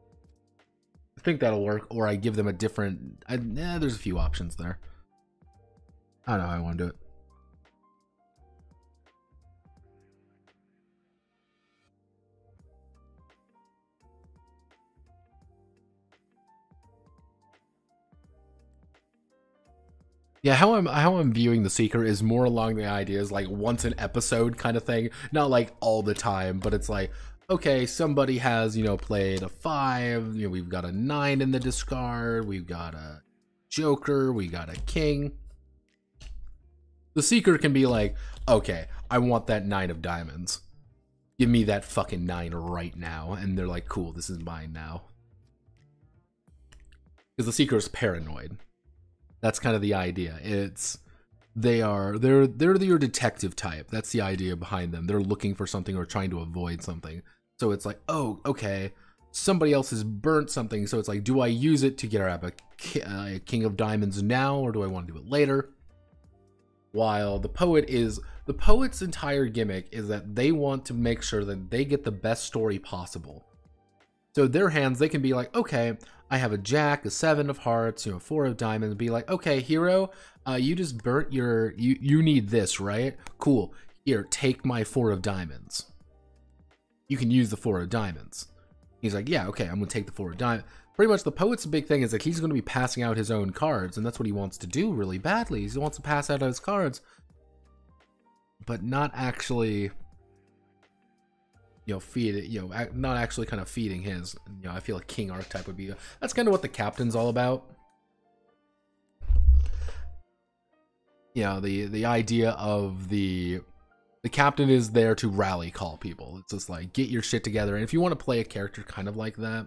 I think that'll work, or I give them a different, there's a few options there. I don't know how I want to do it. Yeah, how I'm viewing the Seeker is more along the ideas like once an episode kind of thing, not like all the time, but it's like, okay, somebody has, you know, played a 5, you know, we've got a 9 in the discard, we've got a Joker, we got a King. The Seeker can be like, okay, I want that 9 of diamonds. Give me that fucking 9 right now. And they're like, cool, this is mine now. Because the Seeker is paranoid. That's kind of the idea. They're your detective type. That's the idea behind them. They're looking for something or trying to avoid something. So it's like, oh, okay, somebody else has burnt something. So it's like, do I use it to get her up a king of diamonds now, or do I want to do it later? While the poet's entire gimmick is that they want to make sure that they get the best story possible. So their hands, they can be like, okay, I have a jack, a 7 of hearts, you know, 4 of diamonds. Be like, okay, hero, you just burnt your, you need this, right? Cool. Here, take my 4 of diamonds. You can use the 4 of diamonds. He's like, yeah, okay, I'm gonna take the 4 of diamonds. Pretty much the poet's big thing is that he's going to be passing out his own cards, and that's what he wants to do really badly. He wants to pass out his cards, but not actually, you know, feed it, you know, not actually kind of feeding his, you know, I feel like king archetype would be, that's kind of what the captain's all about. You know, the idea of the captain is there to rally call people. It's just like, get your shit together. And if you want to play a character kind of like that,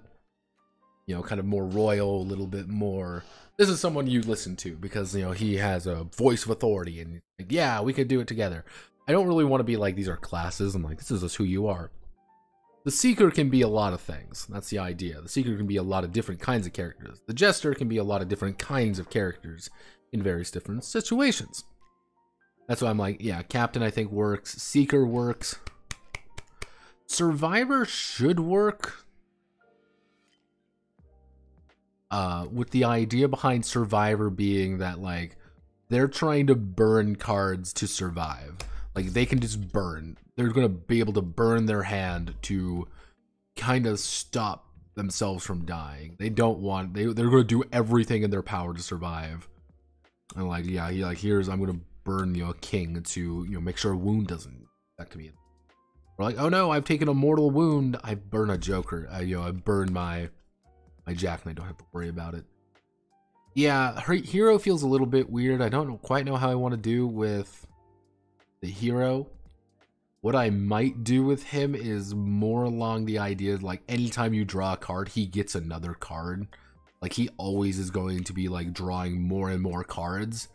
you know, kind of more royal, a little bit more, this is someone you listen to because, you know, he has a voice of authority and like, yeah, we could do it together. I don't really want to be like, these are classes. I'm like, this is just who you are. The Seeker can be a lot of things. That's the idea. The Seeker can be a lot of different kinds of characters. The Jester can be a lot of different kinds of characters in various different situations. That's why I'm like, yeah, Captain I think works. Seeker works. Survivor should work. With the idea behind Survivor being that, like, they're trying to burn cards to survive. Like, they can just burn. They're going to be able to burn their hand to kind of stop themselves from dying. They don't want, they're going to do everything in their power to survive. And like, yeah, he like, here's, I'm going to burn, you know, a king to, you know, make sure a wound doesn't affect me. We're like, oh no, I've taken a mortal wound. I burn a Joker. You know, I burn my jack and I don't have to worry about it. Yeah, her hero feels a little bit weird. I don't quite know how I want to do with the hero. What I might do with him is more along the idea of, like, anytime you draw a card, he gets another card. Like, he always is going to be, like, drawing more and more cards.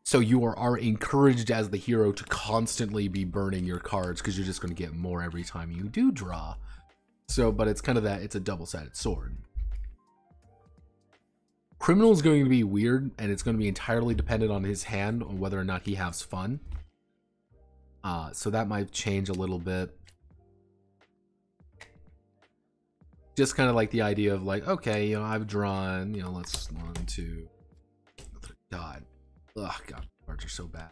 So you are encouraged as the hero to constantly be burning your cards because you're just going to get more every time you do draw. So, but it's kind of that, it's a double-sided sword. Criminal is going to be weird, and it's going to be entirely dependent on his hand, on whether or not he has fun. So that might change a little bit. Just kind of like the idea of like, okay, you know, I've drawn, you know, let's 1, 2, God. Ugh, God, cards are so bad.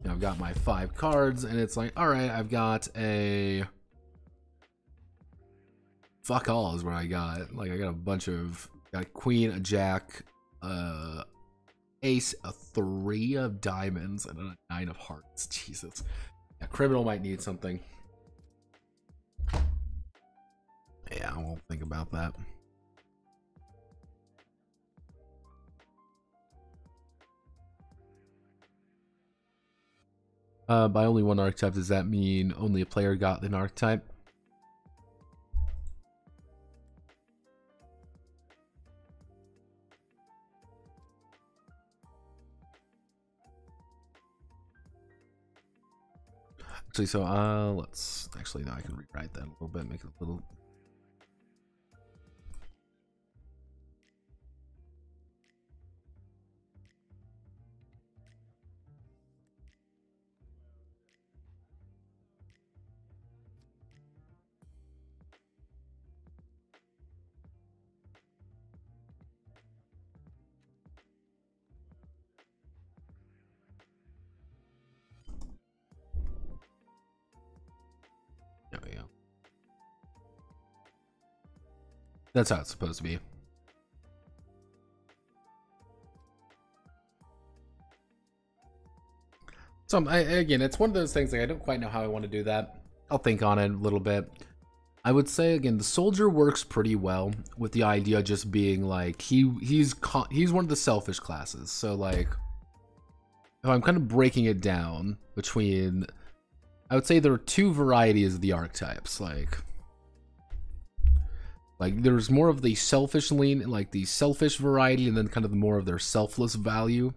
I've got my 5 cards, and it's like, all right, I've got a fuck all is what I got. Like I got a bunch of got a queen, a jack, ace, a 3 of diamonds, and a 9 of hearts. Jesus, a criminal might need something. Yeah, I won't think about that. By only one archetype, does that mean only a player got an archetype? Actually, so let's actually now I can rewrite that a little bit, make it a little. There we go. That's how it's supposed to be. So again, it's one of those things like I don't quite know how I want to do that. I'll think on it a little bit. I would say again, the soldier works pretty well with the idea just being like he's one of the selfish classes. So like, if I'm kind of breaking it down between, I would say there are 2 varieties of the archetypes. Like there's more of the selfish lean, like the selfish variety, and then kind of more of their selfless value.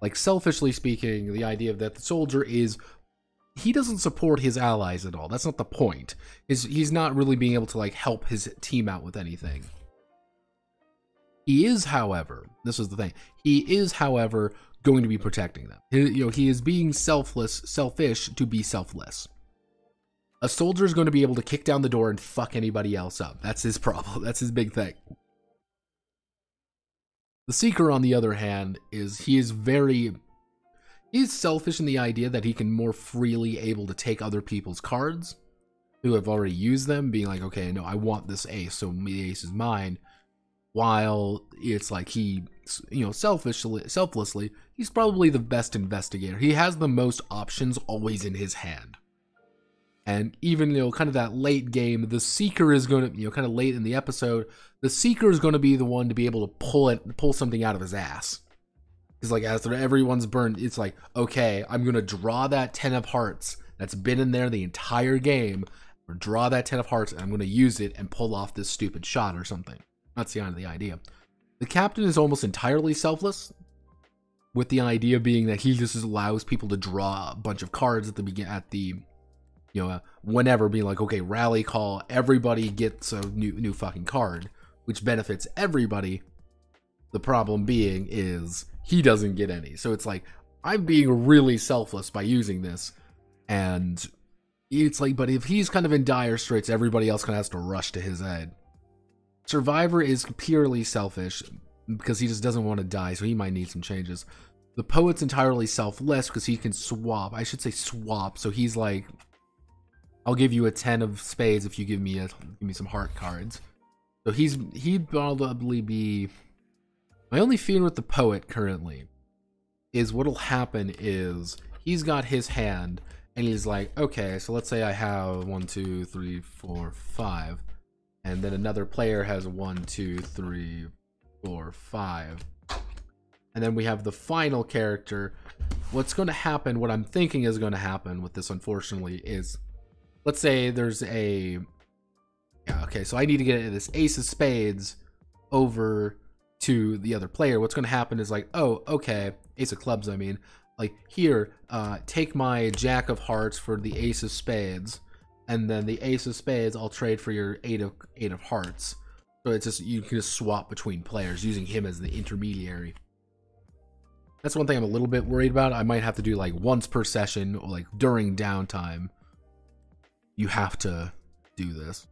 Like selfishly speaking, the idea of that the soldier is, he doesn't support his allies at all. That's not the point. He's not really being able to like help his team out with anything. He is, however, this is the thing. He is, however, going to be protecting them. He is being selfish to be selfless. A soldier is going to be able to kick down the door and fuck anybody else up. That's his problem. That's his big thing. The Seeker, on the other hand, he's selfish in the idea that he can more freely able to take other people's cards who have already used them, being like, okay, no, I want this ace, so the ace is mine. While it's like he, selflessly, he's probably the best investigator. He has the most options always in his hand. And even, kind of that late game, the Seeker is going to, kind of late in the episode, the Seeker is going to be the one to be able to pull something out of his ass. Because, like, after everyone's burned, it's like, okay, I'm going to draw that 10 of hearts that's been in there the entire game, or draw that 10 of hearts, and I'm going to use it and pull off this stupid shot or something. That's the end of the idea. The captain is almost entirely selfless, with the idea being that he just allows people to draw a bunch of cards at the whenever, being like, okay, rally call, everybody gets a new fucking card, which benefits everybody. The problem being is he doesn't get any. So it's like, I'm being really selfless by using this, and it's like, but if he's kind of in dire straits, everybody else kind of has to rush to his aid. Survivor is purely selfish because he just doesn't want to die, so he might need some changes. The Poet's entirely selfless because he can swap. I should say swap. So he's like, I'll give you a 10 of spades if you give me some heart cards. So he'd probably be, my only fear with the Poet currently is what'll happen is he's got his hand and he's like, okay, so let's say I have 1, 2, 3, 4, 5, and then another player has 1, 2, 3, 4, 5, and then we have the final character. What's going to happen, what I'm thinking is going to happen with this, unfortunately, is, let's say there's a, okay, so I need to get this ace of spades over to the other player. What's going to happen is like, oh, okay, ace of clubs, I mean, like, here, take my jack of hearts for the ace of spades, and then the ace of spades I'll trade for your eight of hearts. So it's just, you can just swap between players using him as the intermediary. That's one thing I'm a little bit worried about. I might have to do like once per session, or like during downtime, you have to do this.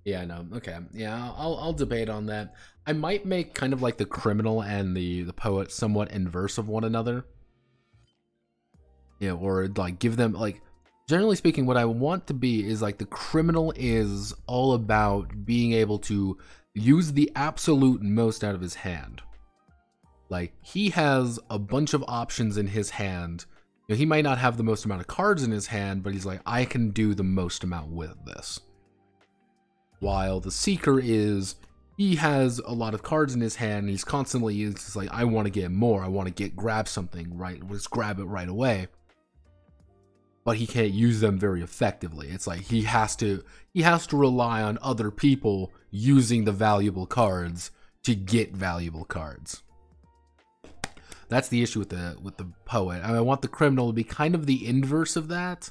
Yeah, no, okay. Yeah, I'll debate on that. I might make kind of like the criminal and the poet somewhat inverse of one another. Yeah, or like give them like, generally speaking, what I want to be is like the criminal is all about being able to use the absolute most out of his hand. Like, he has a bunch of options in his hand. You know, he might not have the most amount of cards in his hand, but he's like, I can do the most amount with this. While the seeker is, he has a lot of cards in his hand, and he's constantly, he's just like, I want to get more, I want to grab something, right, let's grab it right away. But he can't use them very effectively. It's like he has to rely on other people using the valuable cards to get valuable cards. That's the issue with the poet. I want the criminal to be kind of the inverse of that,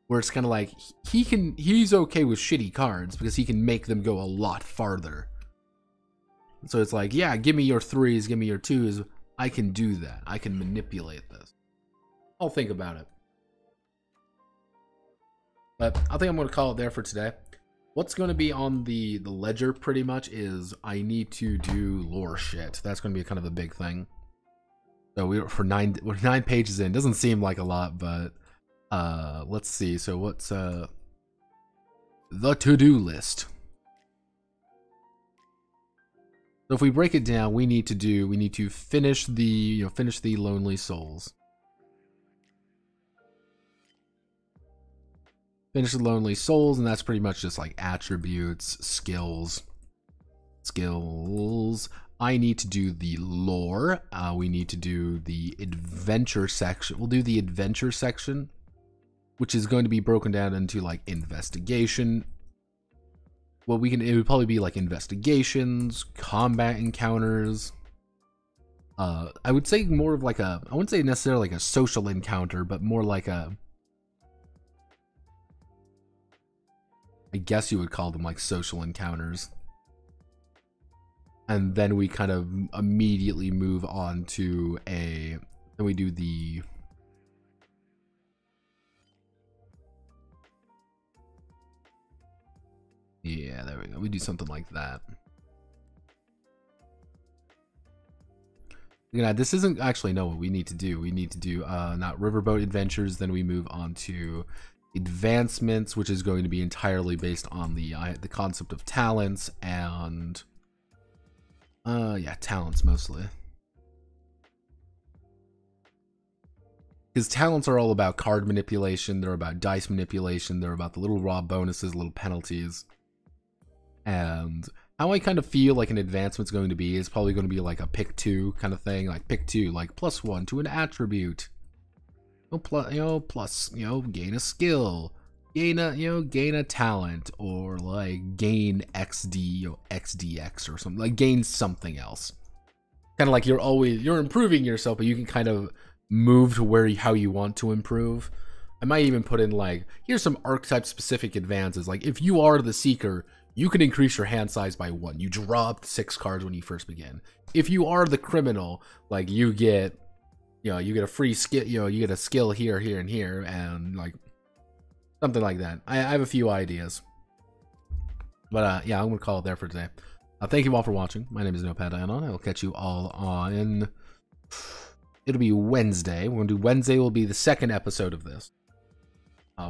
where it's kind of like he's okay with shitty cards because he can make them go a lot farther. So it's like, yeah, give me your 3s, give me your 2s. I can do that. I can manipulate this. I'll think about it. But I think I'm going to call it there for today. What's going to be on the ledger pretty much is I need to do lore shit. That's going to be kind of a big thing. So we're 9 pages in. Doesn't seem like a lot, but let's see. So what's the to-do list? So if we break it down, we need to finish the Lonely Souls. Finish the Lonely Souls, and that's pretty much just like attributes, skills. I need to do the lore. We need to do the adventure section. We'll do the adventure section, which is going to be broken down into like investigation. Well, it would probably be like investigations, combat encounters. I would say more of like I wouldn't say necessarily like a social encounter, but more like I guess you would call them like social encounters. And then we kind of immediately move on to then we do the yeah, there we go. We do something like that. Yeah, this isn't actually no what we need to do. We need to do not riverboat adventures, then we move on to advancements, which is going to be entirely based on the concept of talents and yeah, talents mostly. His talents are all about card manipulation, they're about dice manipulation, they're about the little raw bonuses, little penalties. And how I kind of feel like an advancement's going to be is probably going to be like a pick 2 kind of thing, like pick 2, like +1 to an attribute. Plus, gain a skill, gain a talent, or like gain XD, XDX or something, like gain something else. Kind of like you're improving yourself, but you can kind of move to how you want to improve. I might even put in like, here's some archetype specific advances. Like if you are the seeker, you can increase your hand size by 1. You draw up 6 cards when you first begin. If you are the criminal, like you get a free skill, you get a skill here, here, and here, and like something like that. I have a few ideas, but yeah, I'm gonna call it there for today. Thank you all for watching. My name is Notepad Anon. I will catch you all on. It'll be Wednesday. We're gonna do Wednesday. Will be the 2nd episode of this,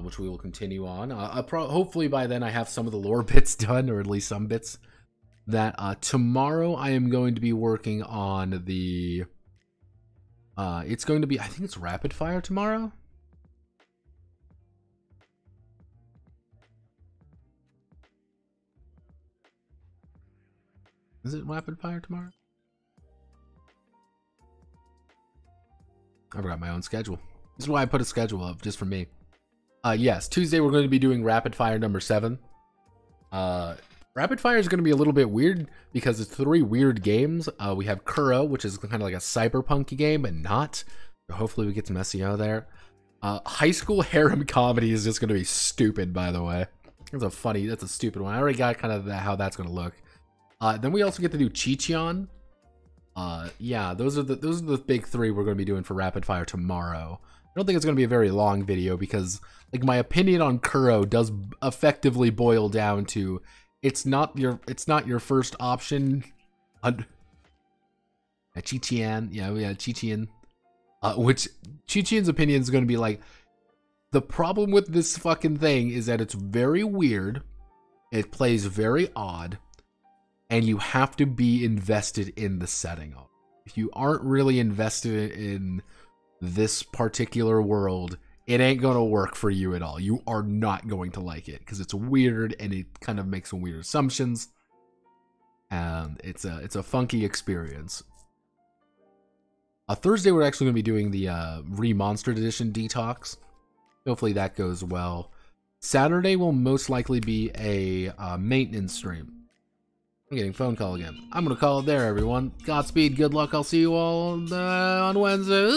which we will continue on. Hopefully by then I have some of the lore bits done, or at least some bits. That tomorrow I am going to be working on the. It's going to be, I think it's rapid fire tomorrow. Is it rapid fire tomorrow? I forgot my own schedule. This is why I put a schedule up, just for me. Yes, Tuesday we're going to be doing rapid fire number 7. Rapid Fire is going to be a little bit weird because it's 3 weird games. We have Kuro, which is kind of like a cyberpunk game, but not. So hopefully we get some SEO there. High School Harem Comedy is just going to be stupid, by the way. That's a stupid one. I already got kind of how that's going to look. Then we also get to do Chicheon, Yeah, those are the big three we're going to be doing for rapid fire tomorrow. I don't think it's going to be a very long video because, like, my opinion on Kuro does effectively boil down to it's not your first option. Chi-Chian, yeah, we had Chi-Chian, which Chi-Chian's opinion is going to be like, the problem with this fucking thing is that it's very weird, it plays very odd, and you have to be invested in the setting of it. If you aren't really invested in this particular world, it ain't gonna work for you at all. You are not going to like it because it's weird and it kind of makes some weird assumptions, and it's a funky experience. Thursday we're actually gonna be doing the Re-Monstered Edition detox. Hopefully that goes well. Saturday will most likely be a maintenance stream. I'm getting a phone call again. I'm gonna call it there, everyone. Godspeed, good luck. I'll see you all on Wednesday.